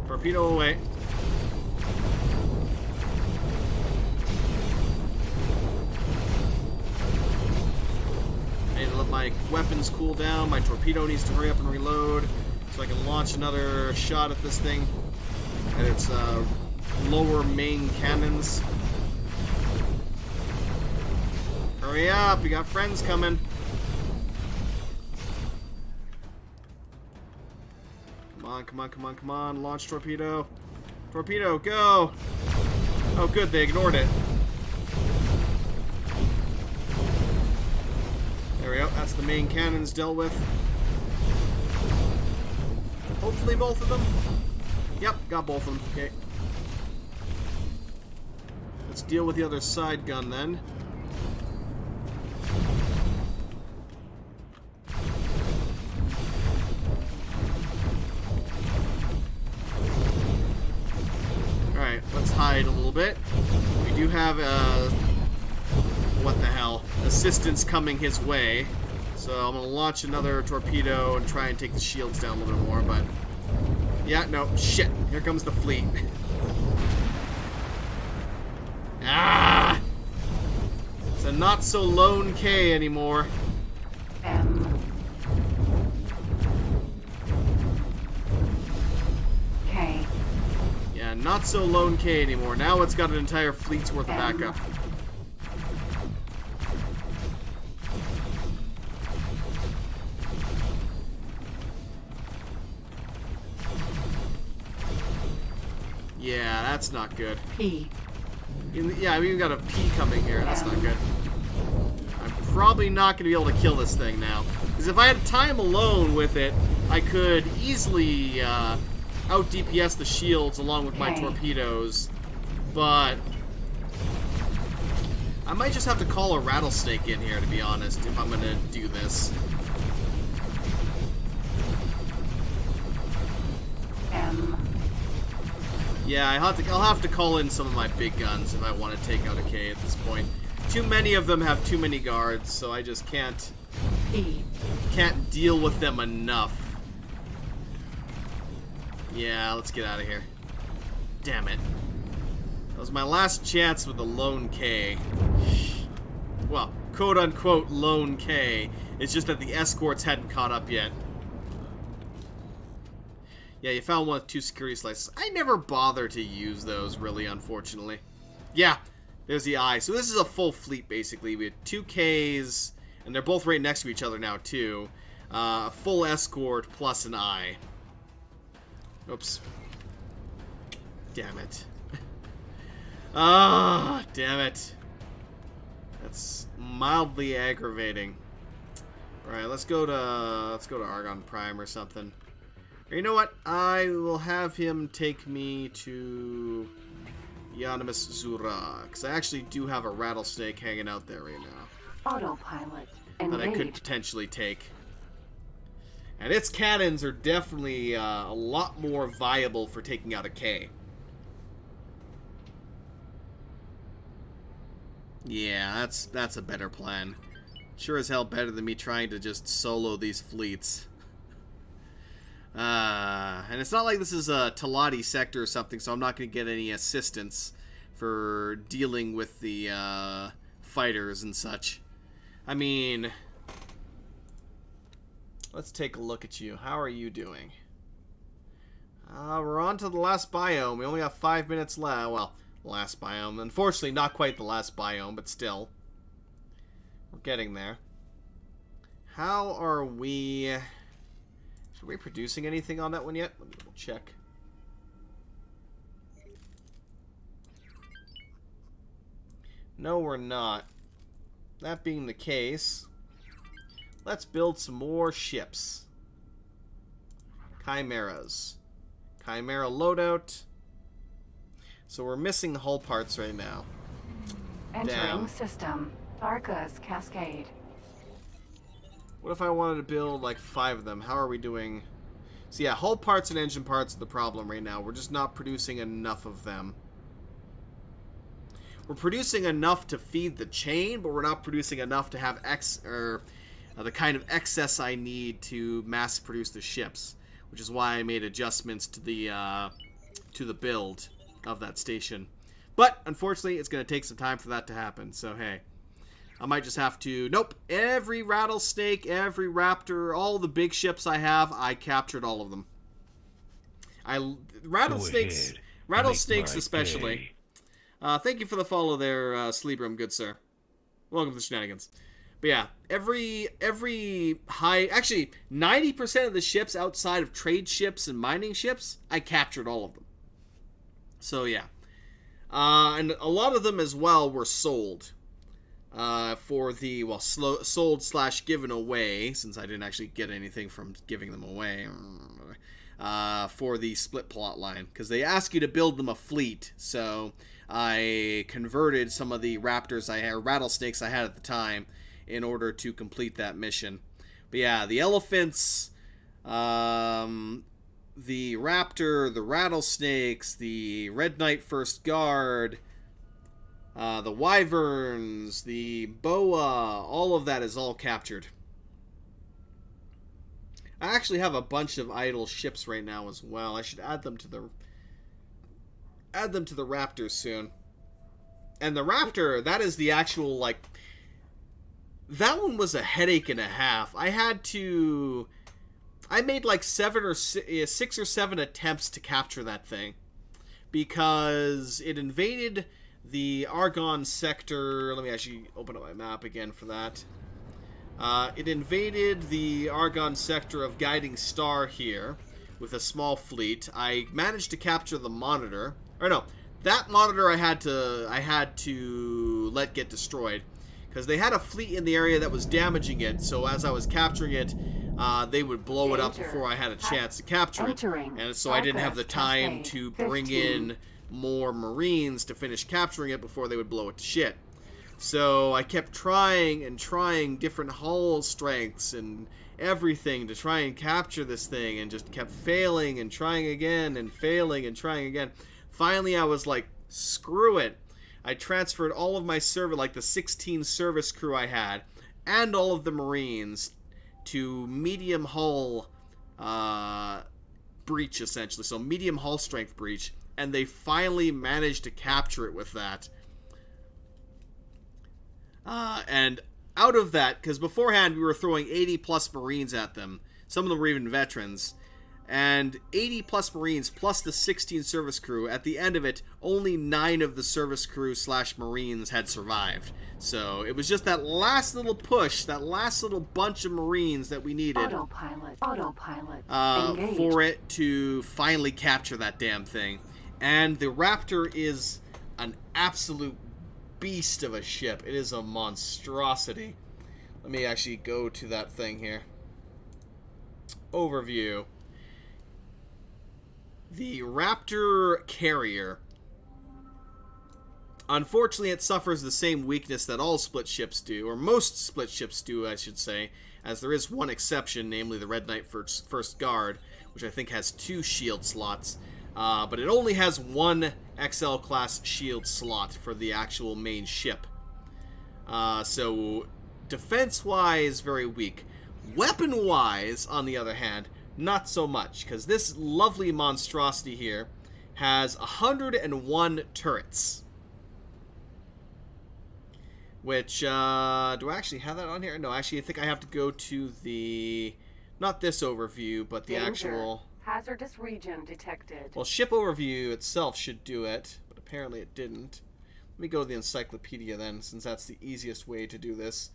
Torpedo away. I need to let my weapons cool down. My torpedo needs to hurry up and reload so I can launch another shot at this thing at its lower main cannons. Hurry up, you got friends coming. Come on, come on, come on, come on. Launch torpedo. Torpedo, go! Oh good, they ignored it. There we go, that's the main cannons dealt with. Hopefully both of them. Yep, got both of them, okay. Let's deal with the other side gun then. Alright, let's hide a little bit. We do have, what the hell, assistance coming his way. So I'm going to launch another torpedo and try and take the shields down a little bit more, but... yeah, no, shit. Here comes the fleet. Ah! It's a not-so-lone K anymore. M. K. Yeah, not so lone K anymore. Now it's got an entire fleet's worth of backup. Yeah, that's not good. P. Yeah, we even got a P coming here. That's not good. I'm probably not going to be able to kill this thing now. Because if I had time alone with it, I could easily out DPS the shields along with my torpedoes. But I might just have to call a rattlesnake in here, to be honest, if I'm going to do this. M. Yeah, I'll have to call in some of my big guns if I want to take out a K at this point. Too many of them have too many guards, so I just can't deal with them enough. Yeah, let's get out of here. Damn it. That was my last chance with a lone K. Well, quote-unquote lone K. It's just that the escorts hadn't caught up yet. Yeah, you found one with 2 security slices. I never bother to use those, really, unfortunately. Yeah, there's the eye. So this is a full fleet, basically. We had 2 Ks, and they're both right next to each other now, too. A full escort plus an eye. Oops. Damn it. Ah, damn it. That's mildly aggravating. Alright, let's go to Argon Prime or something. You know what? I will have him take me to Yanimus Zura, because I actually do have a rattlesnake hanging out there right now Autopilot. that I could Engaged. potentially take. And its cannons are definitely a lot more viable for taking out a K. Yeah, that's a better plan. Sure as hell better than me trying to just solo these fleets. And it's not like this is a Talati sector or something, so I'm not going to get any assistance for dealing with the fighters and such. I mean, let's take a look at you. How are you doing? We're on to the last biome. We only got 5 minutes left. Well, last biome. Unfortunately, not quite the last biome, but still. We're getting there. How are we... Are we producing anything on that one yet? Let me double check. No, we're not. That being the case, let's build some more ships. Chimeras. Chimera loadout. So we're missing hull parts right now. Entering Damn. system. Barca's Cascade. What if I wanted to build like 5 of them? How are we doing? So yeah, hull parts and engine parts are the problem right now. We're just not producing enough of them. We're producing enough to feed the chain, but we're not producing enough to have the kind of excess I need to mass produce the ships, which is why I made adjustments to the build of that station. But unfortunately, it's going to take some time for that to happen. So hey, I might just have to... Nope. Every rattlesnake, every raptor, all the big ships I have, I captured all of them. Rattlesnakes especially. Thank you for the follow there, Sleebrum, good sir. Welcome to Shenanigans. But yeah, every high... Actually, 90% of the ships outside of trade ships and mining ships, I captured all of them. So yeah. And a lot of them as well were sold. For the, well, sold / given away, since I didn't actually get anything from giving them away, for the split plot line, because they ask you to build them a fleet, so I converted some of the raptors I had, or rattlesnakes I had at the time, in order to complete that mission. But yeah, the elephants, the raptor, the rattlesnakes, the Red Knight First Guard, the wyverns, the boa, all of that is all captured. I actually have a bunch of idle ships right now as well. I should add them to the raptors soon. And the raptor, that is the actual, like, that one was a headache and a half. I made like 6 or 7 attempts to capture that thing, because it invaded the Argonne sector. Let me actually open up my map again for that. It invaded the Argonne sector of Guiding Star here with a small fleet. I managed to capture the monitor. Or no, that monitor I had to let get destroyed, because they had a fleet in the area that was damaging it. So as I was capturing it, they would blow it up before I had a chance to capture it. And so I didn't have the time to bring in more Marines to finish capturing it before they would blow it to shit. So I kept trying and trying different hull strengths and everything to try and capture this thing, and just kept failing and trying again and failing and trying again. Finally, I was like, screw it. I transferred all of my like the 16 service crew I had, and all of the Marines, to medium hull breach, essentially. So medium hull strength breach. And they finally managed to capture it with that. And out of that, because beforehand we were throwing 80 plus Marines at them. Some of them were even veterans. And 80 plus Marines plus the 16 service crew. At the end of it, only 9 of the service crew / Marines had survived. So it was just that last little push, that last little bunch of Marines that we needed. Autopilot. For it to finally capture that damn thing. And the Raptor is an absolute beast of a ship. It is a monstrosity. Let me actually go to that thing here. Overview. The Raptor carrier. Unfortunately, it suffers the same weakness that all split ships do, or most split ships do, I should say, as there is one exception, namely the Red Knight First Guard, which I think has 2 shield slots, but it only has 1 XL class shield slot for the actual main ship. So, defense-wise, very weak. Weapon-wise, on the other hand, not so much, because this lovely monstrosity here has 101 turrets. Which, do I actually have that on here? No, actually, I think I have to go to the, not this overview, but the Danger. actual... Hazardous region detected. Well, ship overview itself should do it, but apparently it didn't. Let me go to the encyclopedia then, since that's the easiest way to do this.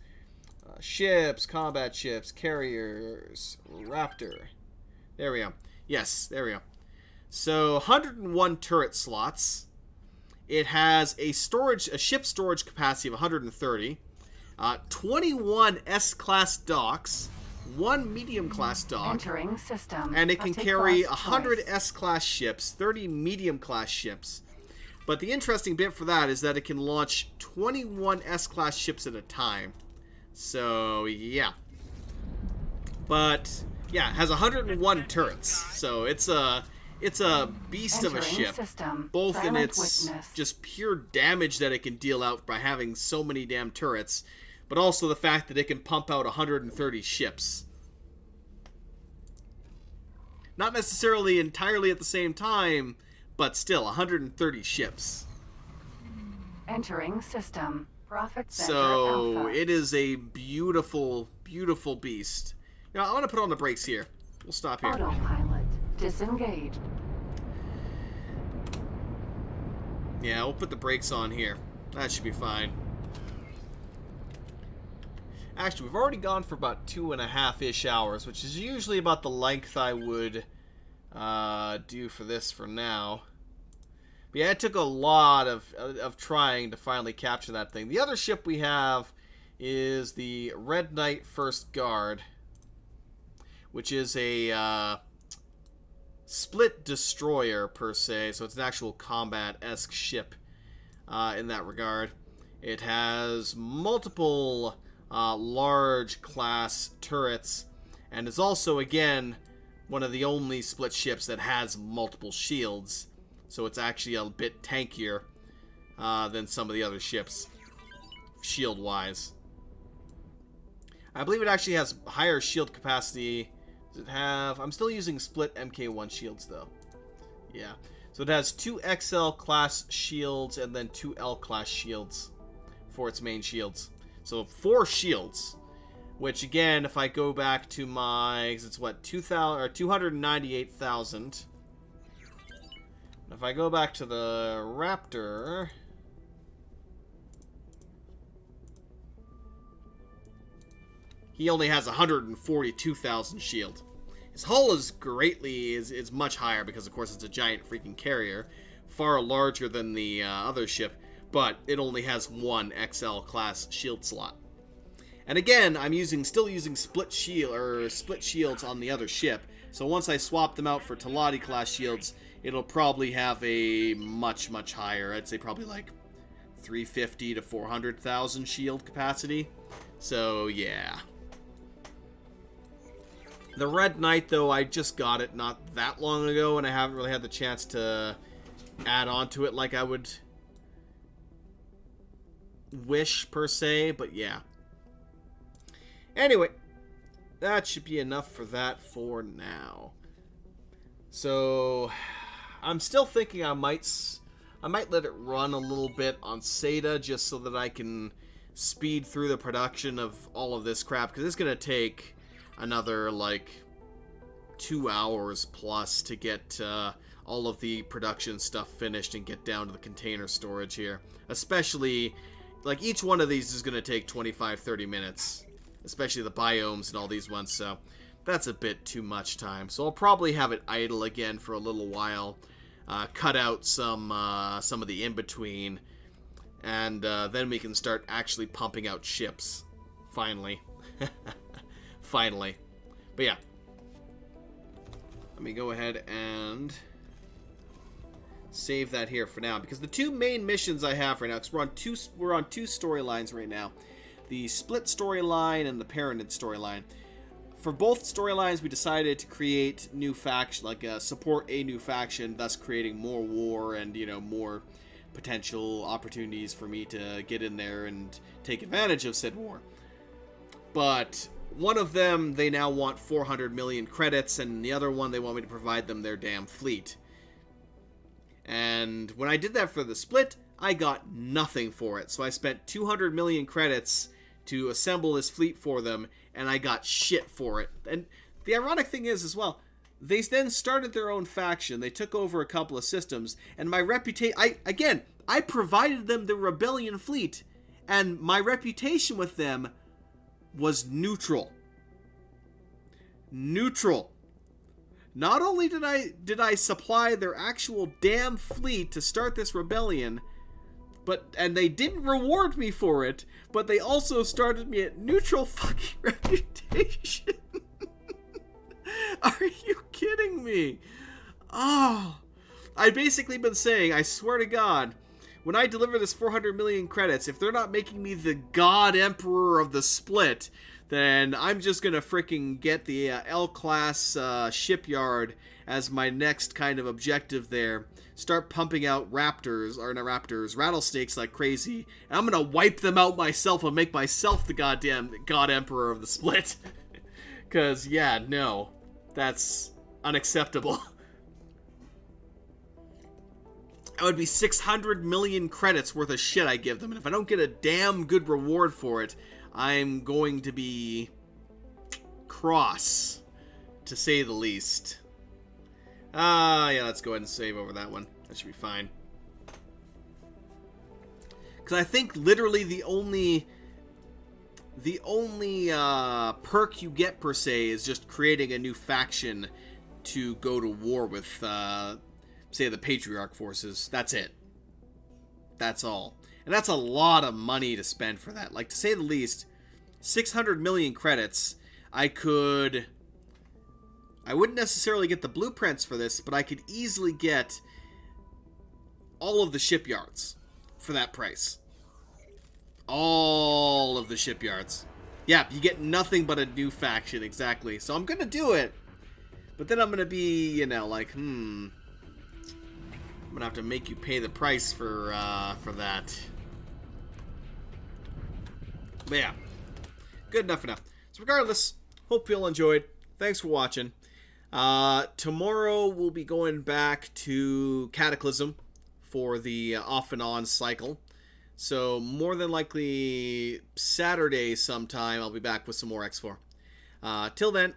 Ships, combat ships, carriers, Raptor. There we go. Yes, there we go. So, 101 turret slots. It has a ship storage capacity of 130, 21 S-class docks, 1 medium-class dock, Entering system. and it can Take carry class 100 choice. S-class ships, 30 medium-class ships. But the interesting bit for that is that it can launch 21 S-class ships at a time. So, yeah. But, yeah, it has 101 turrets, so it's a beast of a Entering ship, system. both in Silent its witness. just pure damage that it can deal out by having so many damn turrets, but also the fact that it can pump out 130 ships. Not necessarily entirely at the same time, but still 130 ships. Entering system. Profit center So alpha. it is a beautiful, beautiful beast. You know, I want to put on the brakes here. We'll stop here. Autopilot disengaged. Yeah, we'll put the brakes on here. That should be fine. Actually, we've already gone for about 2.5-ish hours, which is usually about the length I would do for this for now. But yeah, it took a lot of trying to finally capture that thing. The other ship we have is the Red Knight First Guard, which is a split destroyer per se, so it's an actual combat-esque ship in that regard. It has multiple large class turrets, and is also, again, one of the only split ships that has multiple shields, so it's actually a bit tankier than some of the other ships, shield-wise. I believe it actually has higher shield capacity. Does it have... I'm still using split MK1 shields, though. Yeah. So it has 2 XL class shields and then 2 L class shields for its main shields. So 4 shields. Which, again, if I go back to my... It's what? 298,000. If I go back to the Raptor... He only has 142,000 shield. His hull is is much higher because, of course, it's a giant freaking carrier, far larger than the other ship, but it only has 1 XL class shield slot. And again, I'm still using split shields on the other ship. So once I swap them out for Talati class shields, it'll probably have a much higher. I'd say probably like 350 to 400,000 shield capacity. So yeah. The Red Knight, though, I just got it not that long ago, and I haven't really had the chance to add on to it like I would wish, per se, but yeah. Anyway, that should be enough for that for now. So, I'm still thinking I might let it run a little bit on SATA, just so that I can speed through the production of all of this crap, because it's going to take another, like, 2 hours plus to get all of the production stuff finished and get down to the container storage here. Especially, like, each one of these is going to take 25-30 minutes. Especially the biomes and all these ones, so that's a bit too much time. So I'll probably have it idle again for a little while. Cut out some of the in-between. And then we can start actually pumping out ships. Finally. Finally. But yeah. Let me go ahead and save that here for now, because the two main missions I have right now, because we're on two storylines right now, the Split storyline and the Parented storyline. For both storylines, we decided to create new faction, support a new faction, thus creating more war and, you know, more potential opportunities for me to get in there and take advantage of said war. But one of them, they now want 400 million credits, and the other one, they want me to provide them their damn fleet. And when I did that for the Split, I got nothing for it. So I spent 200 million credits to assemble this fleet for them, and I got shit for it. And the ironic thing is, as well, they then started their own faction. They took over a couple of systems, and my reputation... I provided them the Rebellion fleet, and my reputation with them was neutral. Neutral. Not only did I supply their actual damn fleet to start this rebellion, and they didn't reward me for it, but they also started me at neutral fucking reputation. Are you kidding me? Oh, I've basically been saying, I swear to God, when I deliver this 400 million credits, if they're not making me the God Emperor of the Split, then I'm just gonna freaking get the L-class shipyard as my next kind of objective there. Start pumping out rattlesnakes like crazy, and I'm gonna wipe them out myself and make myself the goddamn God Emperor of the Split. Cause yeah, no, that's unacceptable. That would be 600 million credits worth of shit I give them, and if I don't get a damn good reward for it, I'm going to be cross, to say the least. Yeah, let's go ahead and save over that one. That should be fine. Because I think literally the only perk you get, per se, is just creating a new faction to go to war with, say, the Patriarch forces. That's it. That's all. And that's a lot of money to spend for that. Like, to say the least, 600 million credits, I wouldn't necessarily get the blueprints for this, but I could easily get all of the shipyards for that price. All of the shipyards. Yeah, you get nothing but a new faction, exactly. So I'm gonna do it, but then I'm gonna be, you know, like, I'm gonna have to make you pay the price for that. But yeah, good enough for now. So regardless, hope you all enjoyed. Thanks for watching. Tomorrow we'll be going back to Cataclysm for the off and on cycle. So more than likely Saturday sometime I'll be back with some more X4. Till then,